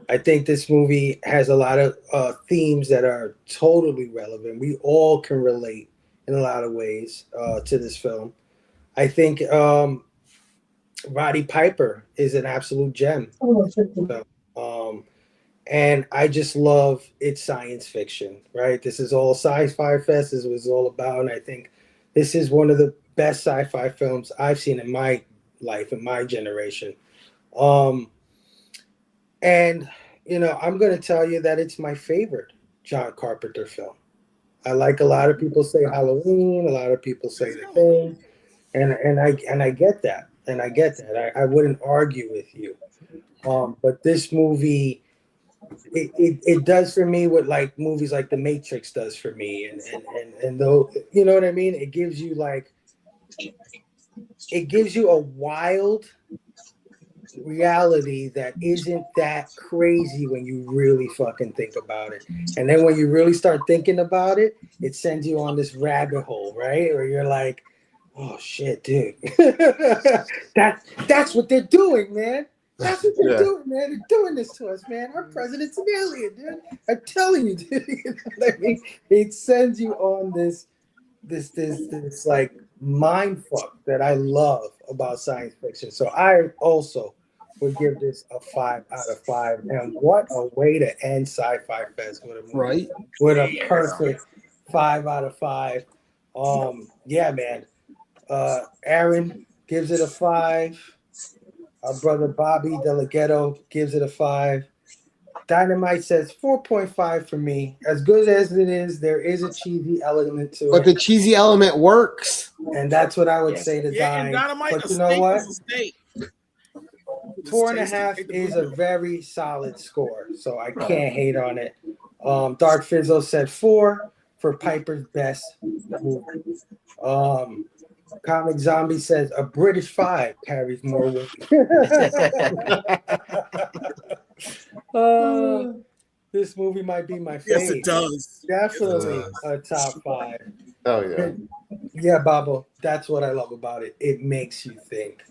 Speaker 1: I think this movie has a lot of themes that are totally relevant. We all can relate in a lot of ways to this film. I think Roddy Piper is an absolute gem. And I just love its science fiction, right? This is all Sci-Fi Fest. This was all about, and I think this is one of the best sci-fi films I've seen in my life, in my generation. And I'm going to tell you that it's my favorite John Carpenter film. I like a lot of people say Halloween, a lot of people say The Thing, and I get that, I wouldn't argue with you. But this movie, it does for me what like movies like The Matrix does for me, and though you know what I mean, it gives you a wild reality that isn't that crazy when you really fucking think about it. And then when you really start thinking about it, it sends you on this rabbit hole, right? Where you're like, oh shit, dude. That's what they're doing, man. That's what they're doing, man. They're doing this to us, man. Our president's an alien, dude. I'm telling you, dude. You know what I mean? It sends you on this like mind fuck that I love about science fiction. So I also would give this a 5 out of 5. And what a way to end Sci-Fi Fest with a movie.
Speaker 4: Right.
Speaker 1: With a perfect 5 out of 5. Yeah, man. Aaron gives it a 5. Our brother Bobby Delgado gives it a 5. Dynamite says 4.5 for me. As good as it is, there is a cheesy element to it.
Speaker 4: But the cheesy element works.
Speaker 1: And that's what I would say to
Speaker 2: and Dynamite,
Speaker 1: But you know what? 4.5
Speaker 2: tasty.
Speaker 1: is a very solid score, so I can't hate on it. Dark Fizzo said 4 for Piper's best movie. Comic Zombie says a British 5 carries more weight. This movie might be my favorite.
Speaker 2: Yes, it does.
Speaker 1: Definitely a top 5.
Speaker 5: Oh yeah.
Speaker 1: Yeah, Babo, that's what I love about it. It makes you think.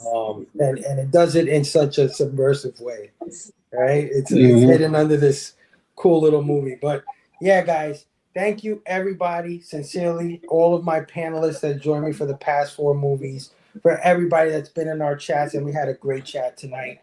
Speaker 1: And it does it in such a subversive way, right? It's hidden under this cool little movie. But yeah, guys, thank you everybody, sincerely, all of my panelists that joined me for the past 4 movies, for everybody that's been in our chats, and we had a great chat tonight.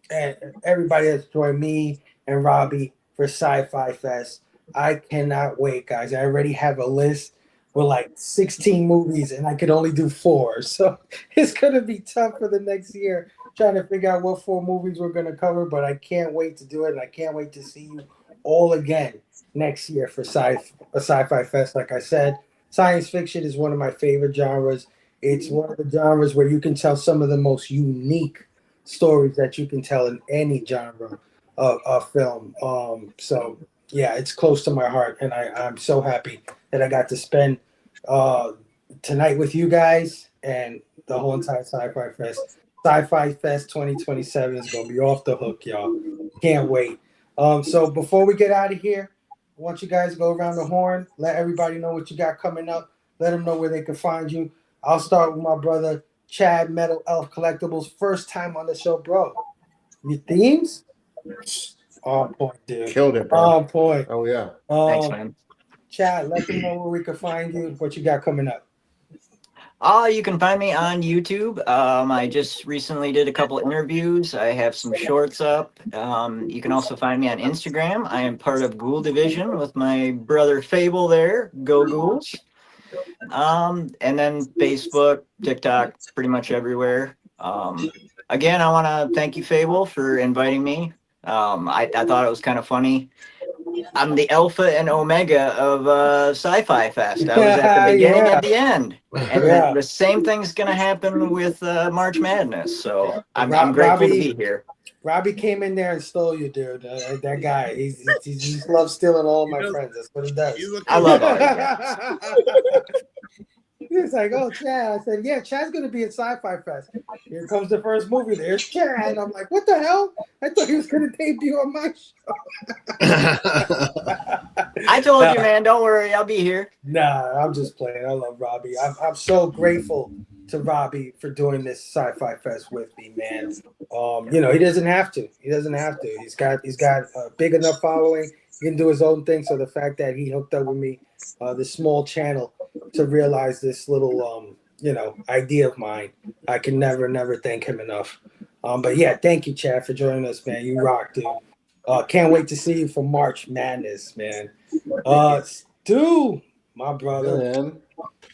Speaker 1: And everybody that's joined me and Robbie for Sci-Fi Fest. I cannot wait, guys. I already have a list with like 16 movies, and I could only do 4. So it's going to be tough for the next year trying to figure out what 4 movies we're going to cover, but I can't wait to do it, and I can't wait to see you all again next year for Sci-Fi Fest. Like I said, science fiction is one of my favorite genres. It's one of the genres where you can tell some of the most unique stories that you can tell in any genre of film. So yeah, it's close to my heart, and I'm so happy that I got to spend tonight with you guys and the whole entire Sci-Fi Fest. Sci-Fi Fest 2027 is gonna be off the hook, y'all. Can't wait. So before we get out of here, I want you guys to go around the horn, let everybody know what you got coming up, let them know where they can find you. I'll start with my brother Chad, Metal Elf Collectibles. First time on the show, bro. Your themes? On point, dude.
Speaker 5: Killed it, bro.
Speaker 1: On point.
Speaker 5: Oh yeah.
Speaker 6: Thanks, man.
Speaker 1: Chad, let them know where we can find you, what you got coming up.
Speaker 6: You can find me on YouTube. I just recently did a couple interviews. I have some shorts up. You can also find me on Instagram. I am part of Ghoul Division with my brother Fable there. Go Ghouls. And then Facebook, TikTok, pretty much everywhere. Again, I want to thank you, Fable, for inviting me. I thought it was kind of funny I'm the alpha and omega of Sci-Fi Fest. I was at the beginning
Speaker 1: Yeah.
Speaker 6: and the end, and
Speaker 1: Yeah.
Speaker 6: the same thing's going to happen with March Madness. So I'm
Speaker 1: Rob-
Speaker 6: grateful to
Speaker 1: Robbie-
Speaker 6: be here.
Speaker 1: Robbie came in there and stole you, dude. That guy. He just loves stealing all of my
Speaker 2: You know,
Speaker 1: friends. That's what he does.
Speaker 2: He's a
Speaker 6: I love all you guys.
Speaker 1: He was like, "Oh, Chad." I said, "Yeah, Chad's gonna be at Sci-Fi Fest." Here comes the first movie. There's Chad. I'm like, "What the hell?" I thought he was gonna debut on my show.
Speaker 6: I told you, man. Don't worry, I'll be here.
Speaker 1: Nah, I'm just playing. I love Robbie. I'm so grateful to Robbie for doing this Sci-Fi Fest with me, man. He doesn't have to. He doesn't have to. He's got a big enough following. He can do his own thing. So the fact that he hooked up with me, this small channel, to realize this little idea of mine, I can never thank him enough. But yeah, thank you, Chad, for joining us, man. You rock, dude. Can't wait to see you for March Madness, man. Stu, my brother,
Speaker 5: Man.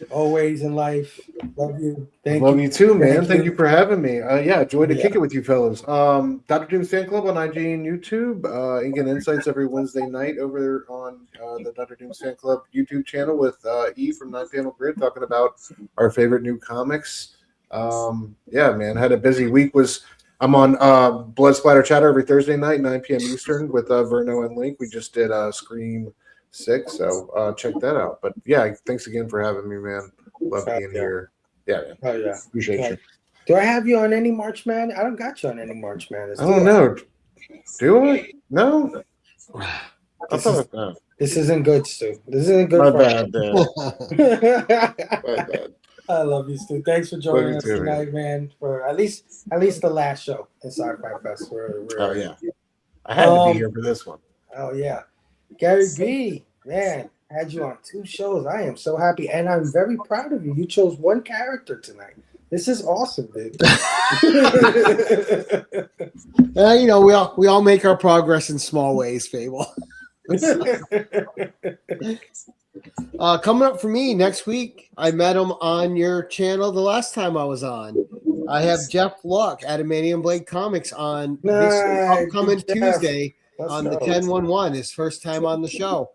Speaker 1: always in life. Love you.
Speaker 5: Love you too, man.
Speaker 1: Thank
Speaker 5: Thank
Speaker 1: you.
Speaker 5: you for having me. Joy to
Speaker 1: Yeah.
Speaker 5: kick it with you fellas. Dr. Doom's Fan Club on IG and YouTube. Ink Insights every Wednesday night over on the Dr. Doom's Fan Club YouTube channel with E from Nine Panel Grid talking about our favorite new comics. Man, had a busy week. I'm on Blood Splatter Chatter every Thursday night, 9 p.m. Eastern with Verno and Link. We just did Scream 6, so check that out. But yeah, thanks again for having me, man. Love being here. Yeah, man.
Speaker 1: Oh yeah.
Speaker 5: Appreciate you.
Speaker 1: Do I have you on any March Madness? I don't got you on any March Madness.
Speaker 5: I don't know. Do I? No.
Speaker 1: This isn't good, Stu. This isn't good.
Speaker 5: My
Speaker 1: for
Speaker 5: bad, Dan. My bad.
Speaker 1: I love you, Stu. Thanks for joining
Speaker 5: Love
Speaker 1: us
Speaker 5: you too,
Speaker 1: tonight, man. For at least the last show in Sci-Fi Fest.
Speaker 5: Oh yeah, I had to be here for this one.
Speaker 1: Oh yeah, Gary B, man, had you on 2 shows. I am so happy, and I'm very proud of you. You chose one character tonight. This is awesome, dude.
Speaker 4: We all make our progress in small ways, Fable. Coming up for me next week, I met him on your channel the last time I was on. I have Jeff Luck, Adamantium Blade Comics, on this upcoming Tuesday on the 10/11, his first time on the show.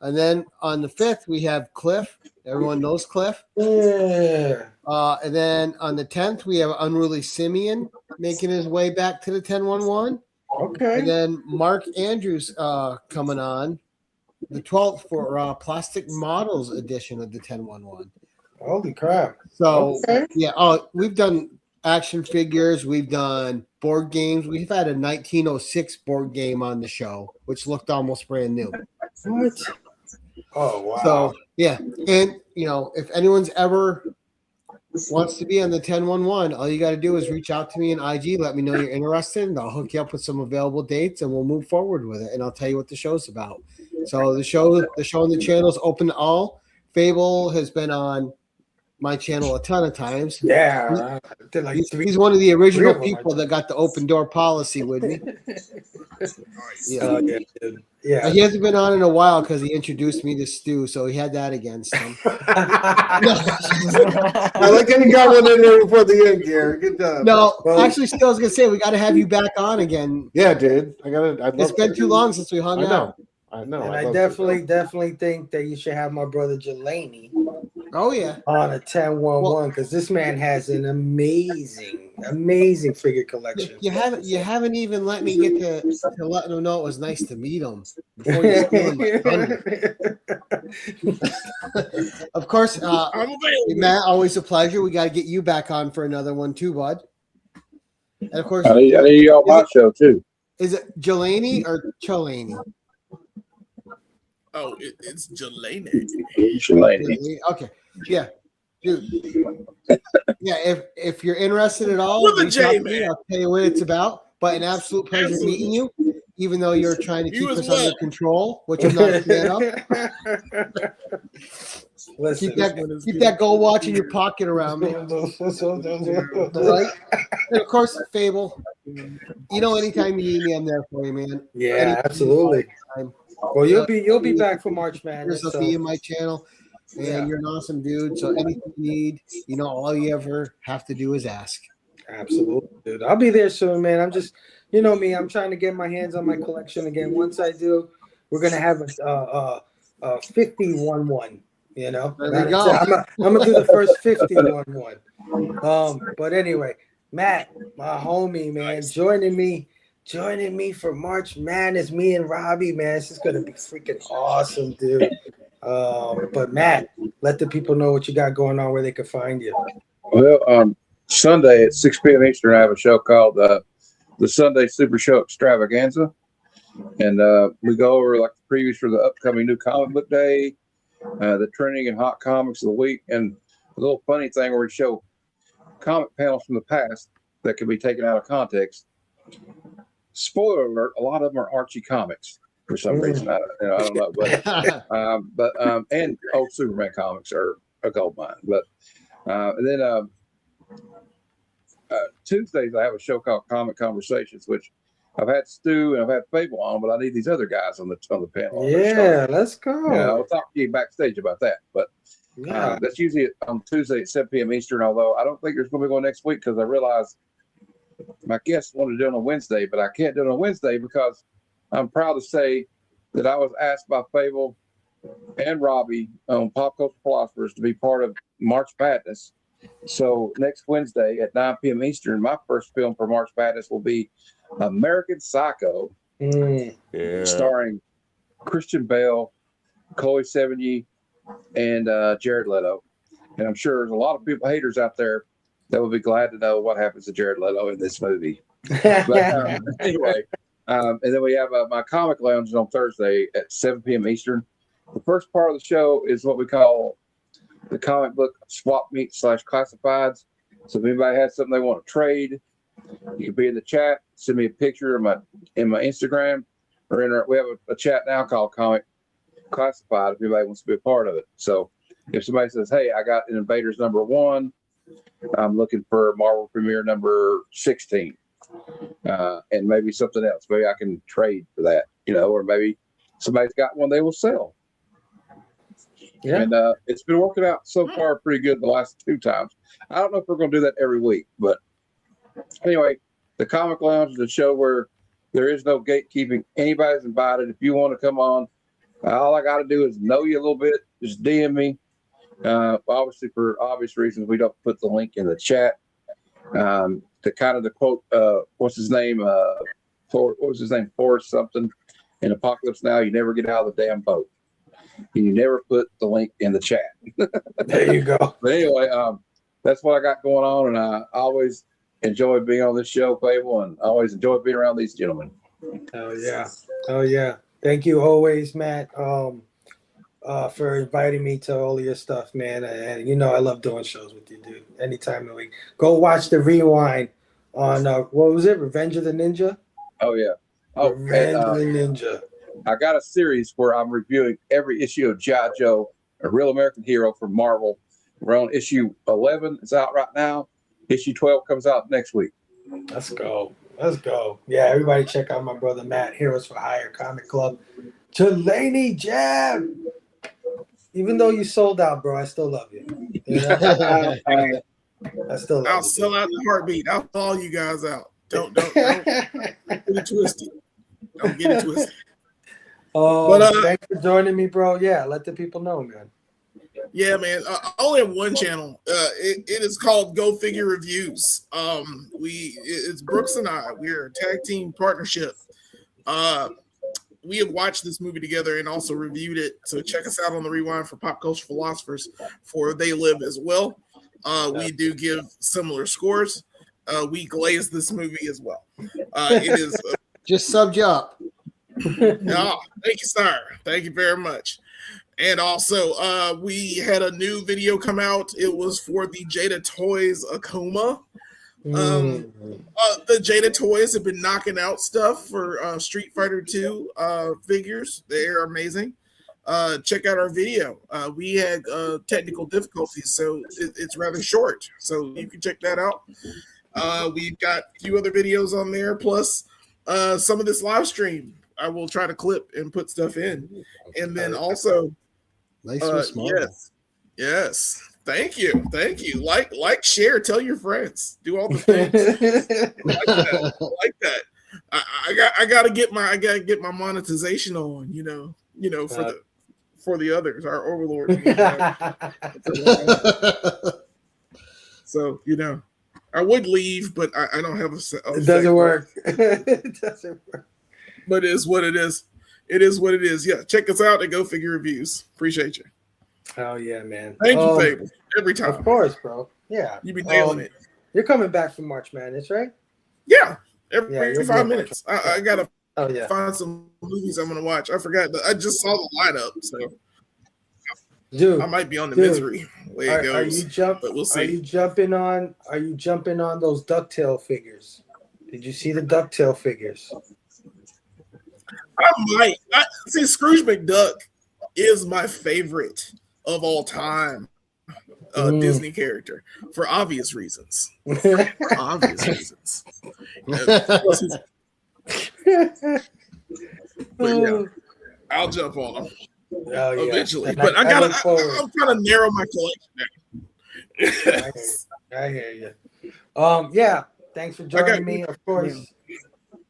Speaker 4: And then on the 5th, we have Cliff. Everyone knows Cliff.
Speaker 1: Yeah.
Speaker 4: And then on the 10th, we have Unruly Simeon making his way back to the 10/11.
Speaker 1: Okay.
Speaker 4: And then Mark Andrews coming on the 12th for Plastic Models edition of the 10/11.
Speaker 1: Holy crap.
Speaker 4: So,
Speaker 1: Okay.
Speaker 4: we've done action figures. We've done board games. We've had a 1906 board game on the show, which looked almost brand new.
Speaker 1: What? Oh, wow.
Speaker 4: So, yeah. And, if anyone's ever wants to be on the 10/11, all you got to do is reach out to me in IG, let me know you're interested, and I'll hook you up with some available dates, and we'll move forward with it, and I'll tell you what the show's about. So the show on the channel is open to all. Fable has been on my channel a ton of times.
Speaker 1: Yeah.
Speaker 4: He's one of the original people that got the open door policy with me.
Speaker 1: Yeah. Dude. Yeah.
Speaker 4: He hasn't been on in a while because he introduced me to Stu, so he had that against him.
Speaker 5: I like how you got one in there before the end, Gary. Good job.
Speaker 4: No, actually, Stu, I was gonna say we got to have you back on again.
Speaker 5: Yeah, dude.
Speaker 4: It's been too long since we hung out.
Speaker 5: I know.
Speaker 1: And I definitely think that you should have my brother Jelani
Speaker 4: Oh yeah,
Speaker 1: on a 10/11 because this man has an amazing figure collection.
Speaker 4: you haven't even let me get to let him know it was nice to meet him before you steal my thunder. Of course,
Speaker 2: I'm available.
Speaker 4: Matt, always a pleasure. We got to get you back on for another one too, bud. And of course,
Speaker 3: I need you on my show too.
Speaker 4: is it Jelani or Cholani?
Speaker 2: Oh, it's Jelani.
Speaker 4: Okay, yeah, dude. Yeah, if you're interested at all,
Speaker 2: With a
Speaker 4: reach out
Speaker 2: J,
Speaker 4: to me.
Speaker 2: man.
Speaker 4: I'll tell you what it's about. But an absolute pleasure
Speaker 2: Absolutely.
Speaker 4: meeting you, even though you're trying to
Speaker 2: You
Speaker 4: keep
Speaker 2: as
Speaker 4: us
Speaker 2: well.
Speaker 4: under control, which I'm not a fan of.
Speaker 1: Listen,
Speaker 4: Keep that gold watch in your pocket around me. Right? And of course, Fable. Anytime you need me, I'm there for you, man.
Speaker 1: Yeah,
Speaker 4: Anytime.
Speaker 1: absolutely. Well, you'll be back for March Madness.
Speaker 4: I'll be in my channel, and you're an awesome dude. So anything you need, all you ever have to do is ask.
Speaker 1: Absolutely, dude. I'll be there soon, man. I'm just, me, I'm trying to get my hands on my collection again. Once I do, we're gonna have a 50-1-1. You know,
Speaker 4: There we go.
Speaker 1: I'm gonna do the first 50-1-1. But anyway, Matt, my homie, man, joining me for March Madness. Me and Robbie, man, this is gonna be freaking awesome, dude. But Matt, let the people know what you got going on, where they can find you.
Speaker 3: Well, Sunday at 6 p.m. Eastern, I have a show called the Sunday Super Show Extravaganza, and we go over like the previews for the upcoming new comic book day, the trending and hot comics of the week, and a little funny thing where we show comic panels from the past that can be taken out of context. Spoiler alert: a lot of them are Archie comics for some reason. I don't know, but and old Superman comics are a gold mine. But and then Tuesdays I have a show called Comic Conversations, which I've had Stu and I've had Fable on, but I need these other guys on the panel.
Speaker 1: Yeah, let's go.
Speaker 3: Yeah, I'll talk to you backstage about that. But that's usually on Tuesday at 7 p.m. Eastern. Although I don't think there's going to be one next week because I realized my guests wanted to do it on Wednesday, but I can't do it on Wednesday because I'm proud to say that I was asked by Fable and Robbie on Pop Culture Philosophers to be part of March Madness. So next Wednesday at 9 p.m. Eastern, my first film for March Madness will be American Psycho, starring Christian Bale, Chloe Sevigny, and Jared Leto. And I'm sure there's a lot of people, haters out there, that will be glad to know what happens to Jared Leto in this movie. But anyway, and then we have my comic lounge on Thursday at 7 p.m. Eastern. The first part of the show is what we call the comic book swap meet / classifieds. So if anybody has something they want to trade, you can be in the chat, send me a picture in my Instagram, or we have a chat now called Comic Classified if anybody wants to be a part of it. So if somebody says, hey, I got an Invaders #1, I'm looking for Marvel Premiere number 16, and maybe something else. Maybe I can trade for that, or maybe somebody's got one they will sell. Yeah. And it's been working out so far pretty good the last 2 times. I don't know if we're going to do that every week, but anyway, the Comic Lounge is a show where there is no gatekeeping. Anybody's invited. If you want to come on, all I got to do is know you a little bit. Just DM me. Obviously, for obvious reasons, we don't put the link in the chat. The quote, what's his name? Forrest something in Apocalypse Now. You never get out of the damn boat. And you never put the link in the chat.
Speaker 1: There you go.
Speaker 3: But anyway, that's what I got going on, and I always enjoy being on this show, Fable, and I always enjoy being around these gentlemen.
Speaker 1: Oh yeah. Thank you always, Matt, for inviting me to all of your stuff, man. And I love doing shows with you, dude. Anytime of the week. Go watch the rewind on what was it? Revenge of the Ninja?
Speaker 3: Oh yeah.
Speaker 1: Revenge of the Ninja.
Speaker 3: I got a series where I'm reviewing every issue of G.I. Joe, a real American hero from Marvel. We're on issue 11. It's out right now. Issue 12 comes out next week.
Speaker 1: Let's go. Yeah, everybody check out my brother Matt, Heroes for Hire Comic Club. Delaney Jab. Even though you sold out, bro, I still love you. I still love you.
Speaker 2: I'll sell out the heartbeat. I'll call you guys out. Don't get it twisted. Don't get it twisted.
Speaker 1: Thanks for joining me, bro. Yeah, let the people know, man.
Speaker 2: Yeah, man. I only have one channel. It is called Go Figure Reviews. It's Brooks and I. We're a tag team partnership. We have watched this movie together and also reviewed it. So check us out on the Rewind for Pop Culture Philosophers for They Live as well. We do give similar scores. We glaze this movie as well. It is
Speaker 4: just subbed you up.
Speaker 2: Oh, thank you, sir. Thank you very much. And also, we had a new video come out. It was for the Jada Toys Akuma. The Jada Toys have been knocking out stuff for Street Fighter 2 figures. They're amazing. Check out our video. We had technical difficulties, so it's rather short. So you can check that out. We've got a few other videos on there, plus some of this live stream. I will try to clip and put stuff in. And then also,
Speaker 4: nice and smart.
Speaker 2: Yes. Thank you. Like, share, tell your friends, do all the things. like that. I gotta get my monetization on, for the others, our overlords. So I would leave, but I don't have a.
Speaker 1: It doesn't work. It doesn't work.
Speaker 2: But it is what it is. It is what it is. Yeah, check us out at Go Figure Reviews. Appreciate you.
Speaker 1: Oh yeah, man.
Speaker 2: Thank you, Fable. Every time.
Speaker 1: Of course, bro. Yeah.
Speaker 2: You be nailing it.
Speaker 1: You're coming back from March Madness, right?
Speaker 2: Yeah. Every 5 minutes. I gotta
Speaker 1: Oh yeah.
Speaker 2: find some movies I'm gonna watch. I forgot. I just saw the lineup, so
Speaker 1: Dude,
Speaker 2: I might be on the misery way it goes. But we'll see.
Speaker 1: Are you jumping on those DuckTale figures? Did you see the DuckTale figures?
Speaker 2: I might. See, Scrooge McDuck is my favorite of all time Disney character for obvious reasons. For obvious reasons. But yeah, I'll jump on them eventually. But I'm trying to narrow my collection down.
Speaker 1: I hear you. Yeah. Thanks for joining me. Of course,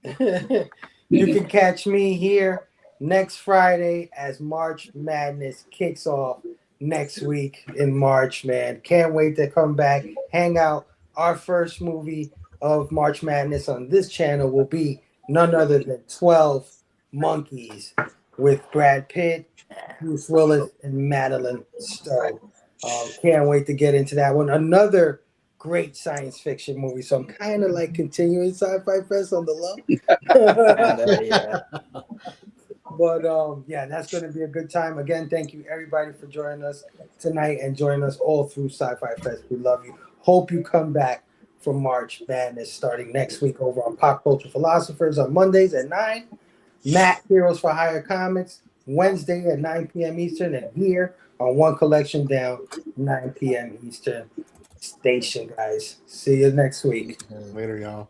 Speaker 1: you can catch me here next Friday as March Madness kicks off next week in March. Man, can't wait to come back, hang out. Our first movie of March Madness on this channel will be none other than 12 Monkeys with Brad Pitt, Bruce Willis, and Madeline Stowe. Can't wait to get into that one. Another great science fiction movie. So I'm kind of like continuing Sci-Fi Fest on the low. But yeah, that's going to be a good time. Again, thank you everybody for joining us tonight and joining us all through Sci-Fi Fest. We love you. Hope you come back for March Madness starting next week over on Pop Culture Philosophers on Mondays at 9. Matt, Heroes for Hire Comics, Wednesday at 9 p.m. Eastern, and here on One Collection Down, 9 p.m. Eastern station, guys. See you next week.
Speaker 5: Later, y'all.